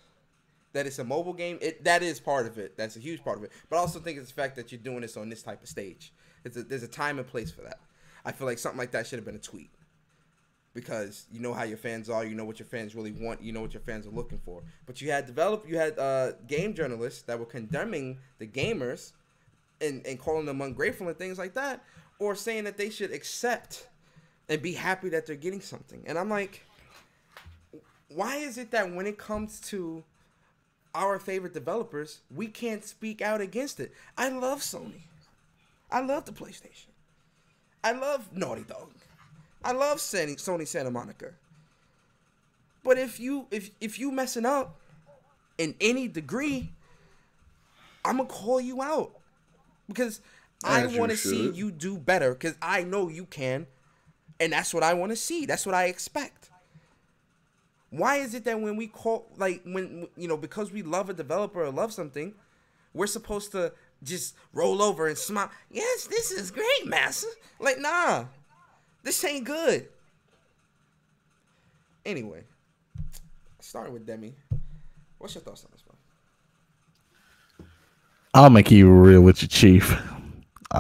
a mobile game. That is part of it. That's a huge part of it. But I also think it's the fact that you're doing this on this type of stage. There's a time and place for that. I feel like something like that should have been a tweet. Because you know how your fans are, you know what your fans really want, you know what your fans are looking for. But you had game journalists that were condemning the gamers and calling them ungrateful and things like that, or saying that they should accept and be happy that they're getting something. And I'm like, why is it that when it comes to our favorite developers, we can't speak out against it? I love Sony. I love the PlayStation. I love Naughty Dog. I love Sony Santa Monica. But if you messing up in any degree, I'm gonna call you out, because I want to see you do better, because I know you can, and that's what I want to see. That's what I expect. Why is it that when we call, like, when, you know, because we love a developer or love something, we're supposed to just roll over and smile? Yes, this is great, master. Like, nah, this ain't good. Anyway, starting with Demi. What's your thoughts on this one? I'll make you real with you, Chief. The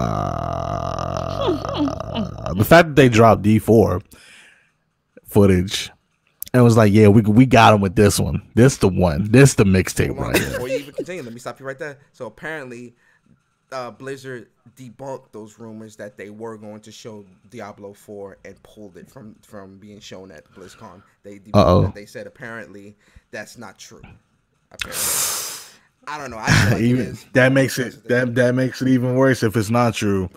fact that they dropped D4 footage and was like, yeah, we got him with this one. This the one. This the mixtape right here. Before you even continue, let me stop you right there. So apparently, Blizzard debunked those rumors that they were going to show Diablo 4 and pulled it from being shown at BlizzCon. They debunked it. They said apparently that's not true. Apparently. I don't know. I feel like even, that makes it even worse if it's not true.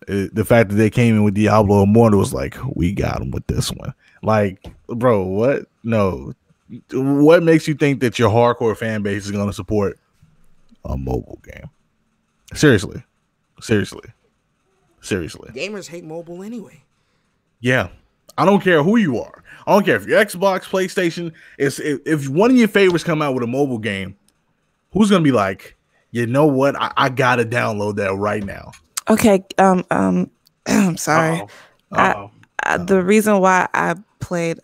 The fact that they came in with Diablo Immortal was like, we got him with this one. Like, bro, what? No. What makes you think that your hardcore fan base is going to support a mobile game? Seriously. Gamers hate mobile anyway. Yeah. I don't care who you are. I don't care if you're Xbox, PlayStation. If one of your favorites come out with a mobile game, who's going to be like, you know what? I got to download that right now. Okay. I'm sorry. The reason why I played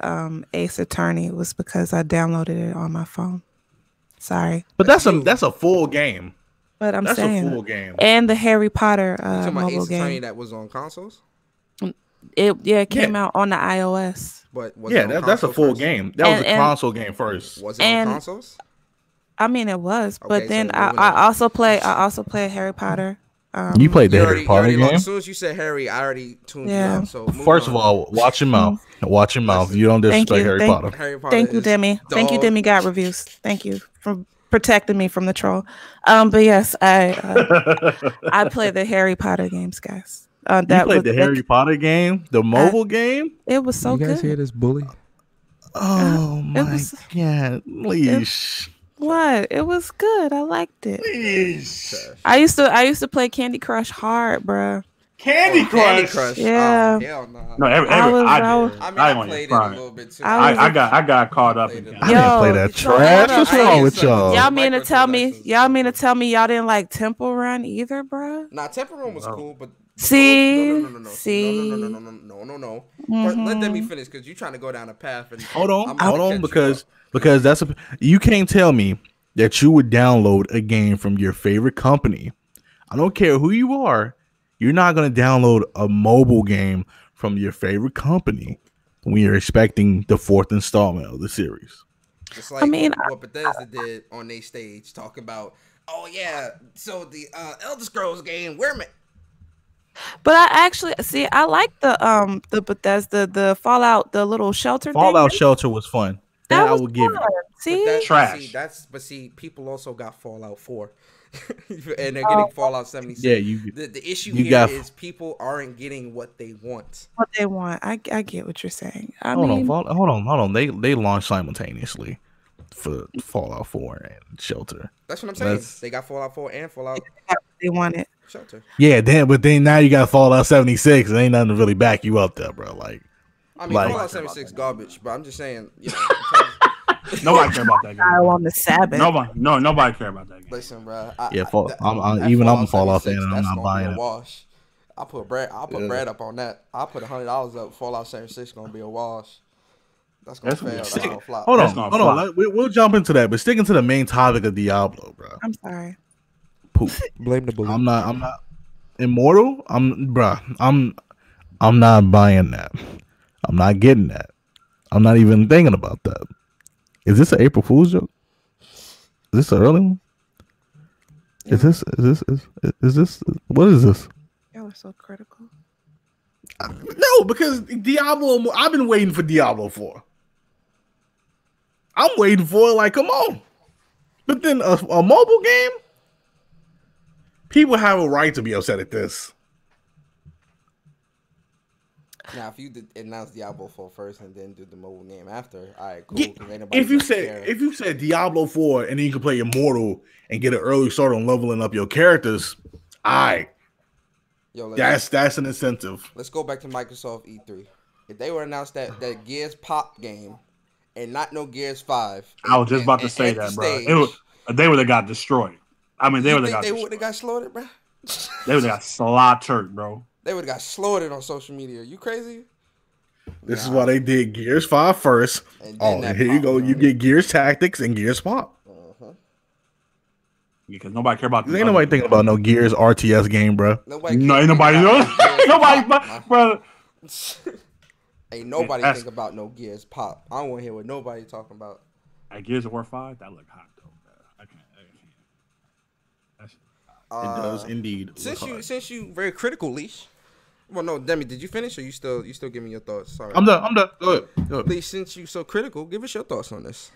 Ace Attorney was because I downloaded it on my phone. Sorry. But that's a full game. But that's saying a full game. And the Harry Potter mobile Ace game. Attorney that was on consoles? It came out on the iOS. But that's a full game. That was a console game first. Was it on consoles? I mean, it was, but then I also played Harry Potter. You played the Harry Potter game? As soon as you said Harry, I already tuned you out. So first of all, watch your mouth. Watch your mouth. You don't disrespect Harry Potter. Thank you, Demi. Thank you, Demi. Got reviews. Thank you for protecting me from the troll. But yes, I played the Harry Potter games, guys. You played the Harry Potter game, the mobile game. It was so good. You guys hear this bully? Oh my god! Please. What? It was good. I liked it. Please. I used to play Candy Crush hard, bro. Candy Crush. Yeah. Hell no. No, I played it a little bit too. I got caught up in it. I didn't play that trash. What's wrong with y'all? Y'all mean to tell me y'all didn't like Temple Run either, bro? Nah, Temple Run was cool, but See. No. Let Demi finish because you're trying to go down a path. And hold on, because that's you can't tell me that you would download a game from your favorite company. I don't care who you are. You're not going to download a mobile game from your favorite company when you're expecting the 4th installment of the series. Just like what Bethesda did on their stage, talking about, oh yeah, so the Elder Scrolls game, But I actually I like the Bethesda, the Fallout, the little shelter. Fallout Shelter was fun. That I would give it. See, trash. But people also got Fallout 4, and they're getting Fallout 76. Yeah, the issue here is people aren't getting what they want. What they want, I get what you're saying. Hold on. They launched simultaneously for Fallout 4 and Shelter. That's what I'm saying. They got Fallout 4 and Fallout. They want it. Shelter. Yeah, but then now you got Fallout 76. It ain't nothing to really back you up there, bro. Fallout 76 garbage, but I'm just saying, Nobody care about that game. On the Sabbath. Nobody care about that game. Listen, bro. I'm a Fallout fan, and I'm not buying it. Wash. I'll put bread up on that. I'll put $100 up. Fallout 76 gonna be a wash. That's gonna fail. That's gonna flop. Hold on. We'll jump into that, but sticking to the main topic of Diablo, bro. I'm sorry. Poop. Blame the bully. I'm not Immortal. I'm not buying that. I'm not getting that. I'm not even thinking about that. Is this an April Fool's joke? Is this an early one? Is this what is this? Y'all are so critical. No, because Diablo, I've been waiting for Diablo 4. I'm waiting for it, like, come on. But then a mobile game? People have a right to be upset at this. Now, if you announce Diablo 4 first and then do the mobile game after, all right, cool. Yeah, if you said Diablo 4 and then you can play Immortal and get an early start on leveling up your characters, all right. That's an incentive. Let's go back to Microsoft E3. If they were announced that Gears Pop game and not no Gears 5. I was just about to say that, bro. They would have got destroyed. I mean, they would have got slaughtered, bro. They would have got slaughtered, bro. They would have got slaughtered on social media. You crazy? This is why they did Gears 5 first. And here you go. You get Gears Tactics and Gears Pop. Because nobody care about. Ain't nobody thinking about no Gears RTS game, bro. Ain't nobody knows. Nobody, bro. Ain't nobody think about no Gears Pop. I don't want to hear what nobody talking about. At Gears of War 5, that look hot though, bro. I can't. It does indeed. Since you very critical, Leash. Well, no, Demi, did you finish or you still giving your thoughts? Sorry, I'm done. Go ahead. Leash, since you so critical, give us your thoughts on this.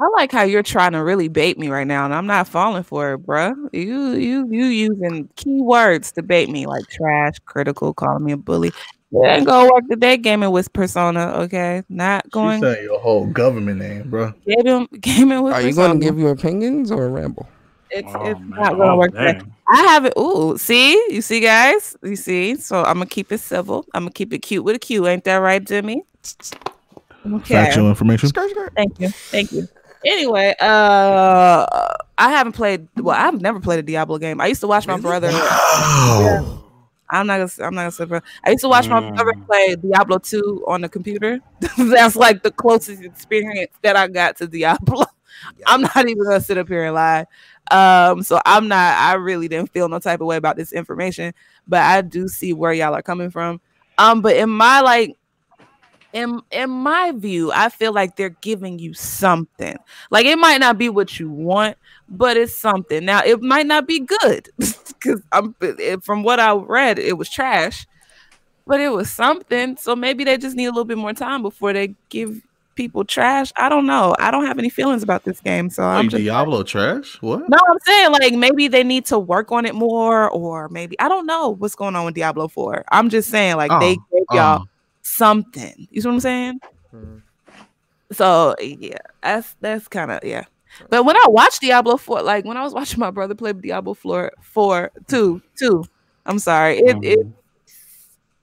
I like how you're trying to really bait me right now, and I'm not falling for it, bruh. You using keywords to bait me, like trash, critical, calling me a bully. Yeah, ain't gonna work today gaming with Persona, okay? Not going. She's saying your whole government name, bro. Gaming with Persona. Are you going to give your opinions or ramble? It's not gonna work today. I have it. Ooh, you see, guys? You see? So I'm gonna keep it civil. I'm gonna keep it cute with a Q. Ain't that right, Jimmy? Okay. Factual information. Thank you. Anyway, I haven't played. Well, I've never played a Diablo game. I used to watch my brother. Yeah, I'm not gonna say. I used to watch my brother play Diablo 2 on the computer. That's like the closest experience that I got to Diablo. I'm not even gonna sit up here and lie. So I really didn't feel no type of way about this information, but I do see where y'all are coming from. But in my view, I feel like they're giving you something. Like it might not be what you want, but it's something. Now it might not be good because from what I read, it was trash, but it was something. So maybe they just need a little bit more time before they give people trash. I don't know. I don't have any feelings about this game. So I'm just Diablo trash. What? No, I'm saying like maybe they need to work on it more, or maybe I don't know what's going on with Diablo 4. I'm just saying like they gave y'all something. You see what I'm saying? So yeah, that's kind of But when I watched Diablo 4, like when I was watching my brother play Diablo 2, I'm sorry,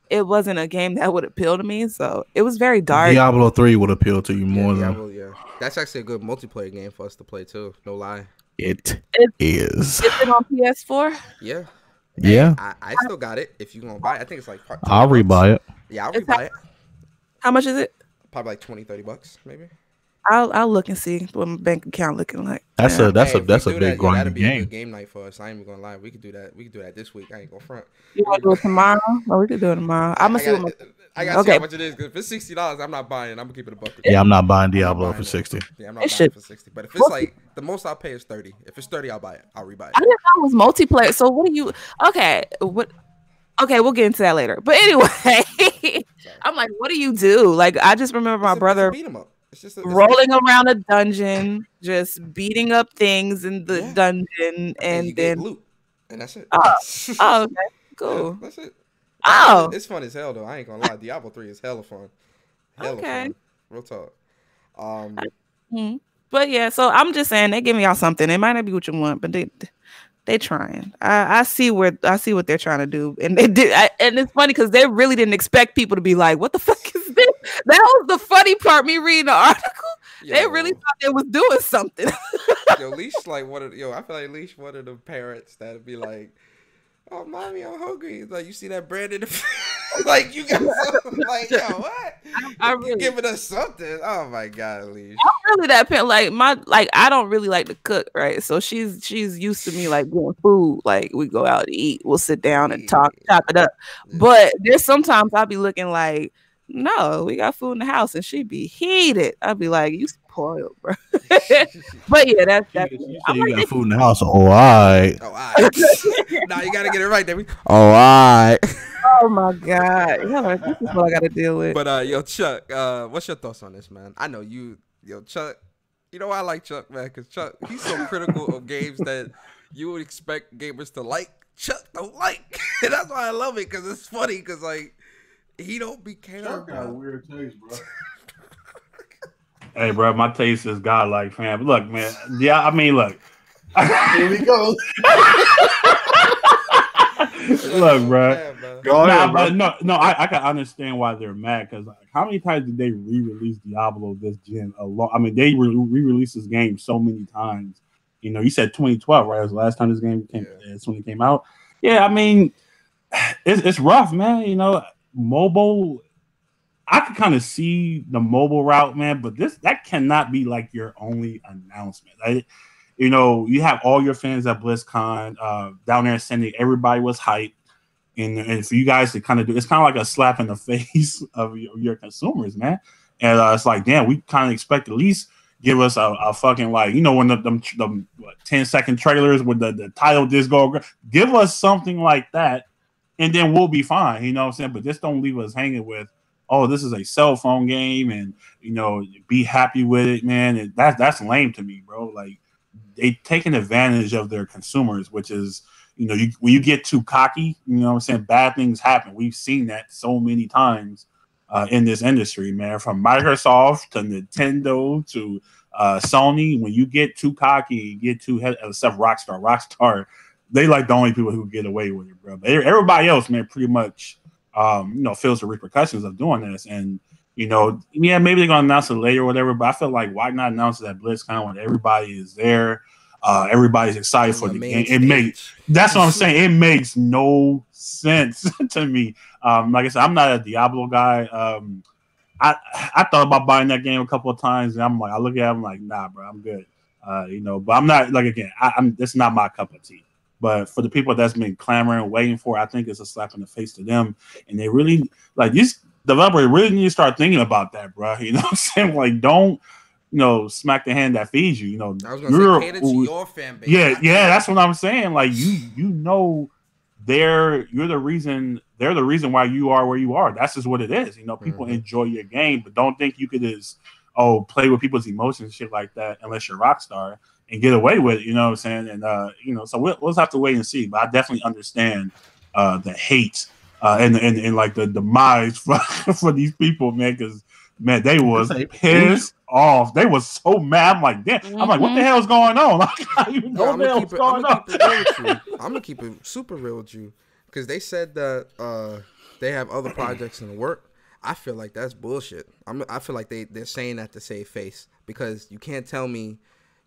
it wasn't a game that would appeal to me. So it was very dark. Diablo 3 would appeal to you more than. Yeah, that's actually a good multiplayer game for us to play too. No lie. It is. Is it on PS4? Yeah. Yeah. I still got it. If you gonna buy it, I think it's like. I'll rebuy it. Yeah, I'll rebuy it. How much is it? Probably like $20-$30 maybe. I'll look and see what my bank account looking like. That's a big grinding that'd be game. A good game night for us. I ain't even gonna lie. We could do that. We could do that this week. I ain't gonna front. You want to do it tomorrow? Or we could do it tomorrow. I'm gonna see what I gotta see how much it is. Because if it's $60, I'm not buying it. I'm gonna keep it a buck. Yeah, I'm not buying Diablo for 60. Yeah, I'm not buying it for 60. But if it's like the most I'll pay is 30. If it's 30, I'll buy it. I'll rebuy it. I didn't know it was multiplayer. So what do you? Okay, we'll get into that later. But anyway, I'm like, what do you do? Like, I just remember my brother beat him up. It's just rolling around a dungeon, just beating up things in the dungeon, and then loot, and that's it. Oh, okay, cool. Yeah, that's it. Oh, it's fun as hell though. I ain't gonna lie. Diablo 3 is hella fun. Fun. Real talk. But yeah, so I'm just saying they giving y'all something. It might not be what you want, but they trying. I see what they're trying to do, and they did. And it's funny because they really didn't expect people to be like, "What the fuck is this?" That was the funny part. Me reading the article, they really thought they was doing something. Leash like I feel like Leash one of the parents that'd be like, "Oh, mommy, I'm hungry." Like you see that bread in the like you got something like what? I really, you giving us something. Oh my god, Leash. I'm really that parent. Like I don't really like to cook, right? So she's used to me like doing food. Like we go out to eat, we'll sit down and talk, chop it up. But there's sometimes I'll be looking like, no, we got food in the house, and she'd be heated. I'd be like, you spoiled, bro. But yeah, that's you say you got food in the house. All right. Nah, you gotta get it right, Debbie. All right. Oh my god, this is what I gotta deal with. But yo, Chuck, what's your thoughts on this, man? I know Chuck. You know why I like Chuck, man? Because Chuck, he's so critical of games that you would expect gamers to like. Chuck don't like, and that's why I love it. Because it's funny. Because like he don't be caring. Chuck got weird taste, bro. Hey, bro, my taste is godlike, fam. Look, man. Yeah, I mean, look. Here we go. Look, bro. Go ahead, bro. No, I can understand why they're mad because like, how many times did they re-release Diablo this gen? I mean, they re-released this game so many times. You know, you said 2012, right? It was the last time this game came. It's when it came out. Yeah, I mean, it's rough, man. You know, mobile. I could kind of see the mobile route, man, but that cannot be like your only announcement. You know, you have all your fans at BlizzCon down there sending everybody was hyped. And for you guys to kind of do, it's kind of like a slap in the face of your consumers, man. And it's like, damn, we kind of expect at least give us a fucking like, you know, when the 10-second trailers with the title disc go, give us something like that, and then we'll be fine. You know what I'm saying? But just don't leave us hanging with, oh, this is a cell phone game, and you know, be happy with it, man. And that's lame to me, bro. Like they taking advantage of their consumers, which is. You know, when you get too cocky, you know what I'm saying, bad things happen. We've seen that so many times in this industry, man, from Microsoft to Nintendo to Sony. When you get too cocky, you get too except Rockstar, they like the only people who get away with it, bro. But everybody else, man, pretty much, you know, feels the repercussions of doing this. And, you know, yeah, maybe they're going to announce it later or whatever, but I feel like why not announce it at BlizzCon when everybody is there? Everybody's excited for the game. That's what I'm saying. It makes no sense to me. Like I said, I'm not a Diablo guy. I thought about buying that game a couple of times, and I'm like, I look at it, I'm like, nah, bro, I'm good. You know, but I'm not like again. It's not my cup of tea. But for the people that's been clamoring, waiting for, I think it's a slap in the face to them, and they really like these developers really need to start thinking about that, bro. You know what I'm saying? Like, don't. You know, smack the hand that feeds you. You know, I was gonna say cater to your fan base. Yeah, that's what I'm saying. Like you know, you're the reason. They're the reason why you are where you are. That's just what it is. You know, people enjoy your game, but don't think you could just play with people's emotions and shit like that unless you're Rockstar and get away with it. You know what I'm saying? And you know, so we'll have to wait and see. But I definitely understand the hate and like the demise for these people, man, because. Man, they was pissed off. They was so mad. I'm like, damn. I'm like, what the hell's going on? I'm gonna keep it super real with you, because they said that they have other projects in the work. I feel like that's bullshit. I feel like they're saying that to save face, because you can't tell me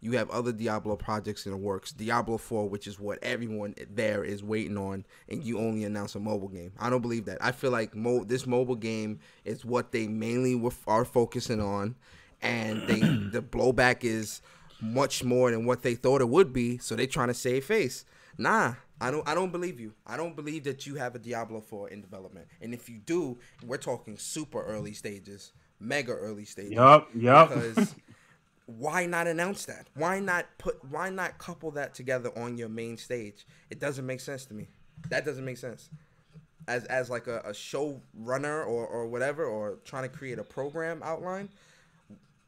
you have other Diablo projects in the works. Diablo 4, which is what everyone there is waiting on, and you only announce a mobile game. I don't believe that. I feel like this mobile game is what they mainly are focusing on, and the blowback is much more than what they thought it would be, so they're trying to save face. Nah, I don't believe you. I don't believe that you have a Diablo 4 in development. And if you do, we're talking super early stages, mega early stages. Yup. Because why not announce that? Why not couple that together on your main stage? It doesn't make sense to me. That doesn't make sense. As like a show runner or whatever, or trying to create a program outline.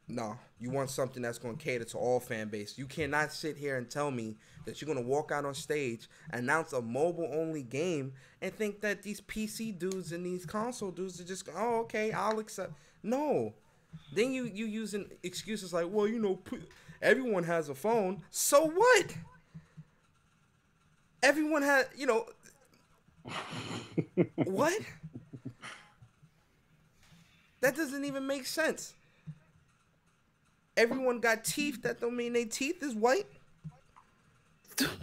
No, you want something that's going to cater to all fan base. You cannot sit here and tell me that you're going to walk out on stage, announce a mobile-only game, and think that these PC dudes and these console dudes are just, oh, okay, I'll accept. No. Then you using excuses like, well, you know, everyone has a phone. So what? Everyone has, you know, what? That doesn't even make sense. Everyone got teeth. That don't mean their teeth is white.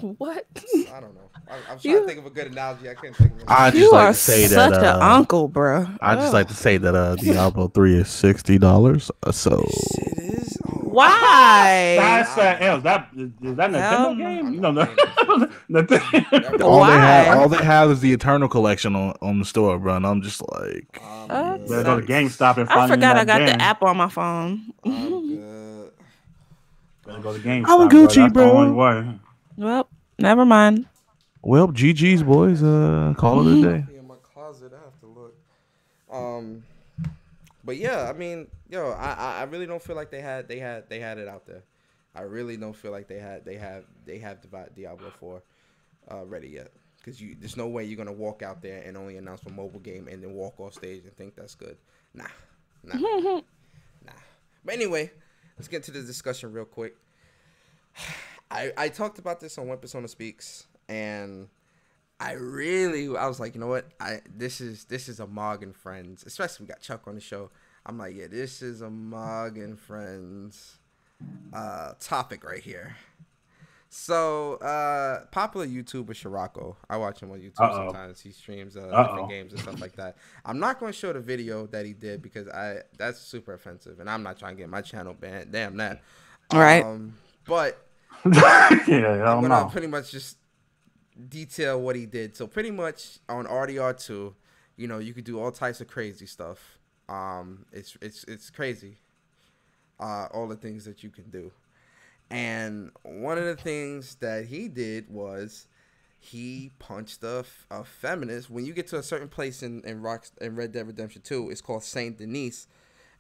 What? I don't know. I'm trying to think of a good analogy. I can't think of it. I just like to say that such an uncle, bro. I just like to say that Diablo 3 is $60. So It is. Oh. Why? That's is that Nintendo game? No. All they have is the Eternal Collection on the store, bro. And I'm just like, better go to GameStop and find. I forgot I got the app on my phone. Good. Better go to GameStop. I'm Gucci, bro. Well, never mind. Well, GG's boys. Call it a day. In my closet, I have to look. But yeah, I mean, yo, I really don't feel like they had it out there. I really don't feel like they have Diablo 4 ready yet. Because there's no way you're gonna walk out there and only announce a mobile game and then walk off stage and think that's good. Nah. But anyway, let's get to the discussion real quick. I talked about this on When Persona Speaks, and I was like, you know what? This is a MOG and Friends, especially we got Chuck on the show. I'm like, yeah, this is a MOG and Friends topic right here. So, popular YouTuber Scirocco. I watch him on YouTube sometimes. He streams different games and stuff like that. I'm not going to show the video that he did because that's super offensive, and I'm not trying to get my channel banned. Damn that. All right. But yeah, I'm gonna pretty much just detail what he did. So pretty much on RDR2, you know, you could do all types of crazy stuff. It's crazy. All the things that you can do. And one of the things that he did was he punched a feminist. When you get to a certain place in Red Dead Redemption 2, it's called Saint Denis.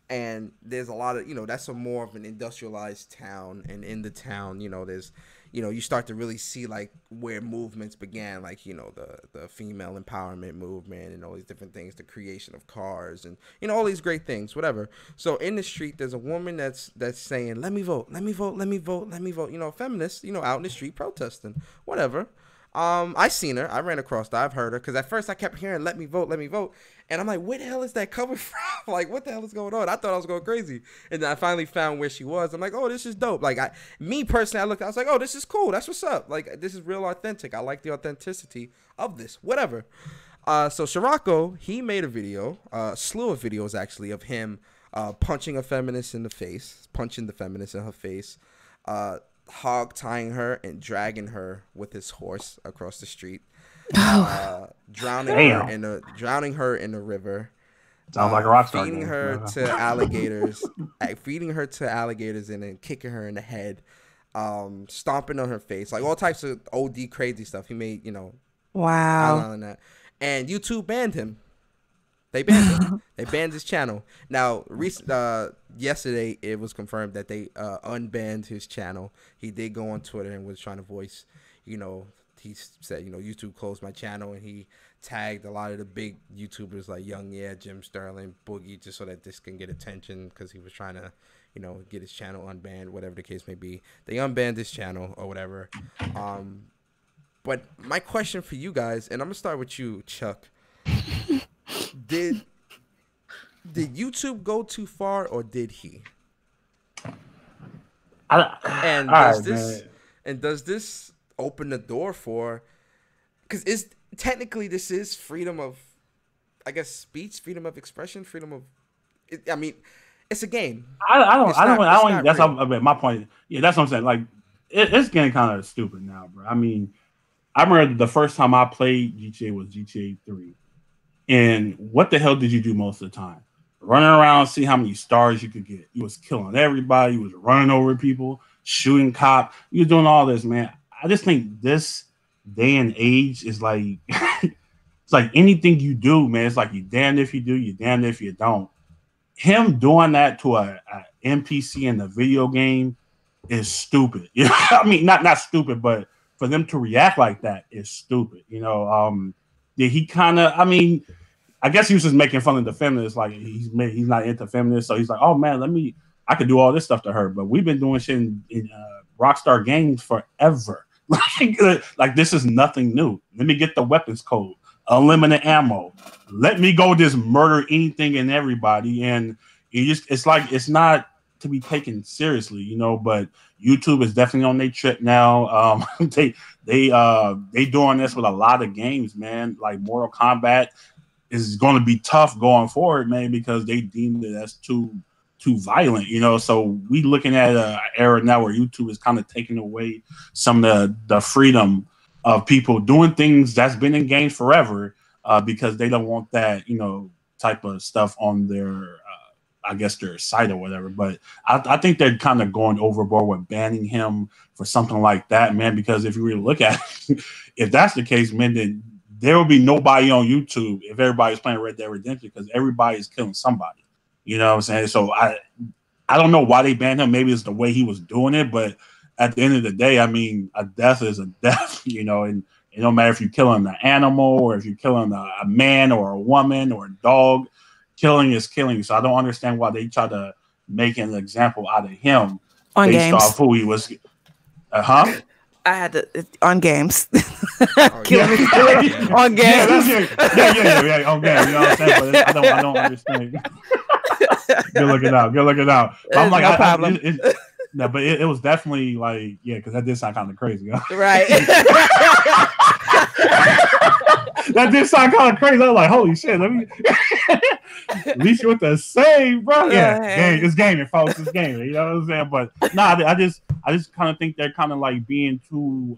And there's a lot of, you know, that's a more of an industrialized town. And in the town, you know, there's, you know, you start to really see like where movements began, like, you know, the female empowerment movement and all these different things, the creation of cars and, you know, all these great things, whatever. So in the street, there's a woman that's saying, let me vote, let me vote, let me vote, let me vote, you know, a feminist, you know, out in the street protesting, whatever. I seen her. I ran across her. I've heard her. Because at first I kept hearing, let me vote, let me vote. And I'm like, where the hell is that coming from? Like, what the hell is going on? I thought I was going crazy. And then I finally found where she was. I'm like, oh, this is dope. Like, me personally, I was like, oh, this is cool. That's what's up. Like, this is real authentic. I like the authenticity of this. Whatever. So Scirocco, he made a video, a slew of videos, actually, of him punching a feminist in the face, punching the feminist in her face, hog tying her and dragging her with his horse across the street, drowning her in the river. Sounds like a rock star. Feeding her to alligators, and then kicking her in the head, stomping on her face, like all types of OD crazy stuff. He made, you know, wow. And YouTube banned him. They banned him. They banned his channel. Now, yesterday, it was confirmed that they unbanned his channel. He did go on Twitter and was trying to voice, you know, he said, you know, YouTube closed my channel, and he tagged a lot of the big YouTubers like Young Yeah, Jim Sterling, Boogie, just so that this can get attention because he was trying to, you know, get his channel unbanned, whatever the case may be. They unbanned his channel or whatever. But my question for you guys, and I'm going to start with you, Chuck. Did YouTube go too far, or did he? Does this open the door for? Because this is freedom of, I guess, speech, freedom of expression, freedom of. I mean, it's a game. That's my point. Yeah, that's what I'm saying. Like, it's getting kind of stupid now, bro. I mean, I remember the first time I played GTA was GTA 3. And what the hell did you do most of the time? Running around, see how many stars you could get. You was killing everybody. You was running over people, shooting cops. You was doing all this, man. I just think this day and age is like, it's like anything you do, man. It's like you damned if you do, you damned if you don't. Him doing that to a NPC in the video game is stupid. You know, I mean, not stupid, but for them to react like that is stupid. You know, he kind of, I mean, I guess he was just making fun of the feminists. Like he's not into feminists, so he's like, oh man, I could do all this stuff to her. But we've been doing shit in Rockstar Games forever. Like this is nothing new. Let me get the weapons code, unlimited ammo. Let me go just murder anything and everybody. And it's like it's not to be taken seriously, you know. But YouTube is definitely on their trip now. They doing this with a lot of games, man. Like Mortal Kombat is going to be tough going forward, man, because they deemed it as too violent, you know. So we looking at an era now where YouTube is kind of taking away some of the freedom of people doing things that's been in games forever, because they don't want that, you know, type of stuff on their I guess their site or whatever. But I think they're kind of going overboard with banning him for something like that, man, because if you really look at it, if that's the case, man, then there will be nobody on YouTube if everybody's playing Red Dead Redemption, because everybody's killing somebody. You know what I'm saying? So I don't know why they banned him. Maybe it's the way he was doing it, but at the end of the day, I mean, a death is a death, you know, and it don't matter if you're killing an animal or if you're killing a man or a woman or a dog. Killing is killing. So I don't understand why they try to make an example out of him on based games. off who he was. I had to on games. Killing me on games. Yeah. On games. You know what I'm saying? But I don't understand. Good looking out. But I'm like, no problem. No, but it was definitely like, yeah, because that did sound kind of crazy. Huh? Right. That did sound kind of crazy. I was like, holy shit, let me at least you with the same, bro. Yeah, it's gaming, folks. It's gaming. You know what I'm saying? But nah, I just kind of think they're kind of like being too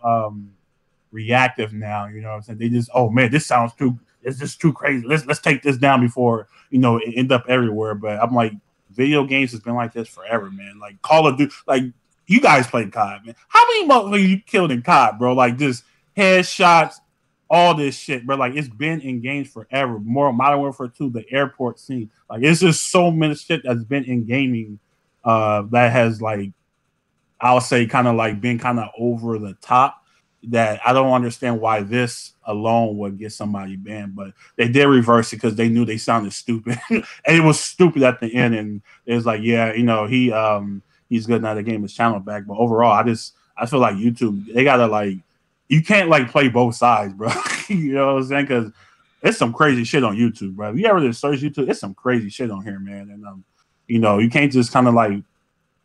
reactive now. You know what I'm saying? They just, oh man, it's just too crazy. Let's take this down before, you know, it end up everywhere. But I'm like, video games has been like this forever, man. Like Call of Duty, like you guys played COD, man. How many motherfuckers you killed in COD, bro? Like just headshots, all this shit, bro. Like it's been in games forever. More Modern Warfare 2, the airport scene. Like it's just so many shit that's been in gaming that has like, I'll say kind of like been kind of over the top, that I don't understand why this alone would get somebody banned, but they did reverse it because they knew they sounded stupid. And it was stupid at the end, and it was like, yeah, you know, he's good now to gain his channel back. But overall, I feel like YouTube, they gotta like, you can't like play both sides, bro. You know what I'm saying? Because it's some crazy shit on YouTube, bro. If you ever just search YouTube, it's some crazy shit on here, man. And you know, you can't just kind of like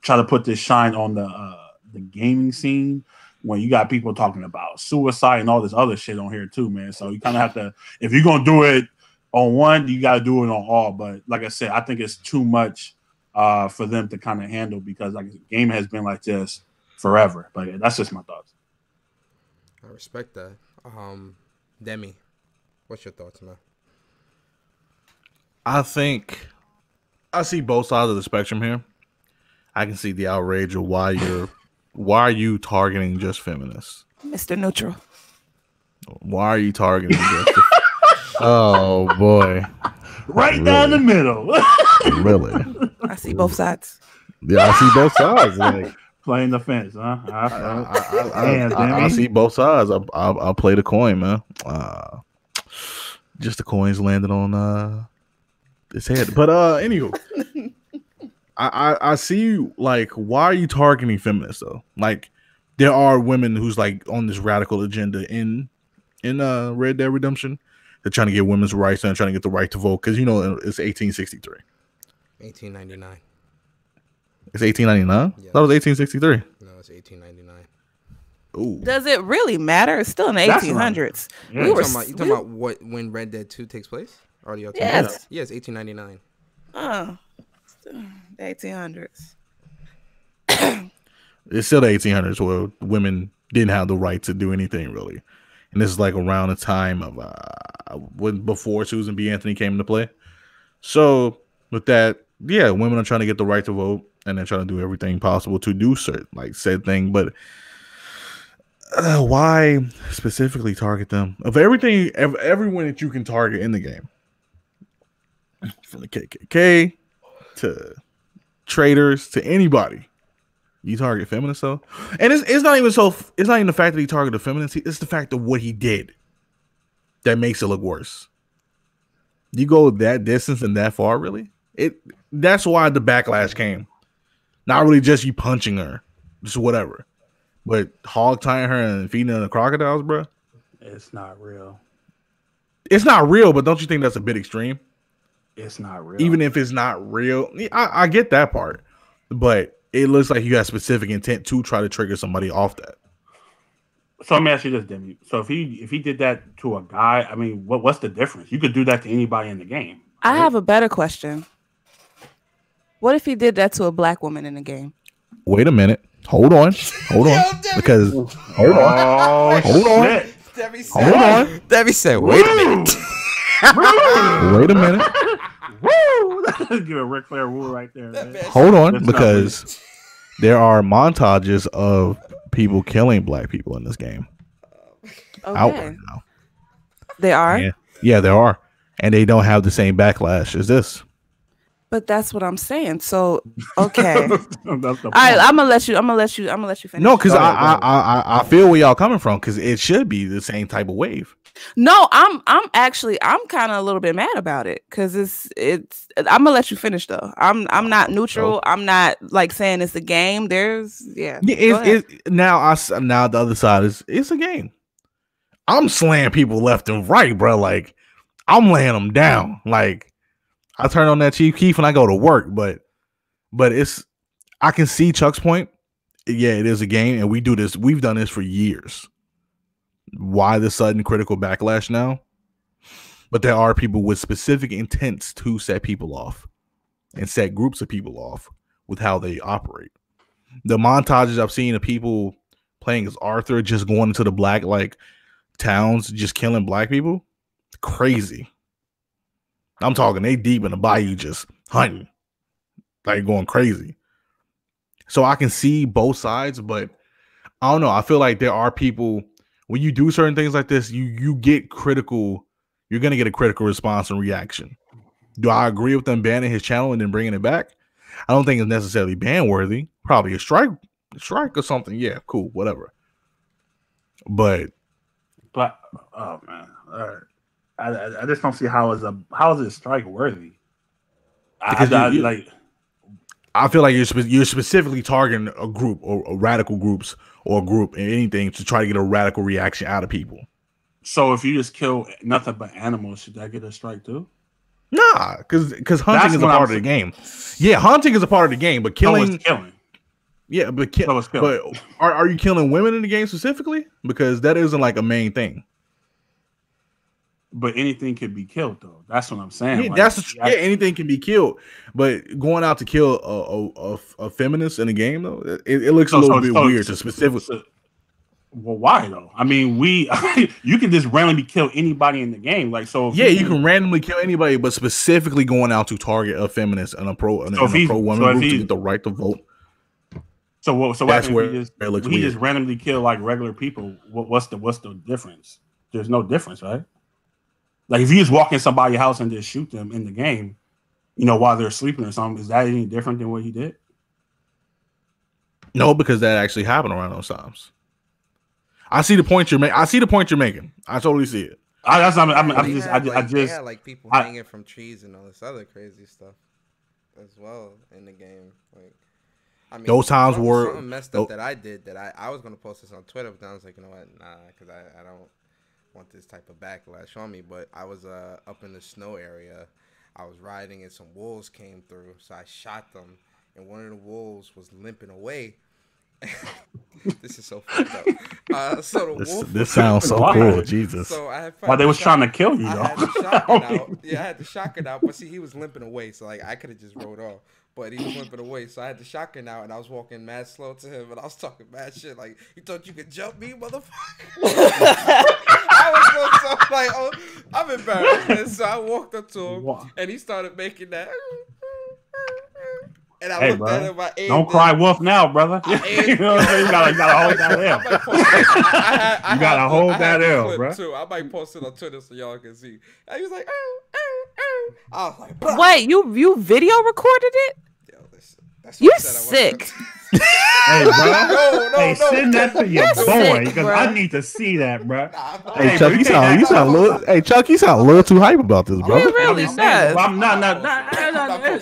try to put this shine on the gaming scene when you got people talking about suicide and all this other shit on here too, man. So you kind of have to, if you're gonna do it on one, you got to do it on all. But like I said, I think it's too much for them to kind of handle, because like the game has been like this forever. But yeah, that's just my thoughts. I respect that. Demi, what's your thoughts, man? I think I see both sides of the spectrum here. I can see the outrage of why are you targeting just feminists? Mr. Neutral. Why are you targeting just oh boy. Right really? Down the middle. Really? I see both sides. Yeah, I see both sides. Like, playing the fence, huh? I see both sides. I'll play the coin, man. Just the coins landed on his head. But anywho, I see, like, why are you targeting feminists though? Like, there are women who's like on this radical agenda in Red Dead Redemption. They're trying to get women's rights and trying to get the right to vote, because you know it's 1863. 1899. It's 1899? Yes. That was 1863. No, it's 1899. Ooh. Does it really matter? It's still in the 1800s. Yeah. You talking about when Red Dead 2 takes place? Or the yes. Yes, 1899. Oh, the 1800s. It's still the 1800s where women didn't have the right to do anything really, and this is like around the time of before Susan B. Anthony came into play. So with that, yeah, women are trying to get the right to vote, and they're trying to do everything possible to do said thing. But why specifically target them? Of everyone that you can target in the game, from the KKK to traders to anybody, you target feminists. So, and it's not even the fact that he targeted feminists. It's the fact of what he did that makes it look worse. You go that distance and that far, really? That's why the backlash came. Not really just you punching her, just whatever, but hog tying her and feeding her the crocodiles, bro. It's not real. It's not real, but don't you think that's a bit extreme? It's not real. Even if it's not real, I get that part, but it looks like you have specific intent to try to trigger somebody off that. So let me ask you this, Demi. So if he did that to a guy, I mean, what's the difference? You could do that to anybody in the game. Right? I have a better question. What if he did that to a black woman in the game? Wait a minute. Hold on. Because hold on. Debbie said, wait a minute. Wait a minute. Woo! Give a Ric Flair woo right there. Hold on, because there are montages of people killing black people in this game. Okay. Outward now. They are? Yeah, there are. And they don't have the same backlash as this. But that's what I'm saying. So okay. I'm gonna let you finish. No, because I feel where y'all coming from, because it should be the same type of wave. No, I'm kind of a little bit mad about it, because it's I'm gonna let you finish though. I'm not neutral. Oh. I'm not like saying it's a game. Now the other side is it's a game. I'm slaying people left and right, bro. Like I'm laying them down. Like I turn on that Chief Keef and I go to work, but it's I can see Chuck's point. Yeah, it is a game, and we do this. We've done this for years. Why the sudden critical backlash now? But there are people with specific intents to set people off and set groups of people off with how they operate. The montages I've seen of people playing as Arthur, just going into the black like towns, just killing black people, crazy. I'm talking they deep in the bayou, just hunting, like going crazy. So I can see both sides, but I don't know. I feel like there are people when you do certain things like this, you get critical. You're gonna get a critical response and reaction. Do I agree with them banning his channel and then bringing it back? I don't think it's necessarily ban worthy. Probably a strike or something. Yeah, cool, whatever. But oh man, all right. I just don't see how is it strike worthy. I feel like you're specifically targeting a group or radical groups or a group and anything to try to get a radical reaction out of people. So if you just kill nothing but animals, should that get a strike too? Nah, because hunting is a part of the game. Yeah, hunting is a part of the game, but killing. Yeah, but are you killing women in the game specifically? Because that isn't like a main thing. But anything can be killed, though. That's what I'm saying. Yeah, like, anything can be killed. But going out to kill a feminist in a game, though, it looks a little bit weird to specifically. Well, why though? I mean, you can just randomly kill anybody in the game. Like so, you can randomly kill anybody, but specifically going out to target a feminist and a pro woman group to get the right to vote. So that's where he just randomly kill like regular people. What's the difference? There's no difference, right? Like if you just walk in somebody's house and just shoot them in the game, while they're sleeping or something, is that any different than what he did? No, because that actually happened around those times. I see the point you're making. I totally see it. They had like people hanging from trees and all this other crazy stuff as well in the game. Like, I mean, those times were something messed up that I did that I was gonna post this on Twitter, but then I was like, you know what, nah, because I don't want this type of backlash on me. But I was up in the snow area. I was riding and some wolves came through, so I shot them, and one of the wolves was limping away. This is so fucked up. So the wolf this sounds so cool, Jesus. So they was trying to kill you, though. I had the shotgun out, but see, he was limping away, so like I could have just rode off, but he was limping away, so I had the shotgun out, and I was walking mad slow to him, and I was talking mad shit, like, you thought you could jump me, motherfucker? I was so like, oh, I'm embarrassed, and so I walked up to him, and he started making that. And I looked at him. Don't cry wolf now, brother. You know what I'm saying? You gotta hold that L. You gotta hold that L, bro. Too. I might post it on Twitter so y'all can see. And he was like, I was like, bah. Wait, you video recorded it? Yo, that's you're sick. Hey, bro. Send that to your boy because I need to see that, bro. Hey, Chuck, you sound a little. Hey, Chuck, you sound a little too hype about this, bro. He really does. I'm not.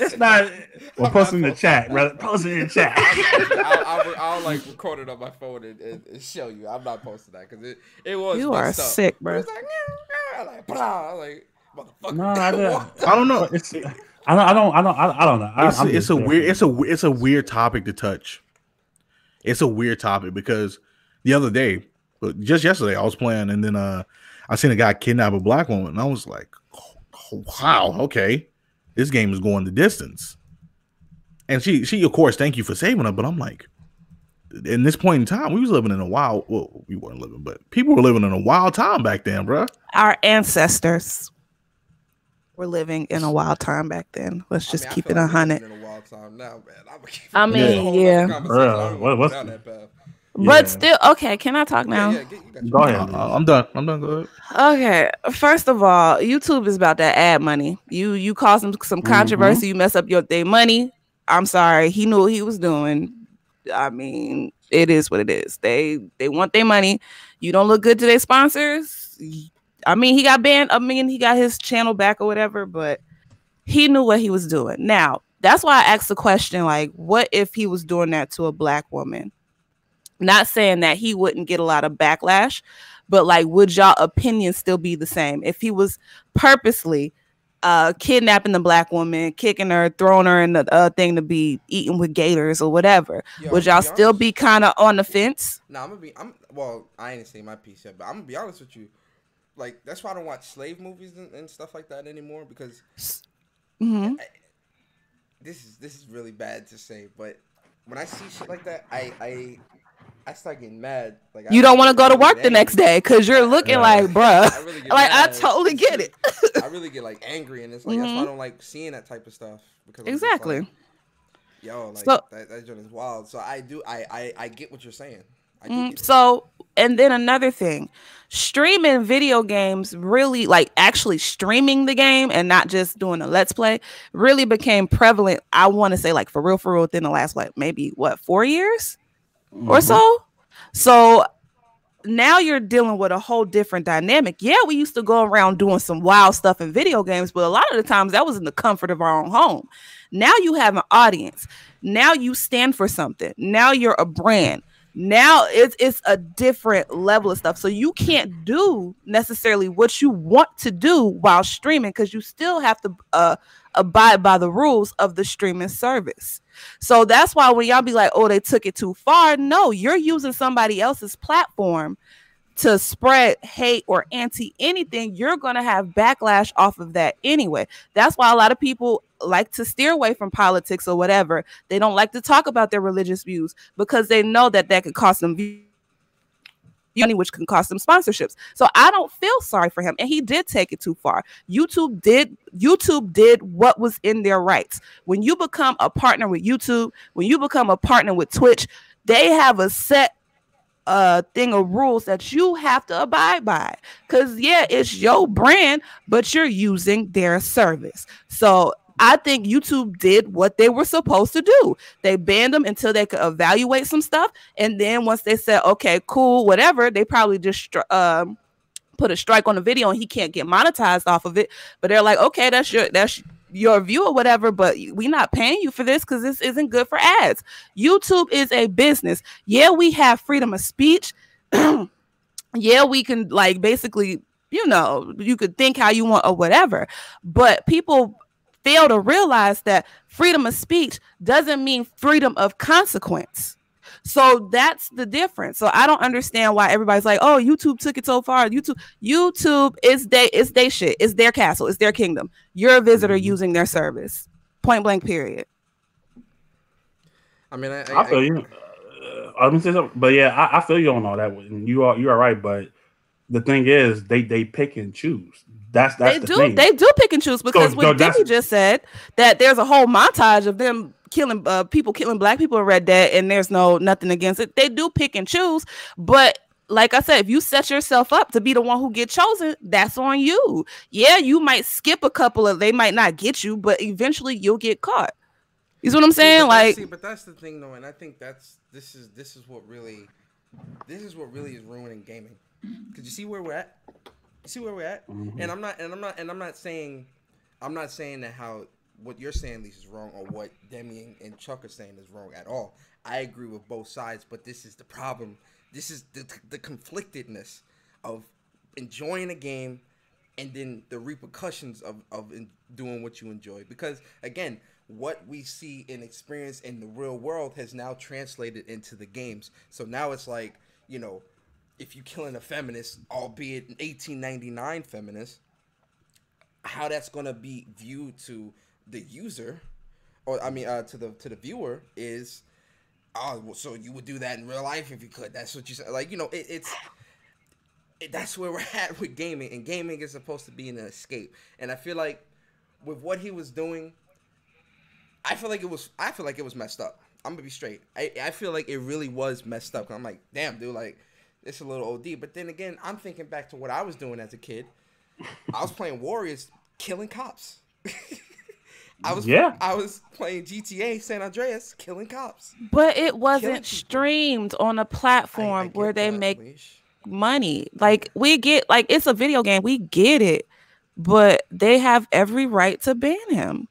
It's not. Well, post in the chat, brother. Post it in the chat. I'll like record it on my phone and show you. I'm not posting that because it was. You are sick, bro. It was like, motherfucker. No, I don't know. I don't know. It's a weird topic to touch. It's a weird topic because the other day, just yesterday, I was playing and then I seen a guy kidnap a black woman and I was like, oh, wow, okay, this game is going the distance. And she of course, thank you for saving her, but I'm like, in this point in time, we was living in a wild. Well, we weren't living, but people were living in a wild time back then, bro. Our ancestors were living in a wild time back then. Let's just keep it 100. In a wild time now, man. I mean, yeah. But still, okay. Can I talk now? Go ahead. I'm done. Go ahead. Okay. First of all, YouTube is about that ad money. You cause them some controversy. You mess up their money. I'm sorry. He knew what he was doing. I mean, it is what it is. They want their money. You don't look good to their sponsors. I mean, he got banned. I mean, he got his channel back or whatever, but he knew what he was doing. Now, that's why I asked the question, like, what if he was doing that to a black woman? Not saying that he wouldn't get a lot of backlash, but like, would y'all opinions still be the same if he was purposely kidnapping the black woman, kicking her, throwing her in the thing to be eaten with gators or whatever? Yo, would y'all still be kind of on the fence? No, well, I ain't saying my piece yet, but I'm gonna be honest with you. Like, that's why I don't watch slave movies and stuff like that anymore, because this is really bad to say, but when I see shit like that, I start getting mad. Like, you don't want to go to work the next day because you're looking like, bruh. I totally get it. I really get like angry, and it's like that's why I don't like seeing that type of stuff, because exactly. Like, yo, like so, that joint is wild. So I get what you're saying. So, and then another thing, streaming video games, really, like actually streaming the game and not just doing a let's play, really became prevalent. I want to say, like, for real within the last maybe 4 years or so. So now you're dealing with a whole different dynamic. Yeah, we used to go around doing some wild stuff in video games, but a lot of the times that was in the comfort of our own home. Now you have an audience. Now you stand for something. Now you're a brand. Now it's a different level of stuff. So you can't do necessarily what you want to do while streaming, because you still have to abide by the rules of the streaming service. So that's why when y'all be like, oh, they took it too far. No, you're using somebody else's platform to spread hate or anti anything. You're going to have backlash off of that anyway. That's why a lot of people like to steer away from politics or whatever. They don't like to talk about their religious views because they know that could cost them money, which can cost them sponsorships. So I don't feel sorry for him. And he did take it too far. YouTube did what was in their rights. When you become a partner with YouTube, when you become a partner with Twitch, they have a set thing of rules that you have to abide by, because it's your brand, but you're using their service. So I think YouTube did what they were supposed to do. They banned them until they could evaluate some stuff, and then once they said okay, cool, whatever, they probably just put a strike on the video and he can't get monetized off of it. But they're like, okay, that's your view or whatever, but we're not paying you for this because this isn't good for ads. YouTube is a business. Yeah, we have freedom of speech. Yeah, we can, like, basically, you could think how you want or whatever, but people fail to realize that freedom of speech doesn't mean freedom of consequence. So that's the difference. So I don't understand why everybody's like, oh, YouTube took it so far. YouTube is they shit. It's their castle. It's their kingdom. You're a visitor using their service. Point blank, period. I mean, I feel you. I'm gonna say something, but yeah, I feel you on all that. And you are right. But the thing is, they pick and choose. That's the thing. They do pick and choose, because what Demi just said, that there's a whole montage of them killing people, killing black people in Red Dead, and there's nothing against it. They do pick and choose, but like I said, if you set yourself up to be the one who get chosen, that's on you. Yeah, you might skip a couple of, they might not get you, but eventually you'll get caught. You see what I'm saying? But that's the thing, though, and I think this is what really is ruining gaming. Because you see where we're at. Mm-hmm. And I'm not saying that how what you're saying, Lisa, is wrong, or what Demi and Chuck are saying is wrong at all. I agree with both sides, but this is the problem. This is the conflictedness of enjoying a game and then the repercussions of doing what you enjoy. Because, again, what we see and experience in the real world has now translated into the games. So now it's like, if you're killing a feminist, albeit an 1899 feminist, how that's going to be viewed to the user, or to the viewer, is, oh, well, so you would do that in real life if you could. That's what you said. Like, that's where we're at with gaming, and gaming is supposed to be an escape. And I feel like with what he was doing, I feel like it was messed up. I'm gonna be straight. I feel like it really was messed up. I'm like, damn, dude, like, it's a little OD. But then again, I'm thinking back to what I was doing as a kid. I was playing Warriors, killing cops. I was playing GTA San Andreas, killing cops. But it wasn't streamed on a platform where they make money. Like, we get, like, it's a video game, we get it, but they have every right to ban him.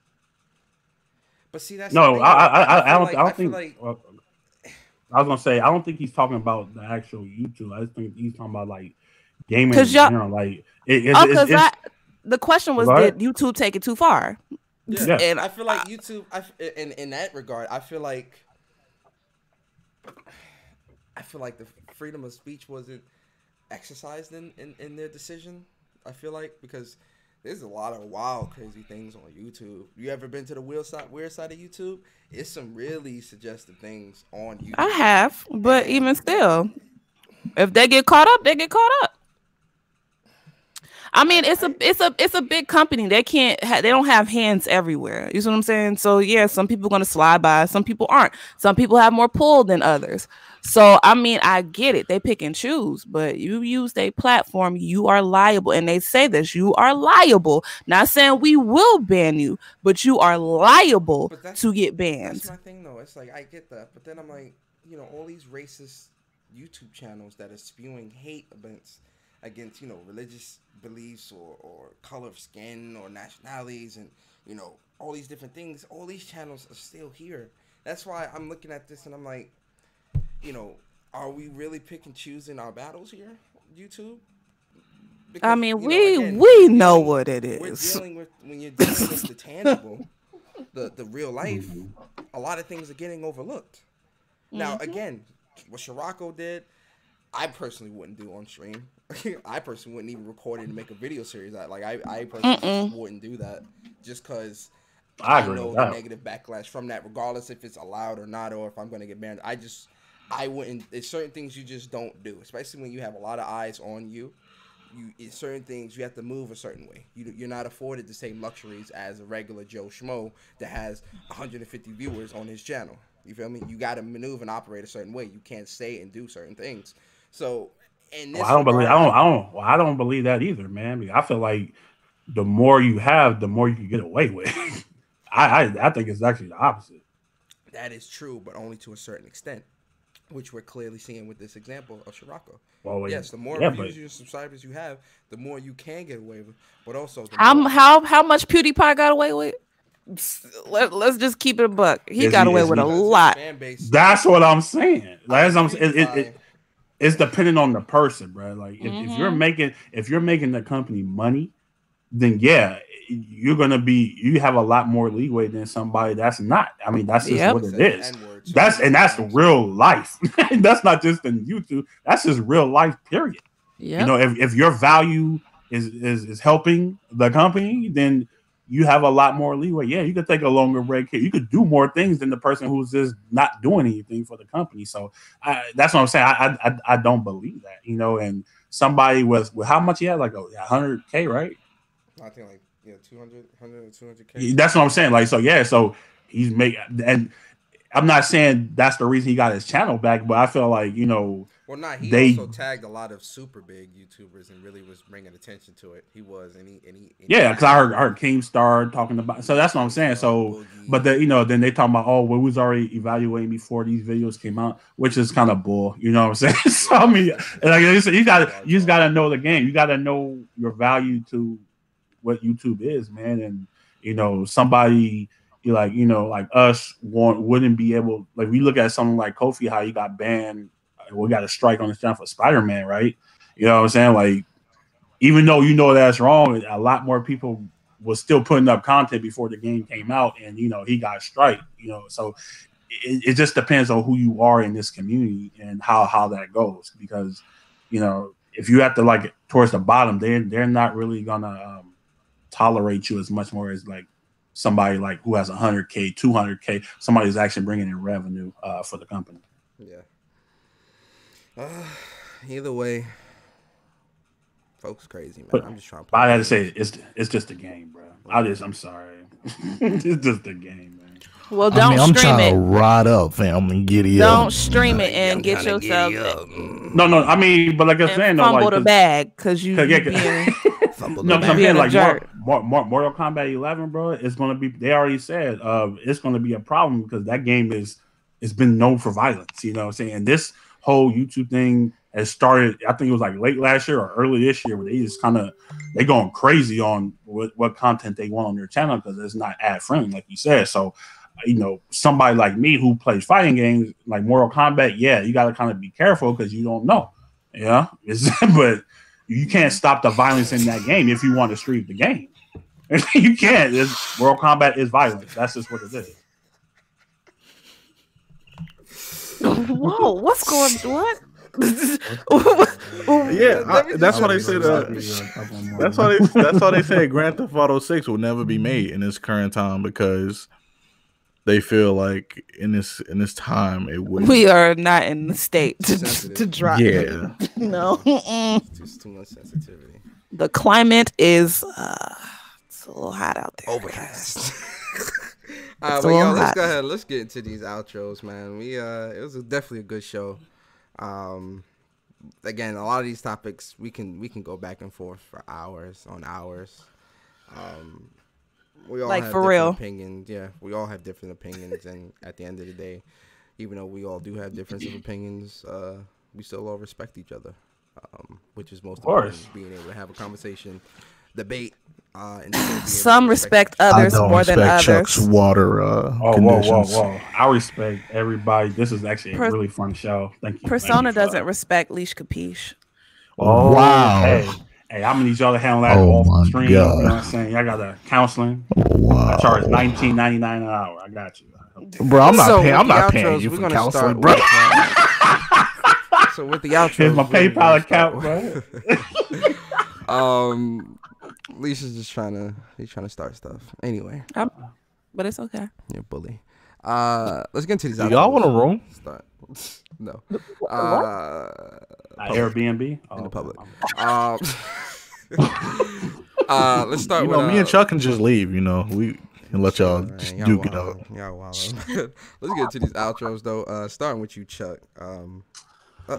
But see, that's no. I don't think. I was gonna say I don't think he's talking about the actual YouTube. I just think he's talking about like gaming in y'all, general. Like the question was, did YouTube take it too far? Yeah, and I feel like YouTube. In that regard, I feel like the freedom of speech wasn't exercised in their decision. I feel like because there's a lot of wild, crazy things on YouTube. You ever been to the weird side of YouTube? It's some really suggestive things on YouTube. I have, but even still, if they get caught up, they get caught up. I mean, it's a big company. They don't have hands everywhere. You see what I'm saying? So yeah, some people are gonna slide by, some people aren't. Some people have more pull than others. So I mean, I get it. They pick and choose, but you use their platform, you are liable. And they say this, you are liable. Not saying we will ban you, but you are liable to get banned. That's my thing though. It's like I get that, but then I'm like, you know, all these racist YouTube channels that are spewing hate against, you know, religious beliefs or color of skin or nationalities and, you know, all these different things, all these channels are still here. That's why I'm looking at this and I'm like, you know, are we really pick and choosing our battles here, YouTube? Because, I mean, we know what it is. We're dealing with, when you're dealing with the tangible, the real life, a lot of things are getting overlooked. Now, again, what Scirocco did, I personally wouldn't do on stream. I personally wouldn't even record it and make a video series. I personally wouldn't do that just because I know the negative backlash from that, regardless if it's allowed or not, or if I'm going to get banned. I wouldn't. There's certain things you just don't do, especially when you have a lot of eyes on you. Certain things you have to move a certain way. You're not afforded the same luxuries as a regular Joe Schmo that has 150 viewers on his channel. You feel me? You got to maneuver and operate a certain way. You can't say and do certain things. So, I don't believe that either, man. I feel like the more you have, the more you can get away with. I think it's actually the opposite. That is true, but only to a certain extent, which we're clearly seeing with this example of Scirocco. Well, yes, the more views and subscribers you have, the more you can get away with. But also, how much PewDiePie got away with? Let's just keep it a buck. He got away with a lot. That's what I'm saying. It's depending on the person, bro. Like if you're making the company money, then yeah, you have a lot more leeway than somebody that's not. I mean, that's just what it is. That's real life. That's not just in YouTube. That's just real life, period. Yep. You know, if your value is helping the company, then you have a lot more leeway. Yeah, you could take a longer break here. You could do more things than the person who's just not doing anything for the company. So that's what I'm saying. I don't believe that, you know. And somebody with how much he had, like 100K, right? I think like 200K. That's what I'm saying. Like, so yeah, so he's making, and I'm not saying that's the reason he got his channel back, but I feel like, you know. Well, he also tagged a lot of super big YouTubers and really was bringing attention to it. He was, yeah, because I heard Keemstar talking about. So that's what I'm saying. So, but then they talking about, we was already evaluating before these videos came out, which is kind of bull. You know what I'm saying? So I mean, like you just gotta know the game. You gotta know your value to what YouTube is, man. And you know, somebody like us wouldn't be able. Like we look at something like Kofi, how he got banned. We got a strike on the channel for Spider-Man, right? You know what I'm saying? Like, even though you know that's wrong, a lot more people was still putting up content before the game came out, and you know he got a strike. You know, so it just depends on who you are in this community and how that goes. Because you know, if you have to like towards the bottom, they're not really gonna tolerate you as much more as like somebody like who has 100K, 200K, somebody who's actually bringing in revenue for the company. Yeah. Either way, folks, crazy, man. I'm just trying to play. I had to say it's just a game, bro. I'm sorry. It's just a game, man. Well, I'm trying to ride up, fam, and get it. Don't stream it and get yourself. No. I mean, but like I'm saying, fumble the bag because you. I'm saying like Mortal Kombat 11, bro. It's gonna be. They already said it's gonna be a problem because that game it's been known for violence. You know what I'm saying? And this whole YouTube thing has started, I think it was like late last year or early this year, where they just they going crazy on what content they want on their channel because it's not ad friendly, like you said. So somebody like me who plays fighting games like Mortal Kombat, yeah, you got to kind of be careful because you don't know. Yeah, but you can't stop the violence in that game if you want to stream the game. You can't. Mortal Kombat is violence. That's just what it is. Whoa, what's going? What? That's why they said that's why they said Grand Theft Auto 6 will never be made in this current time because they feel like in this time it would. We are not in the state to drop. Yeah, no, Just too much sensitivity. the climate is it's a little hot out there. Overcast. It's But a little let's hot. go ahead. Let's get into these outros, man. It was definitely a good show. Again, a lot of these topics we can go back and forth for hours on hours. We all Like, have for different real. opinions. Yeah, we all have different opinions, and at the end of the day, even though we all do have difference of opinions, we still all respect each other, which is most important. Being able to have a conversation, debate. And still be able to Some respect others I don't more than respect others. Chuck's water conditions. Whoa! I respect everybody. This is actually a really fun show. Thank you. Persona doesn't respect Leash Capiche. Oh, wow. Hey, I'm gonna need y'all to handle that Oh off my the stream. God. You know what I'm saying? Y'all got a counseling. Wow. I charge $19.99 an hour. I got you. Bro, I'm not paying. I'm with the not paying outros, you we're for gonna counseling, start bro. So with the outros, Here's my we're PayPal gonna account, bro. Lisa's just trying to start stuff. Anyway, But it's okay. you're a bully. Let's get into these. Do y'all want a room? Start. No. Airbnb In the public. Let's start You with know, me and Chuck can just leave. You know, we can let y'all man, just y'all duke it wildin', out. y'all wildin'. Let's get into these outros though. Starting with you, Chuck.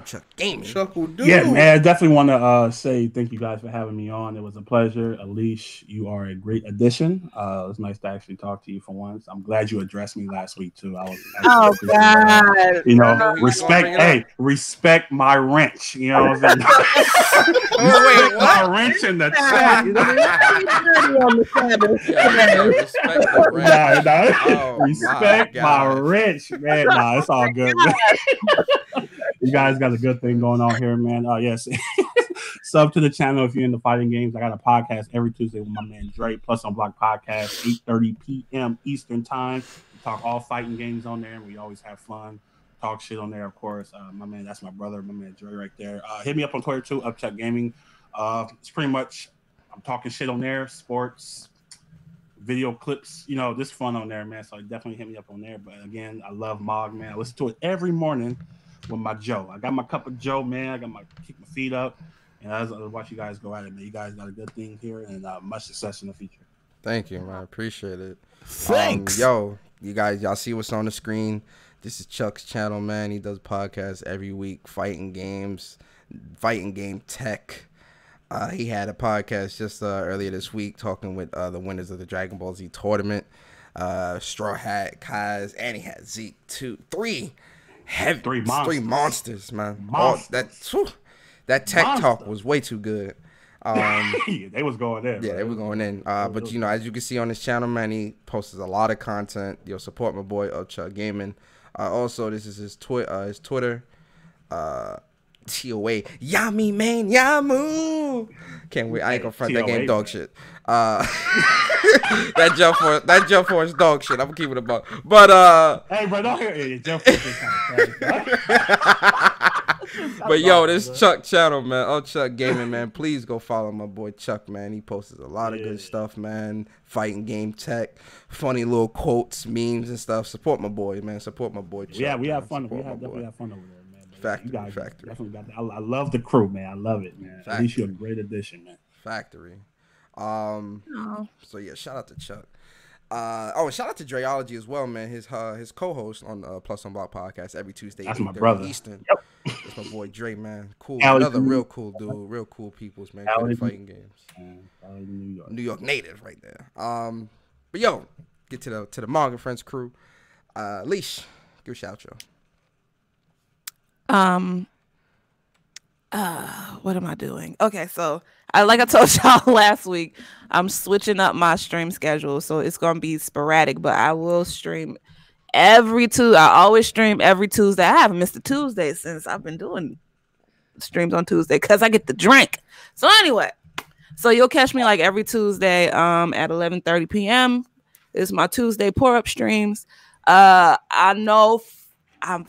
Chuck Gaming. Chuck will do. Yeah, man, I definitely want to say thank you guys for having me on. It was a pleasure. Alicia, you are a great addition. It was nice to actually talk to you for once. I'm glad you addressed me last week too. I was God. you know, respect my wrench. You know what I'm saying? Wait, what? My wrench in the chat. Respect the rank. Oh, Respect my my gosh. wrench, man. Nah, it's all good, man. You guys got a good thing going on here, man. Yes. Sub to the channel if you're into fighting games. I got a podcast every Tuesday with my man Dre, Plus on Block Podcast, 8:30 p.m. Eastern Time. We talk all fighting games on there, and we always have fun. Talk shit on there, of course. My man, that's my brother, my man Dre right there. Hit me up on Twitter too, Upchuck Gaming. It's pretty much, I'm talking shit on there, sports, video clips, you know, this fun on there, man. So definitely hit me up on there. But again, I love MOG, man. I listen to it every morning with my Joe. I got my cup of Joe, man. I got my kick my feet up, and I watch you guys go at it, man. You guys got a good thing here, and much success in the future. Thank you, man. I appreciate it. Thanks. Yo, you guys, y'all see what's on the screen? This is Chuck's channel, man. He does podcasts every week, fighting games, fighting game tech. He had a podcast just earlier this week talking with the winners of the Dragon Ball Z tournament. Straw Hat, Kaz, and he had Zeke three monsters, man. Monsters. That tech Monster. talk was way too good. They was going in. Yeah, they were going in. But you know, as you can see on his channel, man, he posts a lot of content. Yo, support my boy Upchuck Gaming. Also, this is his Twitter. TOA Yami man Yamu. Can't wait. I ain't gonna front that game dog shit. That jump force dog shit. I'm gonna keep it about. But hey, bro, don't hear it. Jump force is kind of but yo, this Chuck channel, man. Oh, Chuck Gaming, man. Please go follow my boy Chuck, man. He posts a lot of good stuff, man. Fighting game tech, funny little quotes, memes, and stuff. Support my boy, man. Support my boy Chuck. Yeah, we have fun. Support We my definitely boy. have fun over there, man. Factory, You guys factory. definitely got that. I love the crew, man. I love it, man. At least you're a great addition, man. Factory. So yeah, shout out to Chuck. Shout out to Dreology as well, man. His co-host on Plus on Block podcast every Tuesday. That's my 8:30 brother. Eastern. Yep. That's my boy Dre, man. Cool. Cali Another too. real cool dude. Real cool peoples, man. Good at fighting games. New York. New York native right there. But yo, get to the Mog and Friends crew. Leash, give a shout out. What am I doing? Okay, so like I told y'all last week, I'm switching up my stream schedule, so it's gonna be sporadic, but I will stream every Tuesday. I always stream every Tuesday. I haven't missed a Tuesday since I've been doing streams on Tuesday because I get the drink. So anyway, so you'll catch me like every Tuesday at 11:30 p.m. It's my Tuesday pour-up streams. I know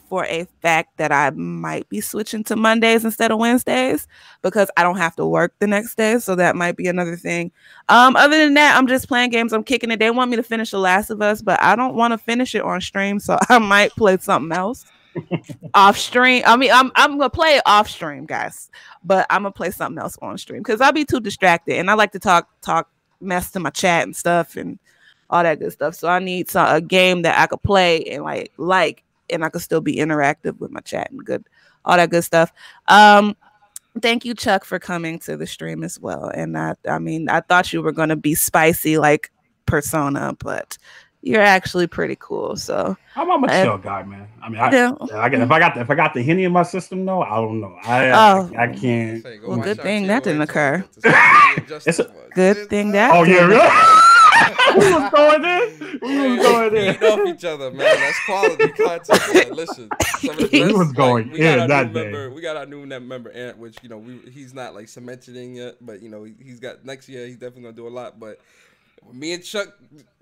for a fact that I might be switching to Mondays instead of Wednesdays because I don't have to work the next day. So that might be another thing. Other than that, I'm just playing games. I'm kicking it. They want me to finish The Last of Us, but I don't want to finish it on stream. So I might play something else off stream. I mean, I'm going to play it off stream, guys, but I'm going to play something else on stream because I'll be too distracted. And I like to talk mess to my chat and stuff and all that good stuff. So I need a game that I could play and like, and I could still be interactive with my chat and all that good stuff. Thank you, Chuck, for coming to the stream as well. And I mean, I thought you were going to be spicy like Persona, but you're actually pretty cool. So I'm a chill guy, man. I mean, if I got the Henny in my system, though, I don't know. I can't. Well, good thing that didn't occur. It's a good thing that. Oh yeah, really? We was going in. Feeding off each other, man. That's quality content, man. Listen, we was going in that day. We got our new member, Ant, which he's not like cementing yet, but he's got next year. He's definitely gonna do a lot. But me and Chuck,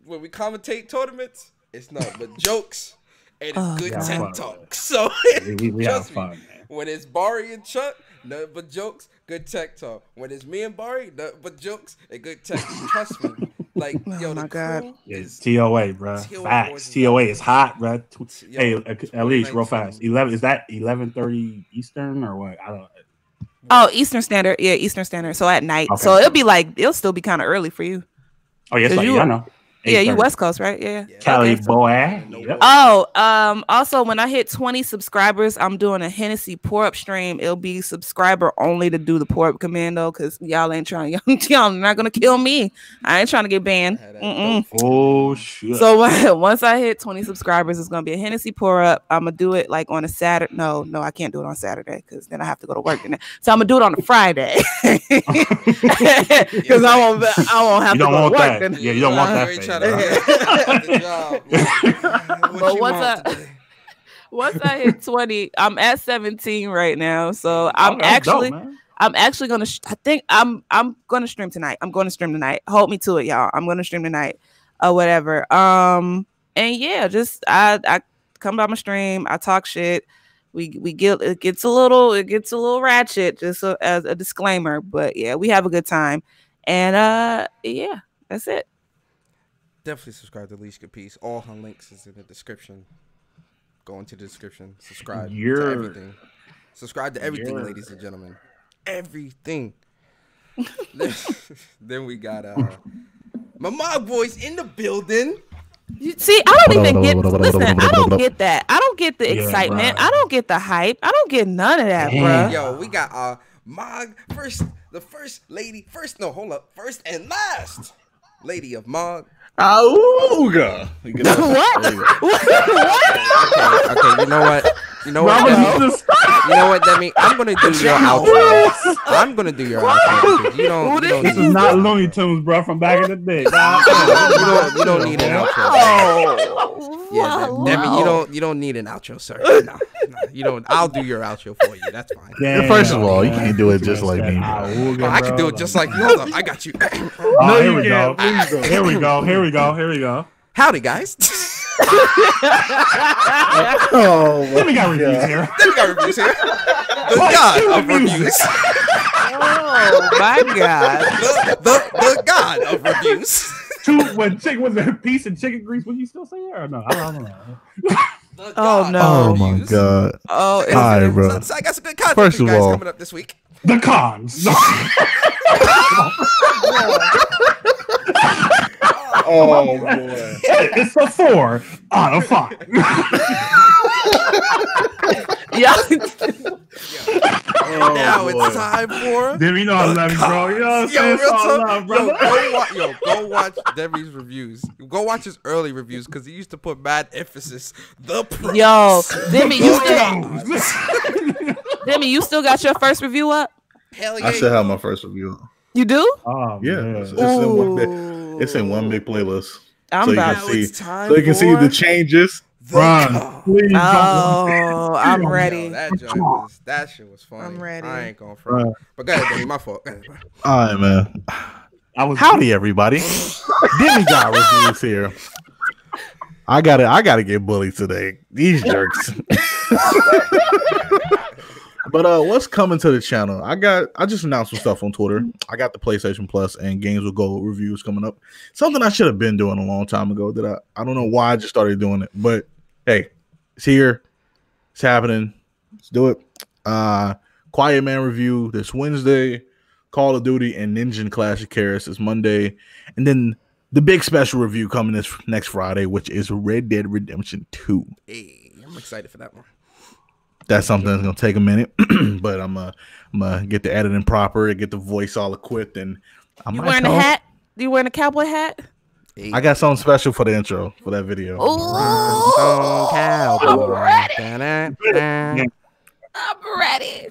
when we commentate tournaments, it's nothing but jokes and it's good tech talk. So we have fun, man. When it's Bari and Chuck, nothing but jokes, good tech talk. When it's me and Bari, nothing but jokes and good tech. Trust me. Like, yo, my God. Yeah, TOA, bro. Facts. TOA is hot, bro. Hey, at least real fast. 11 is that 11:30 Eastern or what? I don't know. Oh, Eastern Standard. Yeah, Eastern Standard. So at night. Okay. So it'll still be kind of early for you. Oh, yes, I know. Yeah, you West Coast, right? Yeah. Cali boy. Yep. Oh, also when I hit 20 subscribers, I'm doing a Hennessy pour-up stream. It'll be subscriber only to do the pour-up commando because y'all ain't trying. Y'all not gonna kill me. I ain't trying to get banned. Oh shit. So once I hit 20 subscribers, it's gonna be a Hennessy pour-up. I'm gonna do it like on a Saturday. No, I can't do it on Saturday because then I have to go to work. So I'm gonna do it on a Friday because I won't have to go to work. Yeah, you don't want that. But once I hit 20, I'm at 17 right now. So I'm actually gonna. I think I'm gonna stream tonight. I'm going to stream tonight. Hold me to it, y'all. I'm gonna stream tonight, or whatever. And yeah, just I come by my stream. I talk shit. It gets a little ratchet, just as a disclaimer. But yeah, we have a good time. And yeah, that's it. Definitely subscribe to Leash Capice. All her links is in the description. Go into the description. Subscribe to everything. Subscribe to everything, ladies and gentlemen. Everything. Then we got my MOG boys in the building. See, I don't even get. Listen, I don't get that. I don't get the excitement. I don't get the hype. I don't get none of that, bro. Yo, we got MOG first and last lady of MOG. Auga. What? Okay, you know what? You know what, Demi? I'm gonna do your outro. I'm gonna do your outro. You don't this is not Looney Tunes, bro, from back in the day. You don't need an outro. Yeah, Demi, you don't need an outro, sir. No, you don't. I'll do your outro for you. That's fine. Damn, first of all, you can't do it just like me. I can do it just like you. Hold up, I got you. No, here we go. Here we go. Howdy, guys. Let me got reviews here. The god of reviews. Oh my god. The god of reviews. When chicken was a piece of chicken grease, would you still say it or no? I don't know. Oh no! Oh my god! Oh, hi, bro. So I got some good content First for you of guys all, coming up this week. The cons. Oh boy! It's a 4 out of 5. Yeah. Now it's time for. Demi, you know I love you, bro. You know what I'm saying? Real talk. Love, brother. Go watch Demi's reviews. Go watch his early reviews because he used to put mad emphasis. The pros. Yo, Demi, you still. Demi, you still got your first review up? Hell yeah. I still have my first review. You do? Oh, Yeah, man. it's in one big playlist. I'm so you about can Now see, it's time so you can see the for changes. Ron, please don't. Oh, I'm Yo, ready. that shit was funny. I'm ready. I ain't going front. But go ahead, Demi, my fault. Go ahead, bro. All right, man. I was Howdy, everybody. Demigod reviews here. I gotta get bullied today. These jerks. But what's coming to the channel? I just announced some stuff on Twitter. I got the PlayStation Plus and Games with Gold reviews coming up. Something I should have been doing a long time ago that I don't know why I just started doing it. But hey, it's here. It's happening. Let's do it. Quiet Man review this Wednesday. Call of Duty and Ninja Classic Karis is Monday. And then the big special review coming this next Friday, which is Red Dead Redemption 2. Hey, I'm excited for that one. That's something that's gonna take a minute, but I'm gonna get the editing proper, get the voice all equipped, and You wearing a hat? You wearing a cowboy hat? Hey. I got something special for the intro for that video. Oh, Cowboy. I'm ready.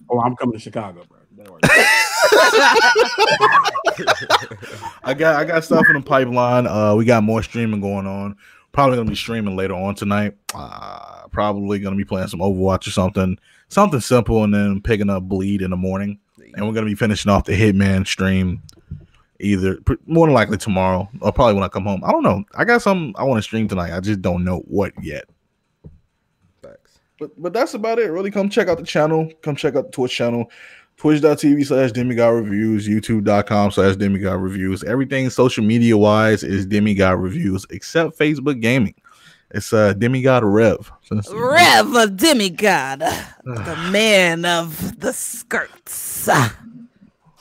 Oh, I'm coming to Chicago, bro. Don't worry. I got stuff in the pipeline. We got more streaming going on. Probably gonna be streaming later on tonight. Probably gonna be playing some Overwatch or something simple, and then picking up Bleed in the morning. And we're gonna be finishing off the Hitman stream either more than likely tomorrow or probably when I come home. I don't know. I got something I want to stream tonight. I just don't know what yet. Thanks. But that's about it. Really, come check out the channel. Come check out the Twitch channel. Twitch.tv/Demigod Reviews, YouTube.com/Demigod Reviews. Everything social media wise is Demigod Reviews except Facebook Gaming. It's Demigod Rev. Rev of Demigod, the man of the skirts.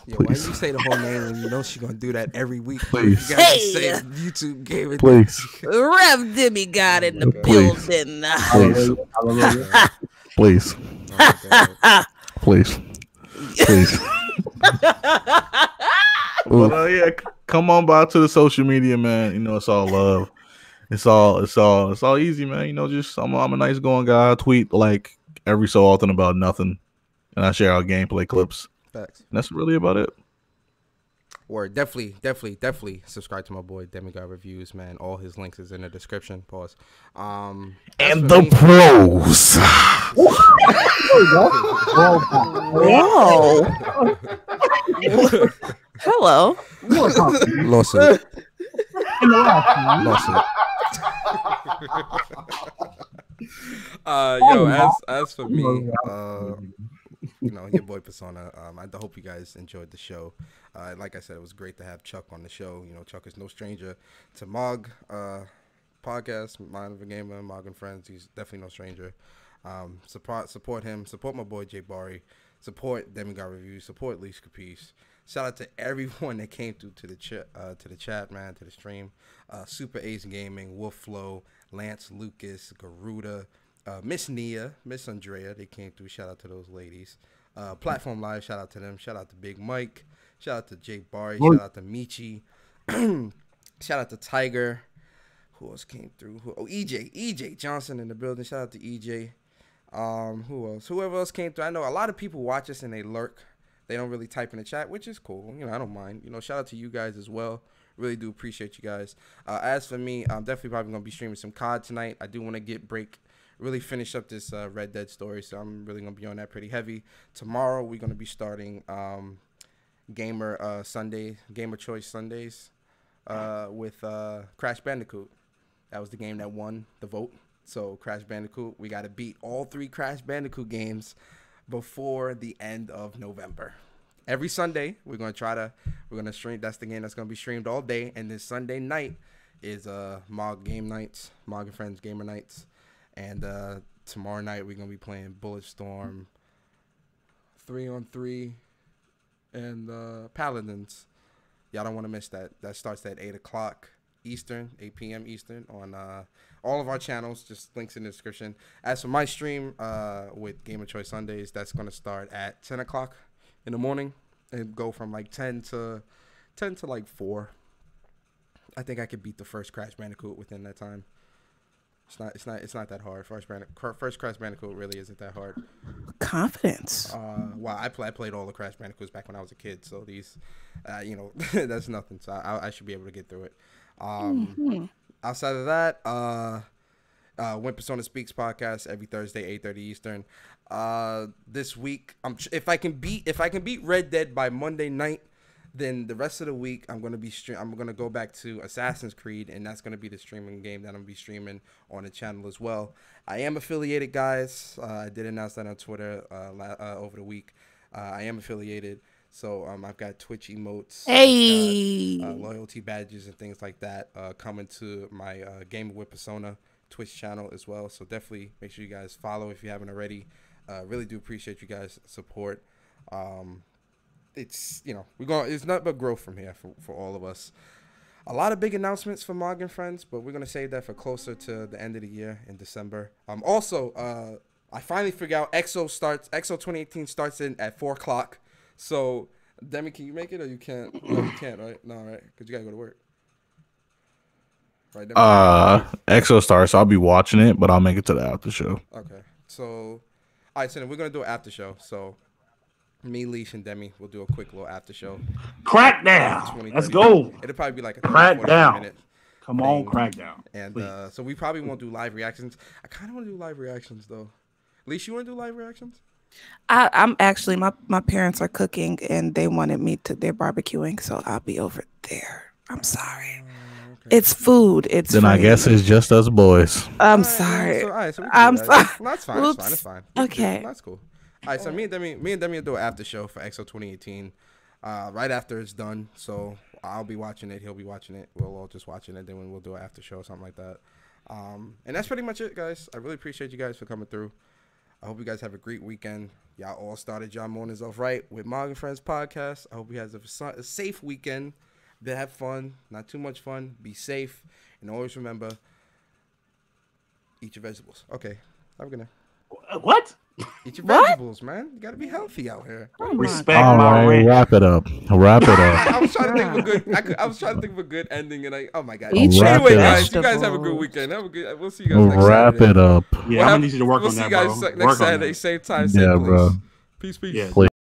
Yo, why you say the whole name when you know she's gonna do that every week? Please. You gotta Hey. say YouTube Gaming. Please. Rev Demigod in the Please. building. Please. Please. Oh, Please. Please. But yeah, come on by to the social media, man. You know, it's all love. It's all easy, man. You know, just I'm a nice going guy. I tweet like every so often about nothing, and I share our gameplay clips. Facts. And that's really about it. Or definitely subscribe to my boy Demigod Reviews, man. All his links is in the description. Pause. And the pros. Whoa. Hello. Lawsuit. As for me, you know, your boy Persona. I hope you guys enjoyed the show. Like I said, it was great to have Chuck on the show. You know, Chuck is no stranger to MOG podcast, Mind of a Gamer, MOG and Friends. He's definitely no stranger. Support him. Support my boy Jay Bari. Support Demigod Reviews. Support Leash Capice. Shout out to everyone that came through to the chat, man, to the stream. Super Ace Gaming, Wolf Flow, Lance Lucas, Garuda, Miss Nia, Miss Andrea. They came through. Shout out to those ladies. Platform Live. Shout out to them. Shout out to Big Mike. Shout out to Jay Bari. Shout out to Michi. Shout out to Tiger. Who else came through? EJ Johnson in the building. Shout out to EJ. Who else? Whoever else came through. I know a lot of people watch us and they lurk. They don't really type in the chat, which is cool. You know, I don't mind. You know, shout out to you guys as well. Really do appreciate you guys. As for me, I'm definitely probably going to be streaming some COD tonight. I do want to really finish up this Red Dead story, so I'm really going to be on that pretty heavy. Tomorrow, we're going to be starting Gamer Choice Sundays with Crash Bandicoot. That was the game that won the vote. So Crash Bandicoot, we got to beat all 3 Crash Bandicoot games before the end of November. Every Sunday, we're going to stream. That's the game that's going to be streamed all day. And this Sunday night is MOG game nights, MOG and Friends gamer nights. And tomorrow night, we're going to be playing Bulletstorm 3-on-3 and Paladins. Y'all don't want to miss that. That starts at 8 o'clock Eastern, 8 p.m. Eastern on all of our channels. Just links in the description. As for my stream with Gamer Choice Sundays, that's going to start at 10 o'clock in the morning and go from like 10 to like 4. I think I could beat the first Crash Bandicoot within that time. It's not that hard. First Crash Bandicoot really isn't that hard. confidence. Well, I played all the Crash Bandicoots back when I was a kid, so these, you know, that's nothing. So I should be able to get through it. Outside of that, When Persona Speaks podcast every Thursday, 8:30 Eastern. This week, if I can beat Red Dead by Monday night, then the rest of the week I'm gonna go back to Assassin's Creed, and that's gonna be the streaming game that I'm gonna be streaming on the channel as well. I am affiliated, guys. I did announce that on Twitter over the week. I am affiliated, so I've got Twitch emotes, got, loyalty badges, and things like that coming to my Gaming with Persona Twitch channel as well. So definitely make sure you guys follow if you haven't already. Really do appreciate you guys' support. It's, you know, it's not but growth from here for all of us. A lot of big announcements for MOG and friends, but we're gonna save that for closer to the end of the year in December. Also, I finally figured out XO2018 starts at 4 o'clock. So Demi, can you make it or you can't? No, you can't, right? No, right? Because you gotta go to work. Right, XO starts. I'll be watching it, but I'll make it to the after show. Okay. So, all right, so then we're gonna do an after show. So, me, Leash, and Demi will do a quick little after show. Crackdown. Let's go. It'll probably be like a Crackdown. Come on, Crackdown. And so we probably won't do live reactions. I kind of want to do live reactions though. Leash, you want to do live reactions? I'm actually my parents are cooking and they wanted me to. They're barbecuing, so I'll be over there. I'm sorry. Okay. It's food. It's then free. I guess it's just us boys. I'm sorry. I'm sorry. No, that's fine. Oops. It's fine. Okay. That's cool. All right, so me and Demi will do an after show for XO2018 right after it's done. So I'll be watching it. He'll be watching it. We'll all just watching it. Then we'll do an after show or something like that. And that's pretty much it, guys. I really appreciate you guys for coming through. I hope you guys have a great weekend. Y'all all started y'all mornings off right with MOG and Friends podcast. I hope you guys have a safe weekend. Have fun, not too much fun. Be safe, and always remember, eat your vegetables. Okay, have a good night. What? Eat your vegetables, man. You gotta be healthy out here. Respect. All right, wrap it up. I was trying to think of a good. I was trying to think of a good ending, and oh my god. Anyway, guys, you guys have a good weekend. Have a good. We'll see you guys next Saturday. Wrap it up. Yeah, I'm gonna need you to work on that, bro. We'll see you guys next Saturday, same time, same place. Bro. Peace. Yeah. Please.